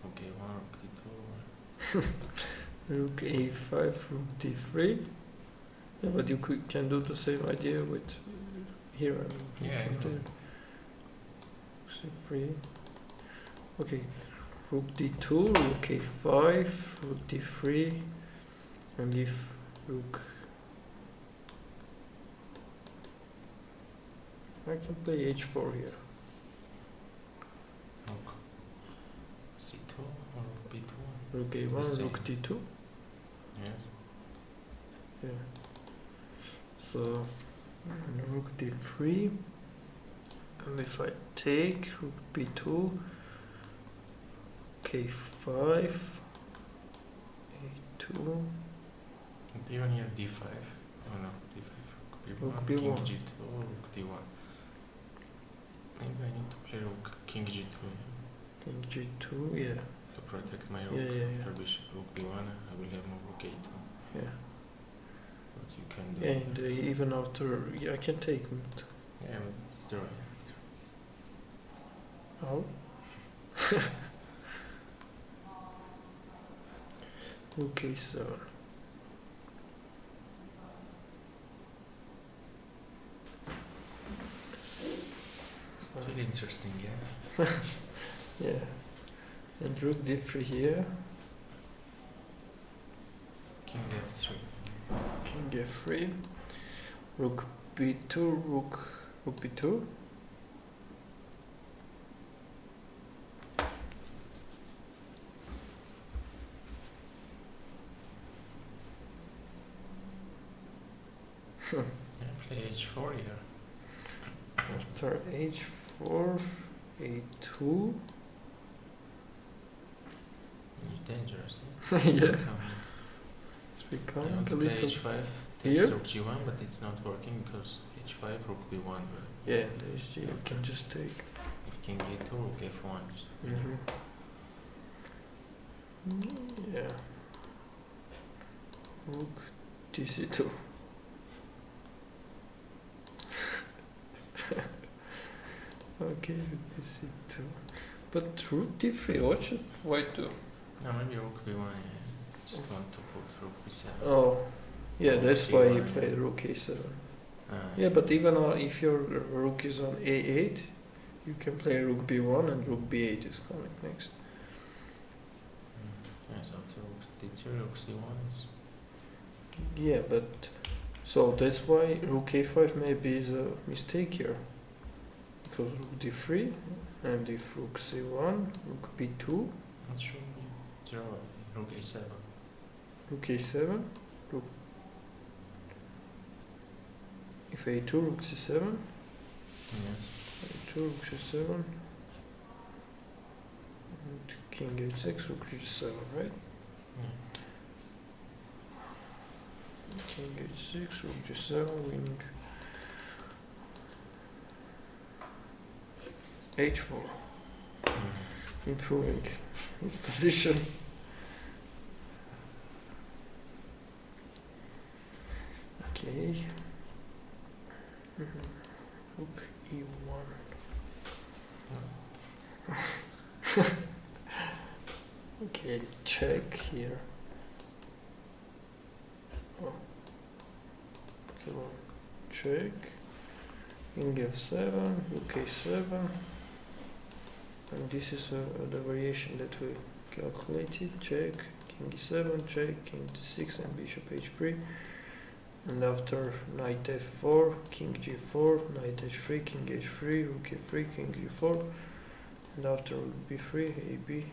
rook a1, rook d2. Rook a5, rook d3. Yeah, but you can do the same idea with here. I mean, you Yeah, I can know. do c3. Okay, rook d2, rook a5, rook d3, and if rook. I can play h4 here. Rook c2 or rook b2. Rook It's the a1, same. rook d2. Yes. Yeah. So rook d3, and if I take rook b2, k5, a2, And even here d5. Oh no, d5. Rook King b1. g2, rook d1. Maybe I need to play rook king g2 king g2, yeah, to protect my rook. Yeah, yeah, yeah. After bishop rook b1, I will have more rook a2. yeah. But you can do. And even after, yeah, I can take it. Yeah, but it's the right. How? Rook a7. Still interesting, yeah. Yeah. And rook d3 here, King f3. king f3, rook b2, rook b2. Yeah, play h4 here. After h4, a2. It's dangerous. Yeah, Coming. it's I becoming want a to play little. h5. Here? Takes rook g1, but it's not working because h5, rook b1. Yeah, there's, you can just take. If king a2, rook f1. Just Yeah. Rook dc2. Okay, rook dc2. But rook d3, what should white do? No, maybe rook b1. Yeah. Just want to put rook b7. Oh, yeah, Rook that's why you c1, played rook a7. Ah, Yeah, but even if your rook is on a8, you can play rook b1 and rook b8 is coming next. Yes, after rook d2, rook c1 is. Yeah, but so that's why rook a5 maybe is a mistake here. Because rook d3, and if rook c1, rook b2, Not sure. Yeah. 0, rook a7. rook a7, rook. If a2, rook c7, Yes. a2, rook c7, and king h6, rook g7, right? Yeah. King h6, rook g7, winning h4, improving his position. Okay. Rook e1. Okay, check here. Oh. Come on, check. King f7, rook a7. And this is the variation that we calculated. Check, king e7, check, king d6 and bishop h3. And after knight f4, king g4, knight h3, king h3, rook f3, king g4. And after rook b3, ab,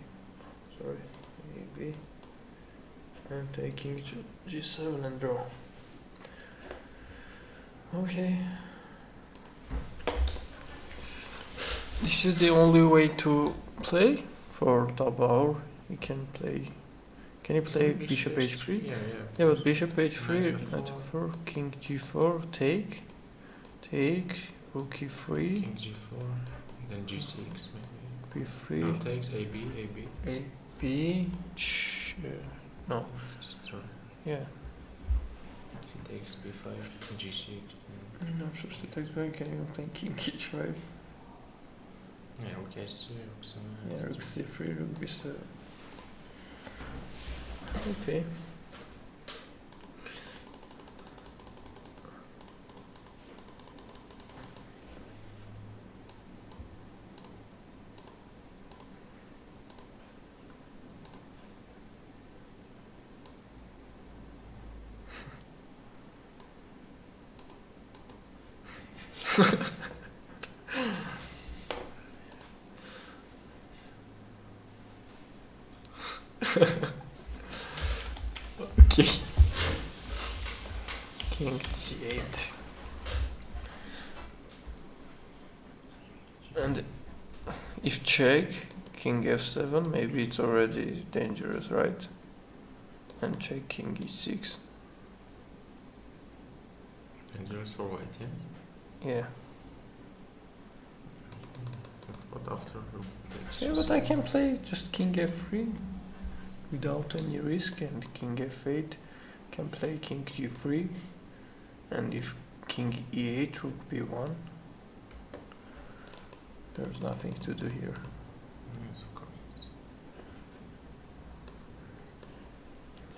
sorry, ab. And taking g7 and draw. Okay. This is the only way to play for Tabao. You can play. Can you play bishop h3? Yeah, yeah. Yeah, but bishop h3, Knight knight f4. f4, king g4, take, rook e3, King g4, then g6 maybe. b3, No, takes ab. ab, no, It's just right. yeah. He takes b5, g6. No, I'm supposed to take back, can you play king h5? Yeah, rook h3, rook c1. Yeah, rook c3, rook b7. Okay. Okay. King g8. And if check, king f7, maybe it's already dangerous, right? And check king e6. Dangerous for white, yeah? Yeah. But after rook takes Yeah, but I can play just king f3 without any risk, and king f8 can play king g3, and if king e8, rook b1, there's nothing to do here. Yes, of course.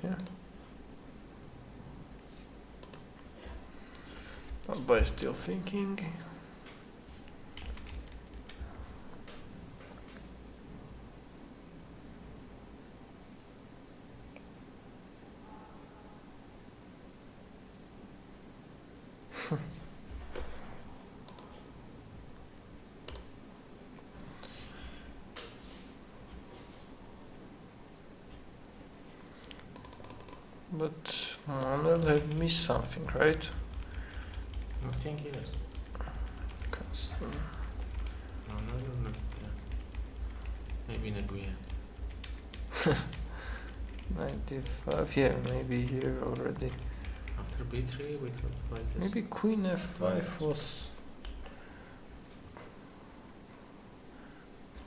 Yeah. But still thinking. But Manuel had missed something, right? I think yes. 'Cause, No, yeah. Maybe Nguyen. 95, yeah, maybe here already. After b3, we thought white is... Maybe queen f5 was.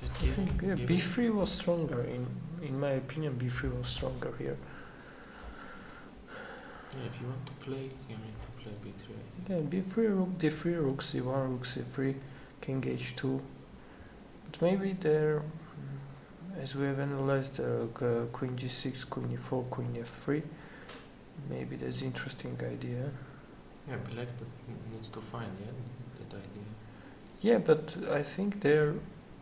Just I think, yeah, give b3 was stronger. In my opinion, b3 was stronger here. Yeah, if you want to play, you need to play b3. Yeah, b3, rook d3, rook c1, rook c3, king h2. But maybe there, as we have analyzed, queen g6, queen e4, queen f3. Maybe that's interesting idea. Yeah, black but needs to find, yeah, that idea. Yeah, but I think there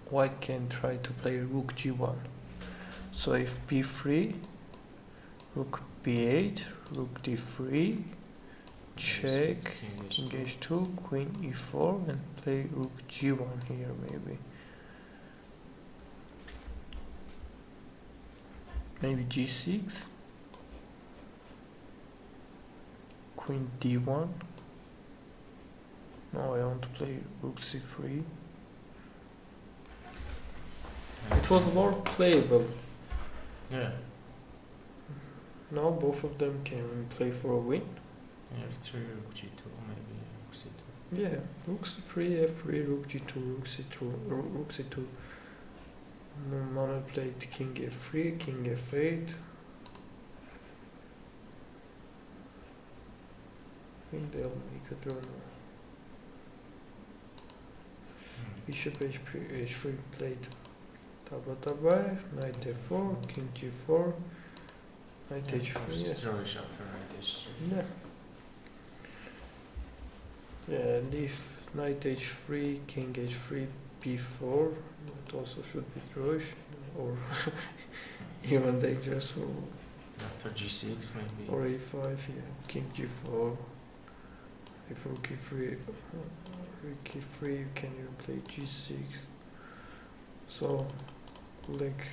white can try to play rook g1. So if b3, rook b8, rook d3, check, king h2, queen e4, and play rook g1 here maybe. Maybe g6, queen d1. No, I want to play rook c3. It was more playable. Yeah. Now both of them can play for a win. Yeah, f3, rook g2, maybe rook c2. Yeah, rook c3, f3, rook g2, rook c2, rook c2. Manuel played king f3, king f8. I think they'll make a draw now. Bishop h3 played taba, knight f4, king g4, knight h3. Yeah. Drawish after knight h3. Yeah. Yeah, and if knight h3, king h3, b4, it also should be drawish, or even dangerous for. After g6, maybe. Or a5, yeah, king g4. If rook e3, you can even play g6. So, like,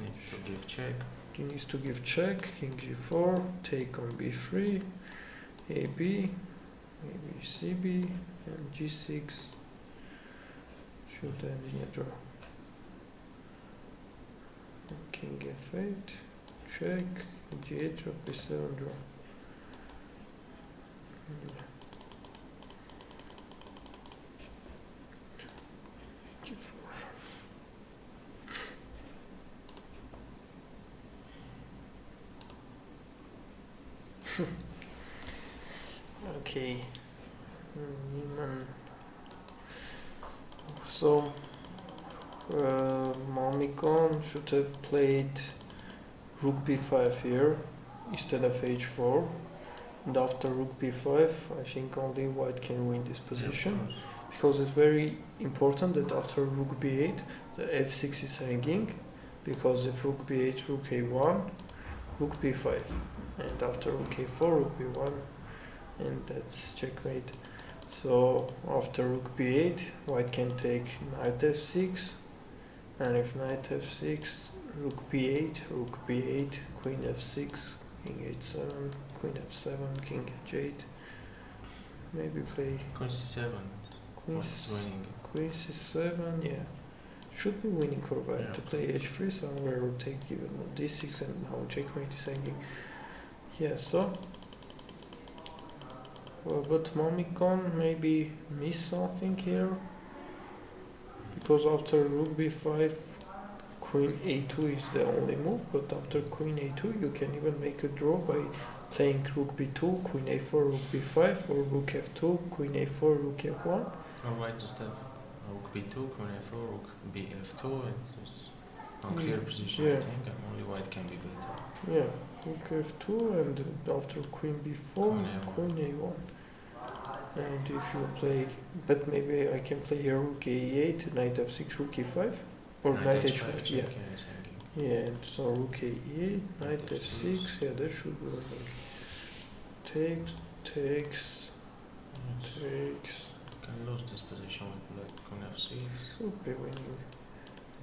Needs to give check. he needs to give check, king g4, take on b3, ab, maybe cb, and g6 should end in a draw. King f8, check, g8, drop b7, draw. Yeah. g4. Okay. Niemann. So, Malmikon should have played rook b5 here instead of h4. And after rook b5, I think only white can win this position. Because it's very important that after rook b8, the f6 is hanging. Because if rook b8, rook a1, rook b5. And after rook a4, rook b1. And that's checkmate. So after rook b8, white can take knight f6, and if knight f6, rook b8, queen f6, king h7, queen f7, king h8. Maybe play Queen c7. queen, What's winning? queen c7, yeah. Should be winning for white Yeah. to play h3 somewhere or take even on d6 and now checkmate is hanging. Yeah, so. Well, but Mamikon maybe miss something here. Because after rook b5, queen a2 is the only move, but after queen a2 you can even make a draw by playing rook b2, queen a4, rook b5, or rook f2, queen a4, rook f1. Or white just have rook b2, queen a4, rook bf2, and it's unclear position, I Yeah. think, and only white can be better. Yeah, rook f2 and after queen b4, Queen queen a1. And if you play, but maybe I can play here rook e8, knight f6, rook e5, or knight h5, check, yeah. is hanging. Yeah, and so rook e8, knight f6, yeah, that should be working. Takes, Yes. takes, Can lose this position with black queen f6. should be winning.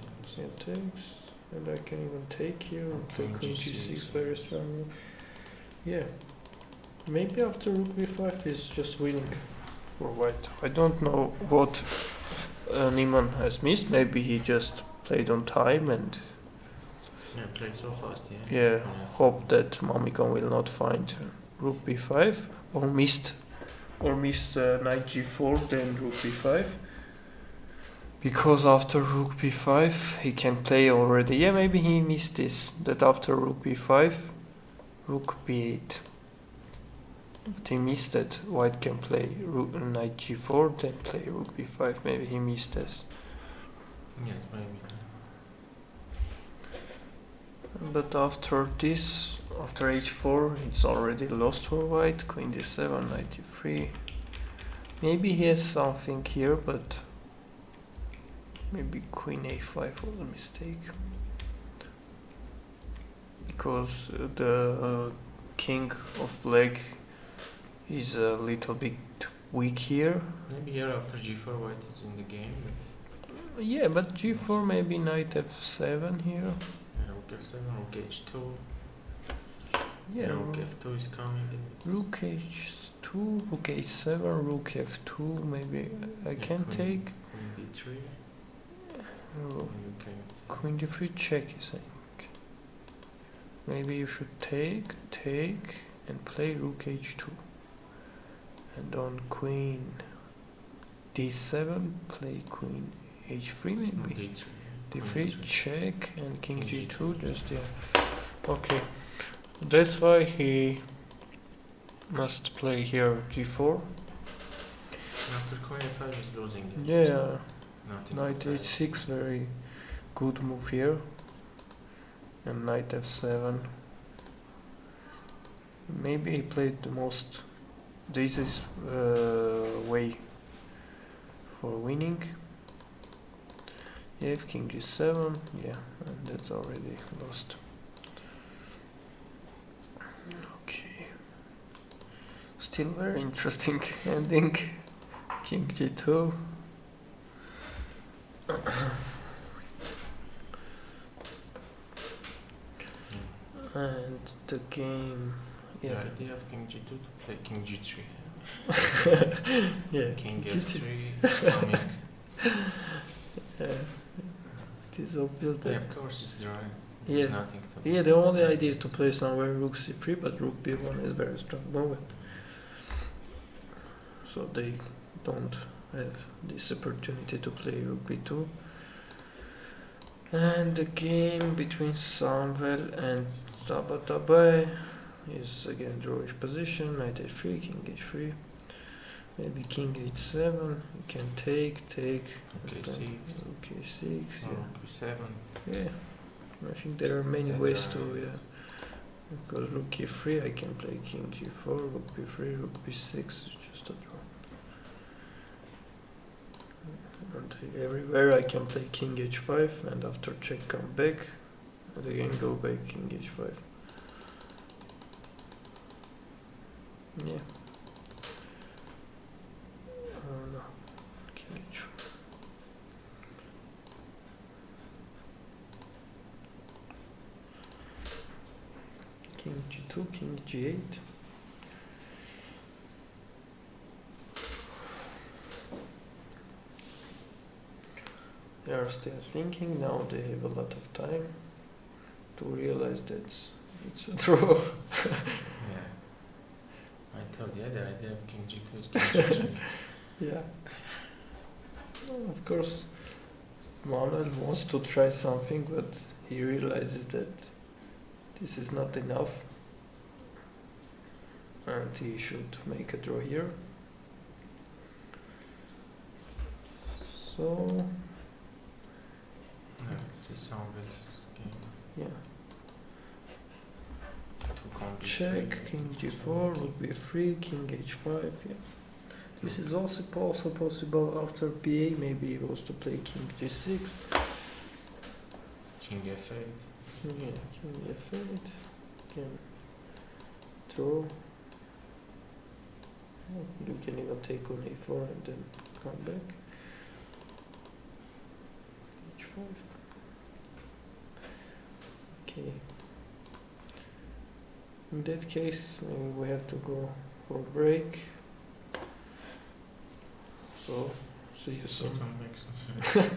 Yes. Yeah, takes, and I can even take here, Queen take queen G6, g6, very strong move. Yeah, maybe after rook b5 is just winning for white. I don't know what Niemann has missed, maybe he just played on time and Yeah, played so fast, yeah. yeah, Queen f4. hope that Mamikon will not find rook b5 or missed knight g4 then rook b5, because after rook b5 he can play already. Yeah, maybe he missed this, that after rook b5 rook b8, but he missed that white can play knight g4 then play rook b5. Maybe he missed this. Yes, maybe. But after this, after h4, it's already lost for white. Queen d7, knight d3. Maybe he has something here, but maybe queen a5 was a mistake. Because the king of black is a little bit weak here. Maybe here after g4 white is in the game, but Yeah, but g4, maybe knight f7 here. yeah, rook f7, rook h2. Yeah, Rook f2 is coming. And it's rook h2, rook h7, rook f2, maybe I yeah, can queen, take. Queen b3. Oh, And you can queen d3 check is saying. Maybe you should take, and play rook h2. And on queen d7, play queen h3 maybe. d3. d3 check and king King g2 just yeah. Okay, that's why he must play here g4. After queen f5 is losing. Yeah, Nothing. knight to play. h6 very good move here, and knight f7. Maybe he played the most. This is way for winning. Yeah, king g7, yeah, and that's already lost. Okay. Still very interesting ending. King g2. And the game, The yeah, idea of king g2 to play king g3. yeah, King g3. f3 coming. Yeah, it is obvious Yeah, that. of course it's drawing. There's Yeah. nothing to. Yeah, the only idea is to play somewhere rook c3, but rook b1 is very strong moment. So they don't have this opportunity to play rook b2. And the game between Samuel and Tabatabai is again drawish position, knight h3, king h3. Maybe king h7, you can take, Okay, and then 6. rook a6, Or yeah. rook b7. Yeah, I think there are many That's ways right. to, yeah. Because rook e3, I can play king g4, rook b3, rook b6 is just a draw. And everywhere I can play king h5, and after check come back, and again go back king h5. Yeah. g2, king g8. They are still thinking. Now they have a lot of time to realize that it's a draw. Yeah. I thought the other idea of king g2 is king g3. Yeah. Of course, Manuel wants to try something, but he realizes that this is not enough, and he should make a draw here. So, No, it's a Soundless game. yeah, Two con g3. check, king g4 would be free, king h5, yeah. This is also possible after pa, maybe he wants to play king g6. King f8. Yeah, king f8, can draw. You can even take on a4 and then come back. h5. Okay. In that case, maybe we have to go for a break. So, see you So soon. come back soon.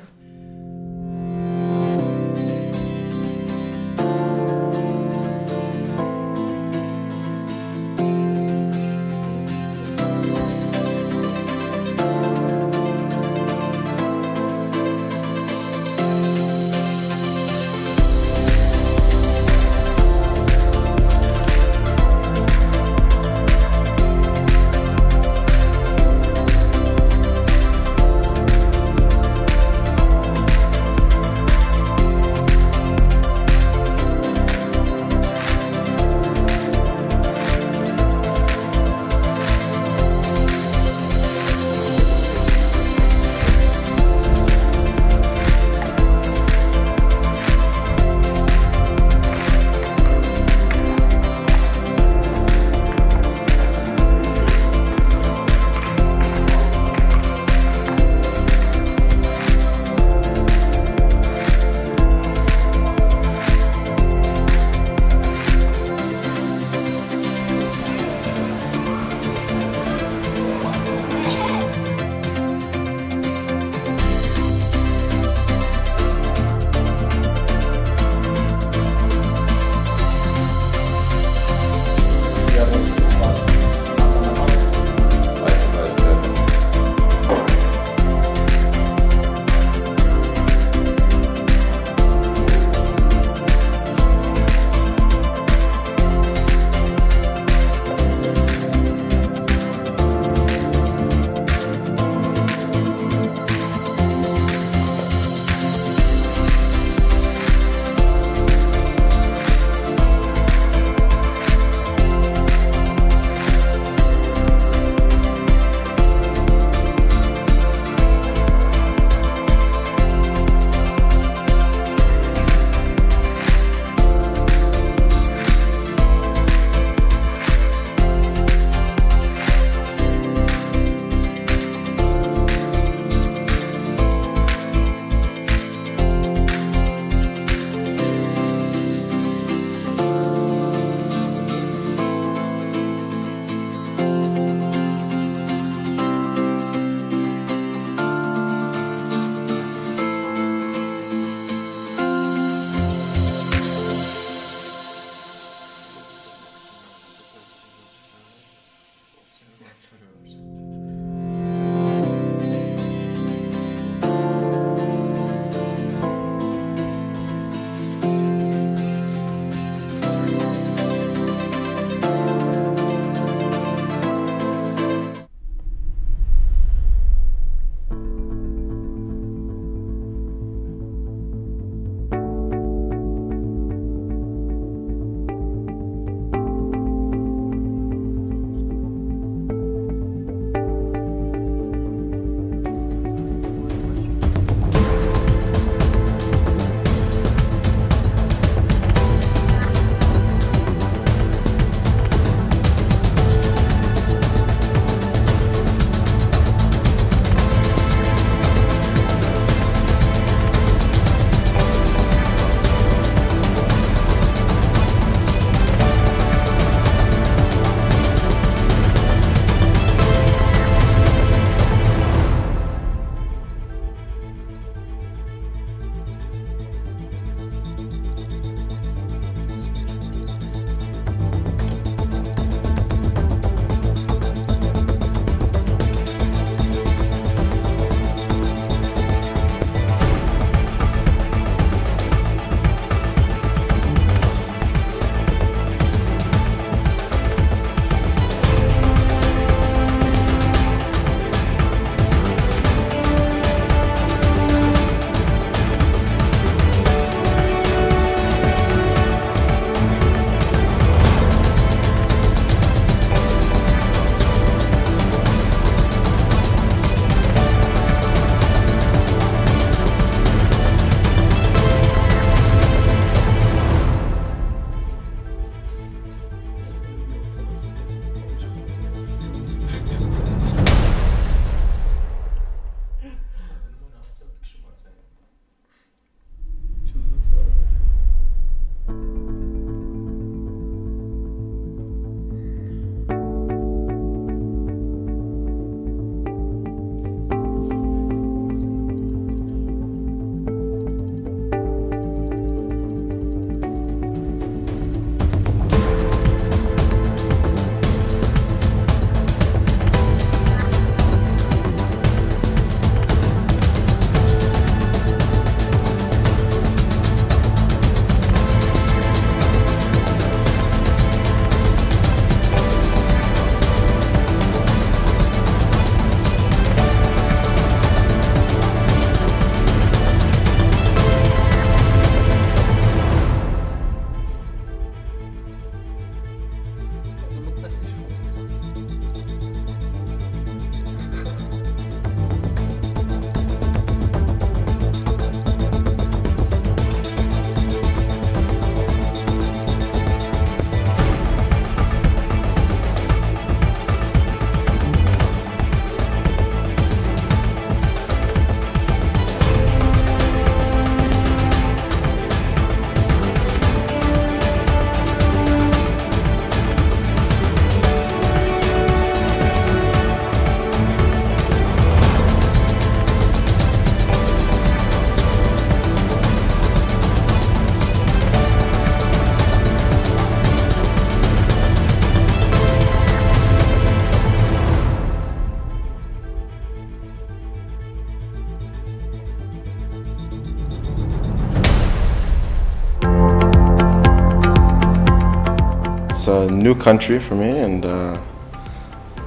a new country for me, and I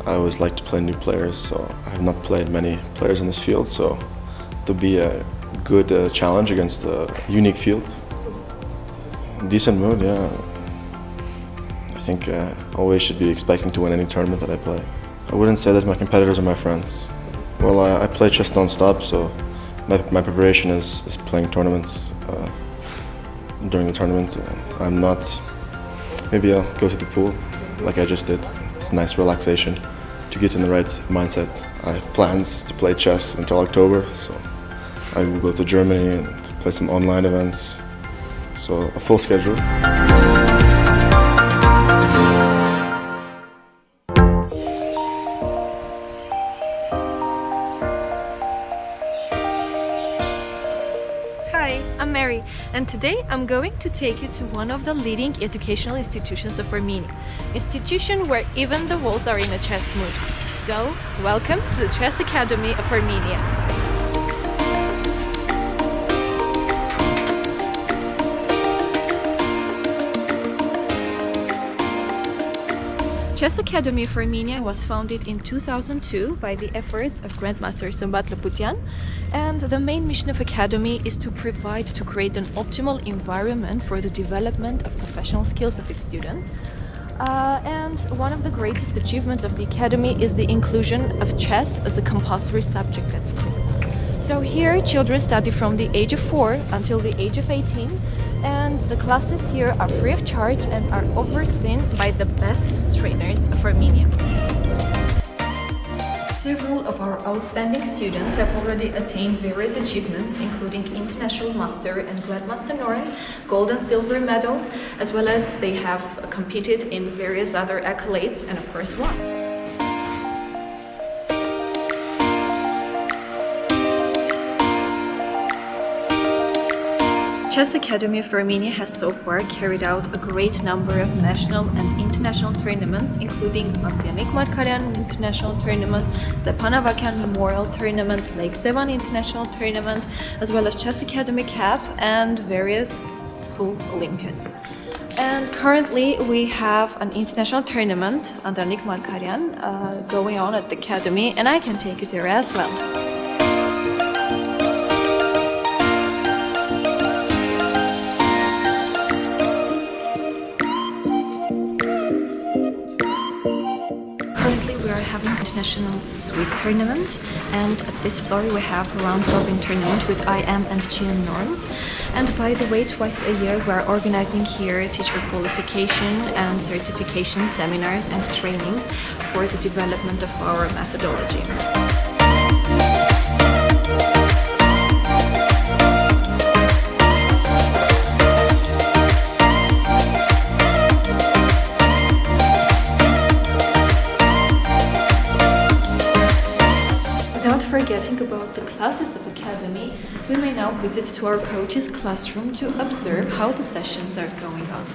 always like to play new players, so I have not played many players in this field, so to be a good challenge against a unique field. Decent mood, yeah. I think I always should be expecting to win any tournament that I play. I wouldn't say that my competitors are my friends. Well, I play chess non-stop, so my preparation is playing tournaments. During the tournament, I'm not. Maybe I'll go to the pool, like I just did. It's a nice relaxation to get in the right mindset. I have plans to play chess until October, so I will go to Germany and play some online events. So a full schedule. Hi, I'm Mary, and today I'm going to take you to one of the leading educational institutions of Armenia. Institution where even the walls are in a chess mood. So, welcome to the Chess Academy of Armenia. Chess Academy of Armenia was founded in 2002 by the efforts of Grandmaster Sambat Laputyan, and the main mission of Academy is to create an optimal environment for the development of professional skills of its students. And one of the greatest achievements of the Academy is the inclusion of chess as a compulsory subject at school. So here children study from the age of 4 until the age of 18, and the classes here are free of charge and are overseen by the best trainers of Armenia. Several of our outstanding students have already attained various achievements, including international master and grandmaster norms, gold and silver medals, as well as they have competed in various other accolades and of course won. Chess Academy of Armenia has so far carried out a great number of national and international tournaments, including Avagyan International Tournament, Stepan Avagyan Memorial Tournament, Lake Sevan International Tournament, as well as Chess Academy Cup and various school Olympiads. And currently we have an international tournament under Nick Markaryan going on at the Academy, and I can take you there as well. Currently we are having international Swiss tournament, and at this floor we have a round-robin tournament with IM and GM norms. And by the way, twice a year we are organizing here teacher qualification and certification seminars and trainings for the development of our methodology. Forgetting about the classes of Academy, we may now visit to our coach's classroom to observe how the sessions are going on.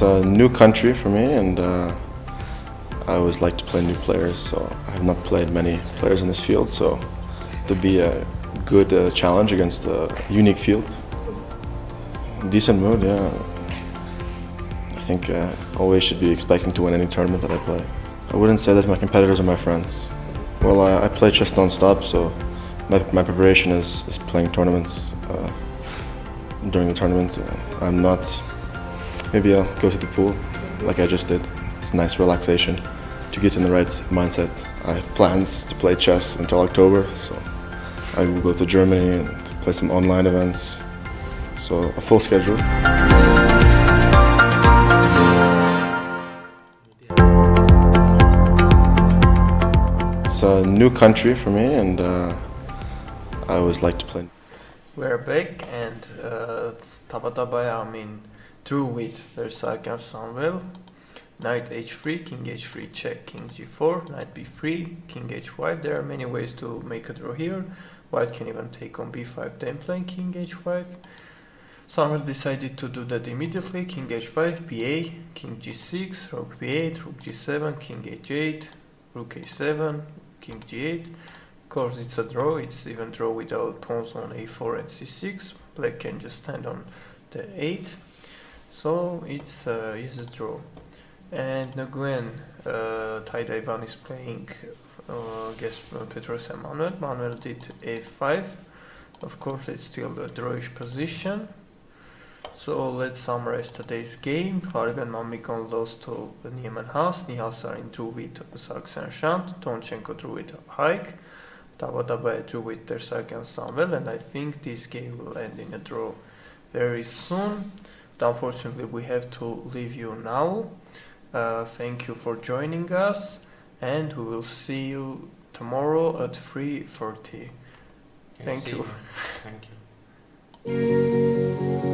a new country for me, and I always like to play new players, so I have not played many players in this field, so to be a good challenge against a unique field. Decent mood, yeah. I think I always should be expecting to win any tournament that I play. I wouldn't say that my competitors are my friends. Well, I play chess non-stop, so my preparation is playing tournaments. During the tournament, I'm not. Maybe I'll go to the pool, like I just did. It's a nice relaxation to get in the right mindset. I have plans to play chess until October, so I will go to Germany and play some online events. So a full schedule. It's a new country for me, and I always like to play. We're back, and Tabatabai, drew with Versailles Samuel. Knight h3, king h3 check, king g4, knight b3, king h5. There are many ways to make a draw here. White can even take on b5, then playing king h5. Samuel decided to do that immediately. King h5, ba, king g6, rook b8, rook g7, king h8, rook a7, king g8. Of course, it's a draw. It's even draw without pawns on a4 and c6. Black can just stand on the 8. So it's a draw. And Nguyen, Tai Daivan is playing against Petros and Manuel. Manuel did a5. Of course, it's still a drawish position. So let's summarize today's game. Hariben Mamikon lost to Niemann Haas. Nihasarin drew with Sargsyan-Shant. Tonchenko drew with Haik. Tabatabai drew with Tersagyan Samuel. And I think this game will end in a draw very soon. But unfortunately, we have to leave you now. Thank you for joining us, and we will see you tomorrow at 3:40. Thank you. Thank you.